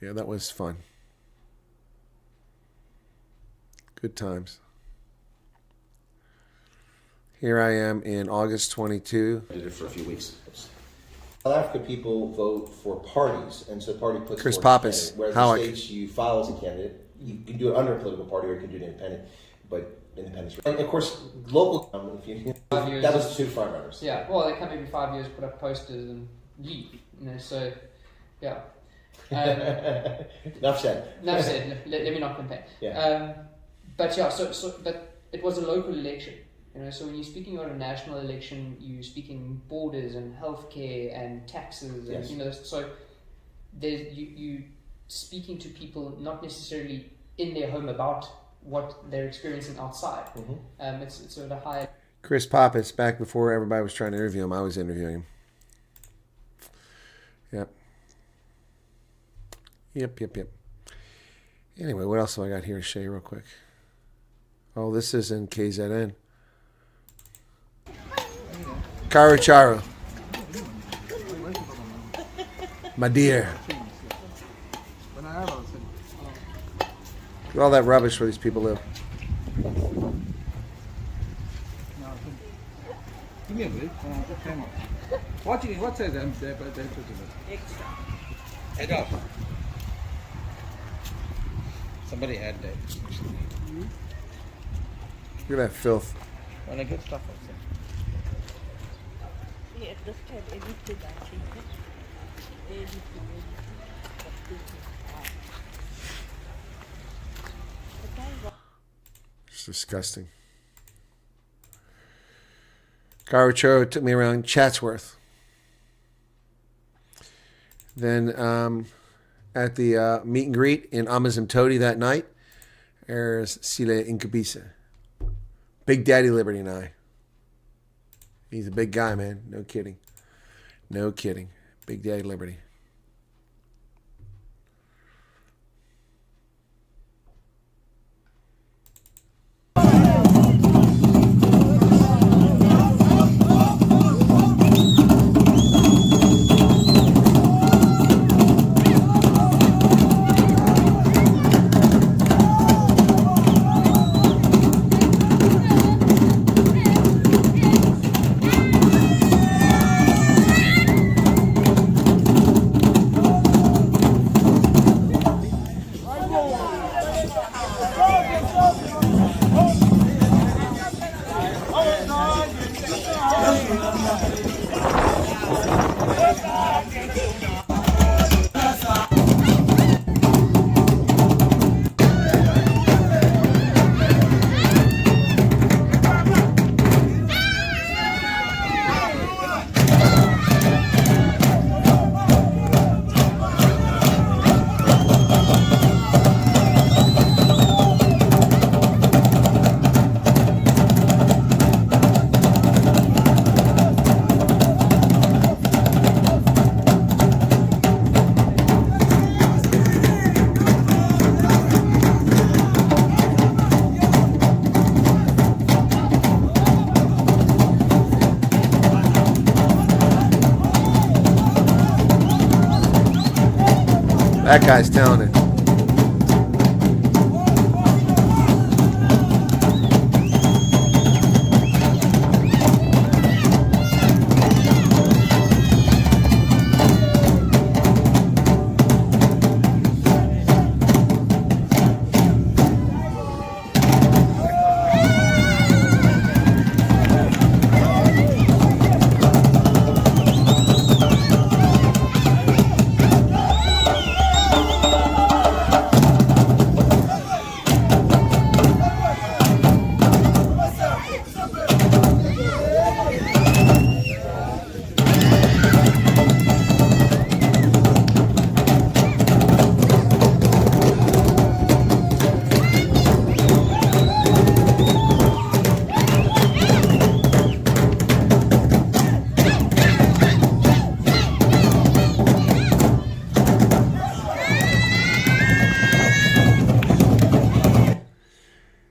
yeah, that was fun. Good times. Here I am in August 22. I did it for a few weeks. South Africa people vote for parties, and so the party puts Chris forward a Pappas, candidate. Whereas how in I- the States, you file as a candidate. You can do it under a political party, or you can do it independent. But independence, and of course, local. If you, that was 2 front runners. Yeah, well, they come every 5 years, put up posters and leave. So, yeah. Enough said. Enough said. Let me not complain. Yeah. But yeah, but it was a local election. So when you're speaking about a national election, you're speaking borders and healthcare and taxes, and Yes. so there's you speaking to people not necessarily in their home about what they're experiencing outside. It's sort of a high. Chris Pappas, back before everybody was trying to interview him, I was interviewing him. Yep. Yep. Anyway, what else have I got here to show you real quick? Oh, this is in KZN. Karo Charo. My dear. Look at all that rubbish where these people live. Give me a break. What size am I? Extra. Adult. Somebody add that. Look at that filth. When I get stuff outside. Yeah, just have edited that. It's disgusting. Garacho took me around Chatsworth. Then at the meet and greet in Amazimtoti that night, there's Sile Inkabisa. Big Daddy Liberty and I. He's a big guy, man. No kidding. No kidding. Big Daddy Liberty. That guy's talented.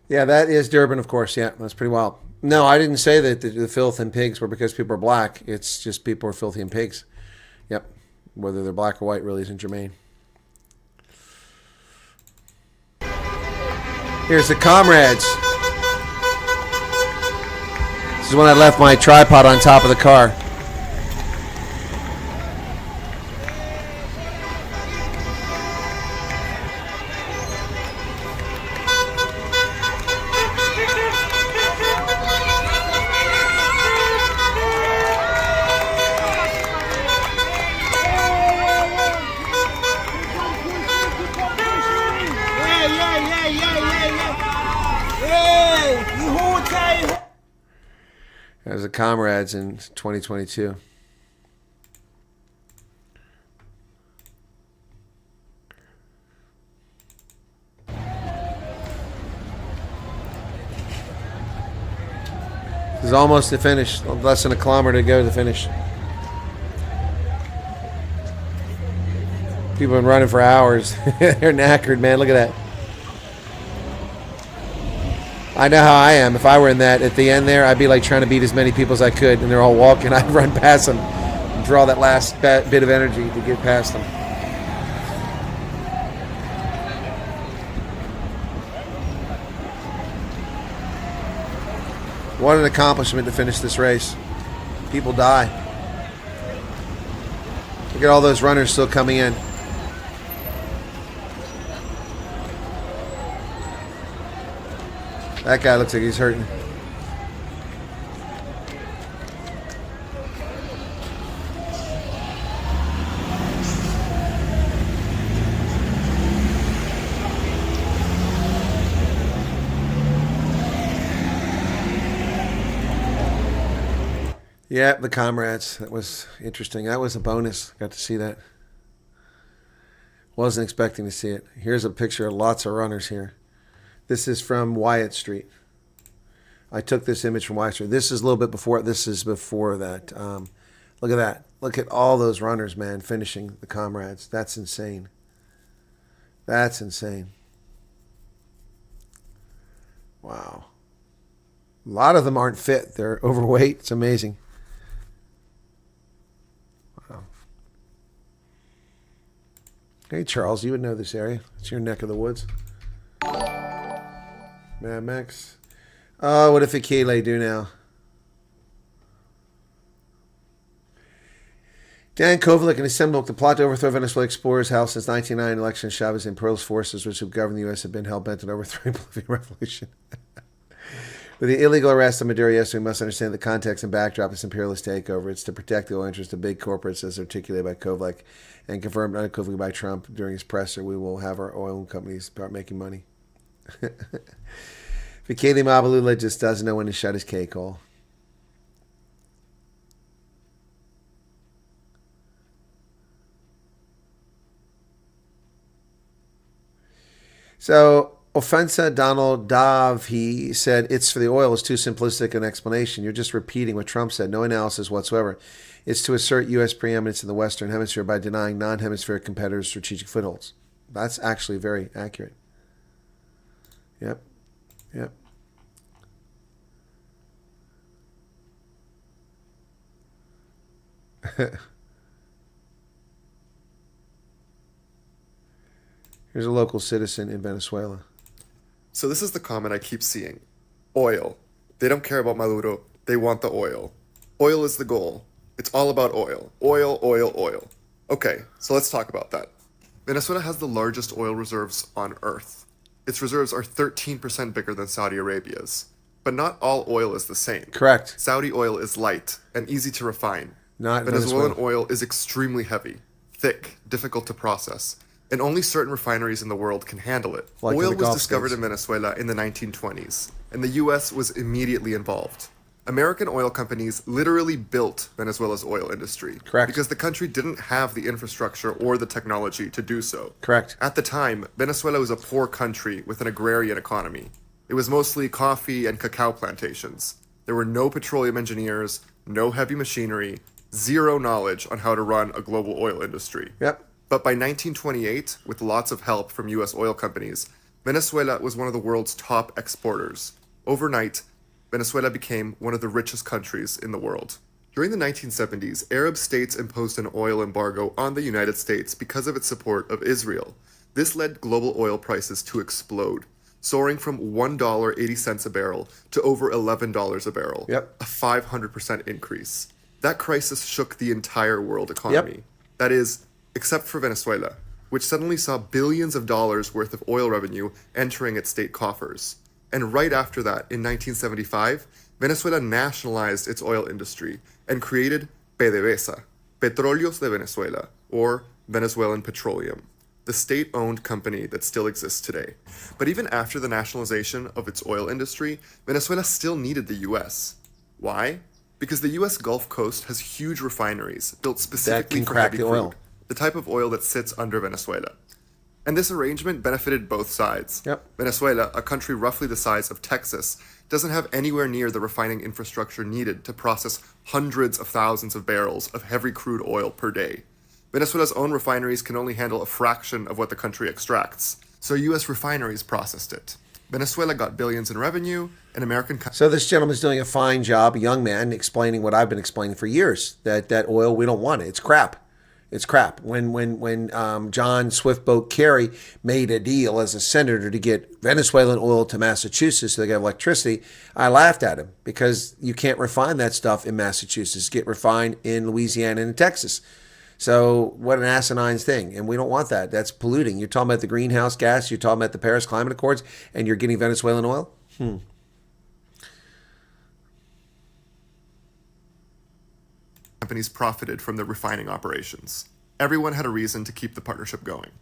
Yeah, that is Durban, of course. Yeah, that's pretty wild. No, I didn't say that the filth and pigs were because people are black. It's just people are filthy and pigs. Yep. Whether they're black or white really isn't germane. Here's the comrades. This is when I left my tripod on top of the car. As the comrades in 2022. This is almost the finish. Less than a kilometer to go to the finish. People have been running for hours. They're knackered, man. Look at that. I know how I am. If I were in that at the end there, I'd be like trying to beat as many people as I could, and they're all walking. I'd run past them and draw that last bit of energy to get past them. What an accomplishment to finish this race. People die. Look at all those runners still coming in. That guy looks like he's hurting. Yeah, the comrades. That was interesting. That was a bonus. Got to see that. Wasn't expecting to see it. Here's a picture of lots of runners here. This is from Wyatt Street. I took this image from Wyatt Street. This is a little bit before. This is before that. Look at that. Look at all those runners, man, finishing the comrades. That's insane. That's insane. Wow. A lot of them aren't fit. They're overweight. It's amazing. Wow. Hey, Charles, you would know this area. It's your neck of the woods. Mad Max. Oh, what did Fikile do now? Dan Kovalik and his symbol, the plot to overthrow Venezuela explorer's house since 1999 election. Chavez and Pearl's forces, which have governed the U.S., have been hell-bent on overthrowing the Bolivian revolution. With the illegal arrest of Maduro yesterday, we must understand the context and backdrop of this imperialist takeover. It's to protect the oil interests of big corporates, as articulated by Kovalik and confirmed unequivocally by Trump during his presser. We will have our oil companies start making money. Fikile Mabalula just doesn't know when to shut his K-call. So, Offensa Donald Dav, he said, it's for the oil is too simplistic an explanation. You're just repeating what Trump said. No analysis whatsoever. It's to assert U.S. preeminence in the Western Hemisphere by denying non-hemispheric competitors strategic footholds. That's actually very accurate. Yep. Yep. Here's a local citizen in Venezuela. So this is the comment I keep seeing. Oil. They don't care about Maduro. They want the oil. Oil is the goal. It's all about oil. Oil, oil, oil. Okay, so let's talk about that. Venezuela has the largest oil reserves on Earth. Its reserves are 13% bigger than Saudi Arabia's. But not all oil is the same. Correct. Saudi oil is light and easy to refine. Not Venezuelan Venezuela. oil is extremely heavy, thick, difficult to process, and only certain refineries in the world can handle it. Like Oil in the was Gulf discovered States. in Venezuela in the 1920s, and the US was immediately involved. American oil companies literally built Venezuela's oil industry. Correct. Because the country didn't have the infrastructure or the technology to do so. Correct. At the time, Venezuela was a poor country with an agrarian economy. It was mostly coffee and cacao plantations. There were no petroleum engineers, no heavy machinery, zero knowledge on how to run a global oil industry. Yep. But by 1928, with lots of help from US oil companies, Venezuela was one of the world's top exporters. Overnight, Venezuela became one of the richest countries in the world. During the 1970s, Arab states imposed an oil embargo on the United States because of its support of Israel. This led global oil prices to explode, soaring from $1.80 a barrel to over $11 a barrel, a 500% increase. That crisis shook the entire world economy. That is, except for Venezuela, which suddenly saw billions of dollars worth of oil revenue entering its state coffers. And right after that, in 1975, Venezuela nationalized its oil industry and created PDVSA, Petróleos de Venezuela, or Venezuelan Petroleum, the state-owned company that still exists today. But even after the nationalization of its oil industry, Venezuela still needed the US. Why? Because the US Gulf Coast has huge refineries built specifically for heavy crude, the type of oil that sits under Venezuela. And this arrangement benefited both sides. Venezuela, a country roughly the size of Texas, doesn't have anywhere near the refining infrastructure needed to process hundreds of thousands of barrels of heavy crude oil per day. Venezuela's own refineries can only handle a fraction of what the country extracts, so US refineries processed it. Venezuela got billions in revenue, and American... So this gentleman's doing a fine job, a young man, explaining what I've been explaining for years, that oil, we don't want it. It's crap. It's crap. When John Swiftboat Kerry made a deal as a senator to get Venezuelan oil to Massachusetts so they get electricity, I laughed at him because you can't refine that stuff in Massachusetts. Get refined in Louisiana and in Texas. So what an asinine thing. And we don't want that. That's polluting. You're talking about the greenhouse gas. You're talking about the Paris Climate Accords, and you're getting Venezuelan oil? Companies profited from the refining operations. Everyone had a reason to keep the partnership going.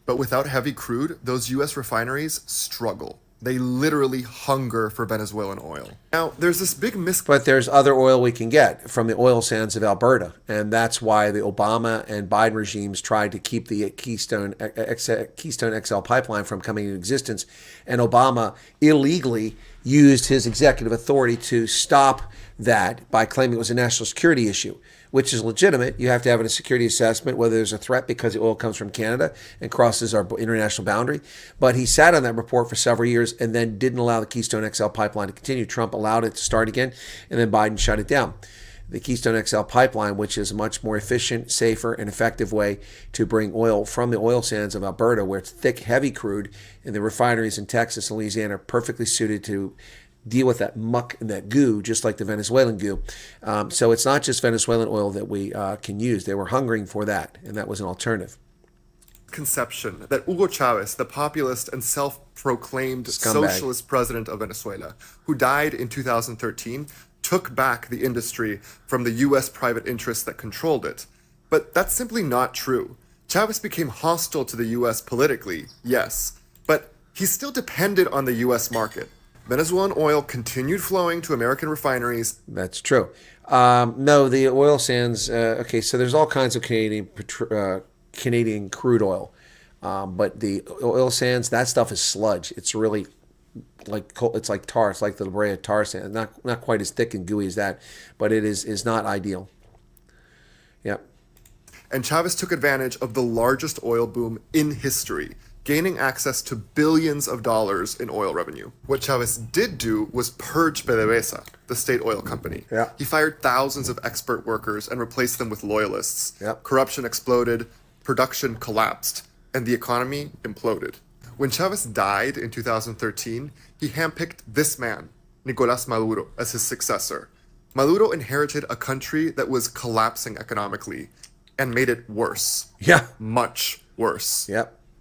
But without heavy crude, those US refineries struggle. They literally hunger for Venezuelan oil. Now, there's this big But there's other oil we can get from the oil sands of Alberta. And that's why the Obama and Biden regimes tried to keep the Keystone XL pipeline from coming into existence. And Obama illegally used his executive authority to stop that by claiming it was a national security issue, which is legitimate. You have to have a security assessment whether there's a threat because the oil comes from Canada and crosses our international boundary. But he sat on that report for several years and then didn't allow the Keystone XL pipeline to continue. Trump allowed it to start again, and then Biden shut it down. The Keystone XL pipeline, which is a much more efficient, safer, and effective way to bring oil from the oil sands of Alberta, where it's thick, heavy crude, and the refineries in Texas and Louisiana are perfectly suited to deal with that muck and that goo, just like the Venezuelan goo. So it's not just Venezuelan oil that we can use. They were hungering for that, and that was an alternative. Conception that Hugo Chavez, the populist and self-proclaimed socialist president of Venezuela, who died in 2013, took back the industry from the US private interests that controlled it. But that's simply not true. Chavez became hostile to the US politically, yes, but he still depended on the US market. Venezuelan oil continued flowing to American refineries. That's true. No, the oil sands, okay, so there's all kinds of Canadian crude oil. But the oil sands, that stuff is sludge. It's really like tar. It's like the La Brea tar sand. Not quite as thick and gooey as that, but it is not ideal. Yep. And Chavez took advantage of the largest oil boom in history, gaining access to billions of dollars in oil revenue. What Chavez did do was purge PDVSA, the state oil company. He fired thousands of expert workers and replaced them with loyalists. Corruption exploded, production collapsed, and the economy imploded. When Chavez died in 2013, he handpicked this man, Nicolás Maduro, as his successor. Maduro inherited a country that was collapsing economically and made it worse. Much worse.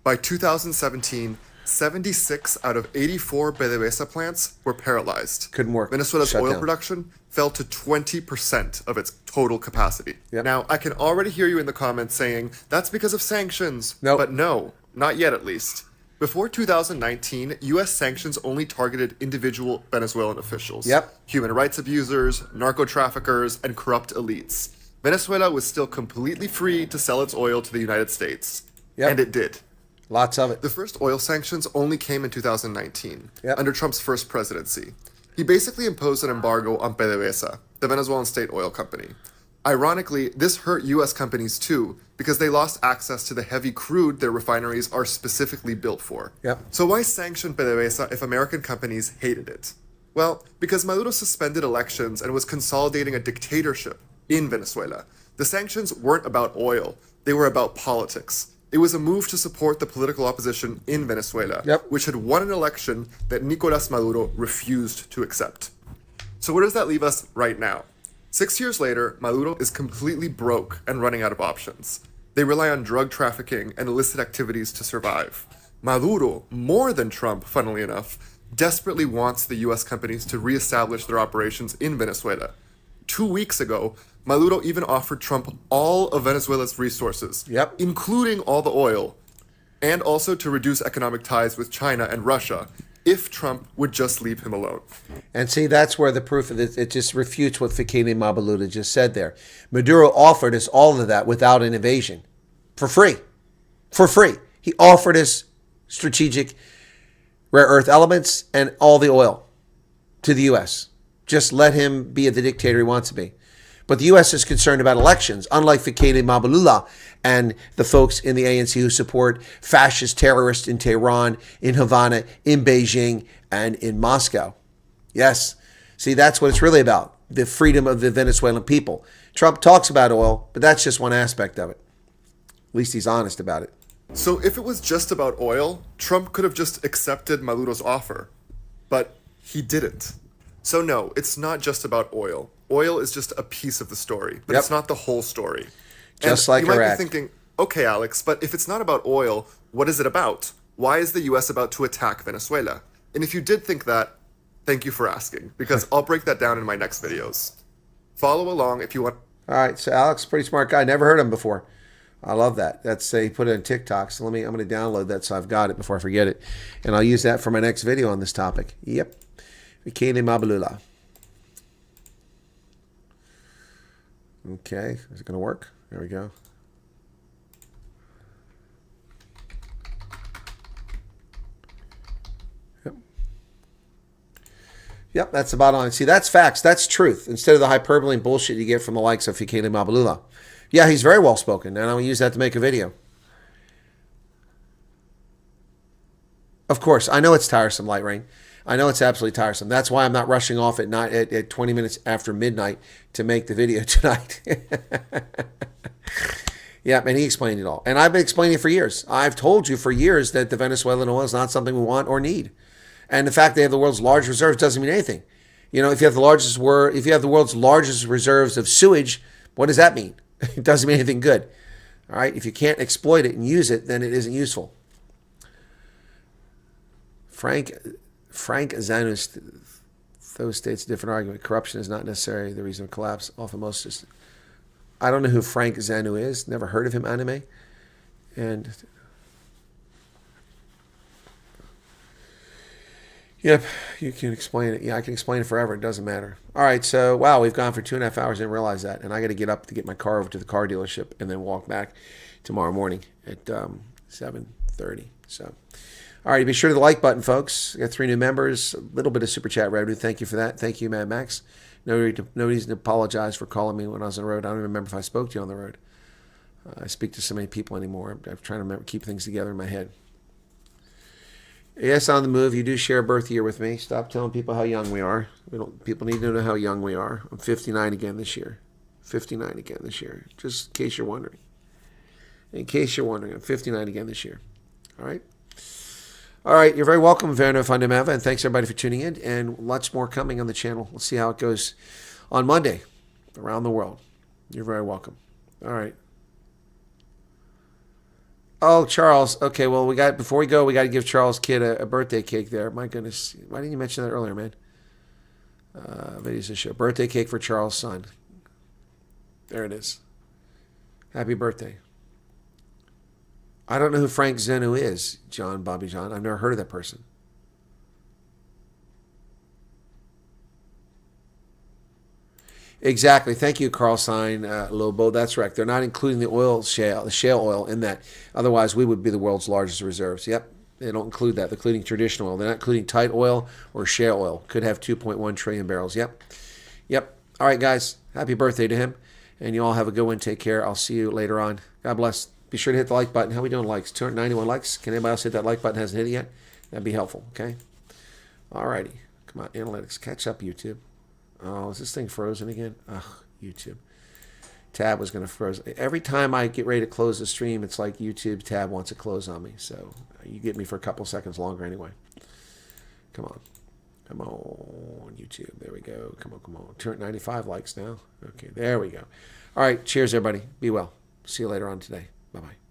By 2017, 76 out of 84 PDVSA plants were paralyzed. Couldn't work. Venezuela's Shut oil down. production fell to 20% of its total capacity. Now, I can already hear you in the comments saying, that's because of sanctions. But no, not yet at least. Before 2019, U.S. sanctions only targeted individual Venezuelan officials. Human rights abusers, narco-traffickers, and corrupt elites. Venezuela was still completely free to sell its oil to the United States. And it did. Lots of it. The first oil sanctions only came in 2019, under Trump's first presidency. He basically imposed an embargo on PDVSA, the Venezuelan state oil company. Ironically, this hurt US companies too, because they lost access to the heavy crude their refineries are specifically built for. Yep. So why sanction PDVSA if American companies hated it? Well, because Maduro suspended elections and was consolidating a dictatorship in Venezuela. The sanctions weren't about oil, they were about politics. It was a move to support the political opposition in Venezuela, which had won an election that Nicolás Maduro refused to accept. So where does that leave us right now? 6 years later, Maduro is completely broke and running out of options. They rely on drug trafficking and illicit activities to survive. Maduro, more than Trump, funnily enough, desperately wants the US companies to reestablish their operations in Venezuela. 2 weeks ago, Maduro even offered Trump all of Venezuela's resources, including all the oil, and also to reduce economic ties with China and Russia, if Trump would just leave him alone. And see, that's where the proof of it just refutes what Fikini Mabaluda just said there. Maduro offered us all of that without an invasion. For free. For free. He offered us strategic rare earth elements and all the oil to the U.S. Just let him be the dictator he wants to be. But the U.S. is concerned about elections, unlike Fikini Mabalula and the folks in the ANC who support fascist terrorists in Tehran, in Havana, in Beijing, and in Moscow. Yes. See, that's what it's really about, the freedom of the Venezuelan people. Trump talks about oil, but that's just one aspect of it. At least he's honest about it. So if it was just about oil, Trump could have just accepted Maduro's offer. But he didn't. So no, it's not just about oil. Oil is just a piece of the story, but it's not the whole story. Just and like you might Iraq. be thinking, okay, Alex, but if it's not about oil, what is it about? Why is the U.S. about to attack Venezuela? And if you did think that, thank you for asking, because I'll break that down in my next videos. Follow along if you want. All right, so Alex, pretty smart guy. Never heard him before. I love that. That's he put it on TikTok. So I'm going to download that so I've got it before I forget it, and I'll use that for my next video on this topic. Yep, Fikini Mabalula. Okay, is it going to work? There we go. Yep, that's the bottom line. See, that's facts. That's truth. Instead of the hyperbole and bullshit you get from the likes of Fikini Mabalula. Yeah, he's very well spoken, and I'll use that to make a video. Of course, I know it's tiresome, Light Rain. I know it's absolutely tiresome. That's why I'm not rushing off at 20 minutes after midnight to make the video tonight. Yeah, and he explained it all. And I've been explaining it for years. I've told you for years that the Venezuelan oil is not something we want or need. And the fact they have the world's largest reserves doesn't mean anything. You know, if you have the world's largest reserves of sewage, what does that mean? It doesn't mean anything good. All right? If you can't exploit it and use it, then it isn't useful. Frank Zanus, those states a different argument. Corruption is not necessarily the reason of collapse. Often most just, I don't know who Frank Zanu is. Never heard of him, anime. And yep, you can explain it. Yeah, I can explain it forever. It doesn't matter. All right, so wow, we've gone for 2.5 hours. I didn't realize that, and I got to get up to get my car over to the car dealership and then walk back tomorrow morning at 7:30. So. All right, be sure to the like button, folks. I got 3 new members, a little bit of super chat revenue. Thank you for that. Thank you, Mad Max. No reason to apologize for calling me when I was on the road. I don't even remember if I spoke to you on the road. I speak to so many people anymore. I'm trying to remember, keep things together in my head. Yes, on the move. You do share a birth year with me. Stop telling people how young we are. People need to know how young we are. I'm 59 again this year. 59 again this year. Just in case you're wondering. In case you're wondering, I'm 59 again this year. All right? All right, you're very welcome, Verno Fundamava, and thanks everybody for tuning in, and lots more coming on the channel. We'll see how it goes on Monday around the world. You're very welcome. All right. Oh, Charles. Okay, well, before we go, we got to give Charles' kid a birthday cake there. My goodness. Why didn't you mention that earlier, man? Videos to show. Birthday cake for Charles' son. There it is. Happy birthday. I don't know who Frank Zenu is, Bobby John. I've never heard of that person. Exactly. Thank you, Carl Stein, Lobo. That's right. They're not including the shale oil in that. Otherwise, we would be the world's largest reserves. Yep. They don't include that. They're including traditional oil. They're not including tight oil or shale oil. Could have 2.1 trillion barrels. Yep. Yep. All right, guys. Happy birthday to him. And you all have a good one. Take care. I'll see you later on. God bless. Be sure to hit the like button. How are we doing likes? 291 likes. Can anybody else hit that like button? Hasn't hit it yet? That'd be helpful. Okay. Alrighty. Come on, analytics. Catch up, YouTube. Oh, is this thing frozen again? Ugh, YouTube. Tab was going to froze. Every time I get ready to close the stream, it's like YouTube tab wants to close on me. So you get me for a couple seconds longer anyway. Come on. Come on, YouTube. There we go. Come on, come on. 295 likes now. Okay, there we go. All right. Cheers, everybody. Be well. See you later on today. Bye-bye.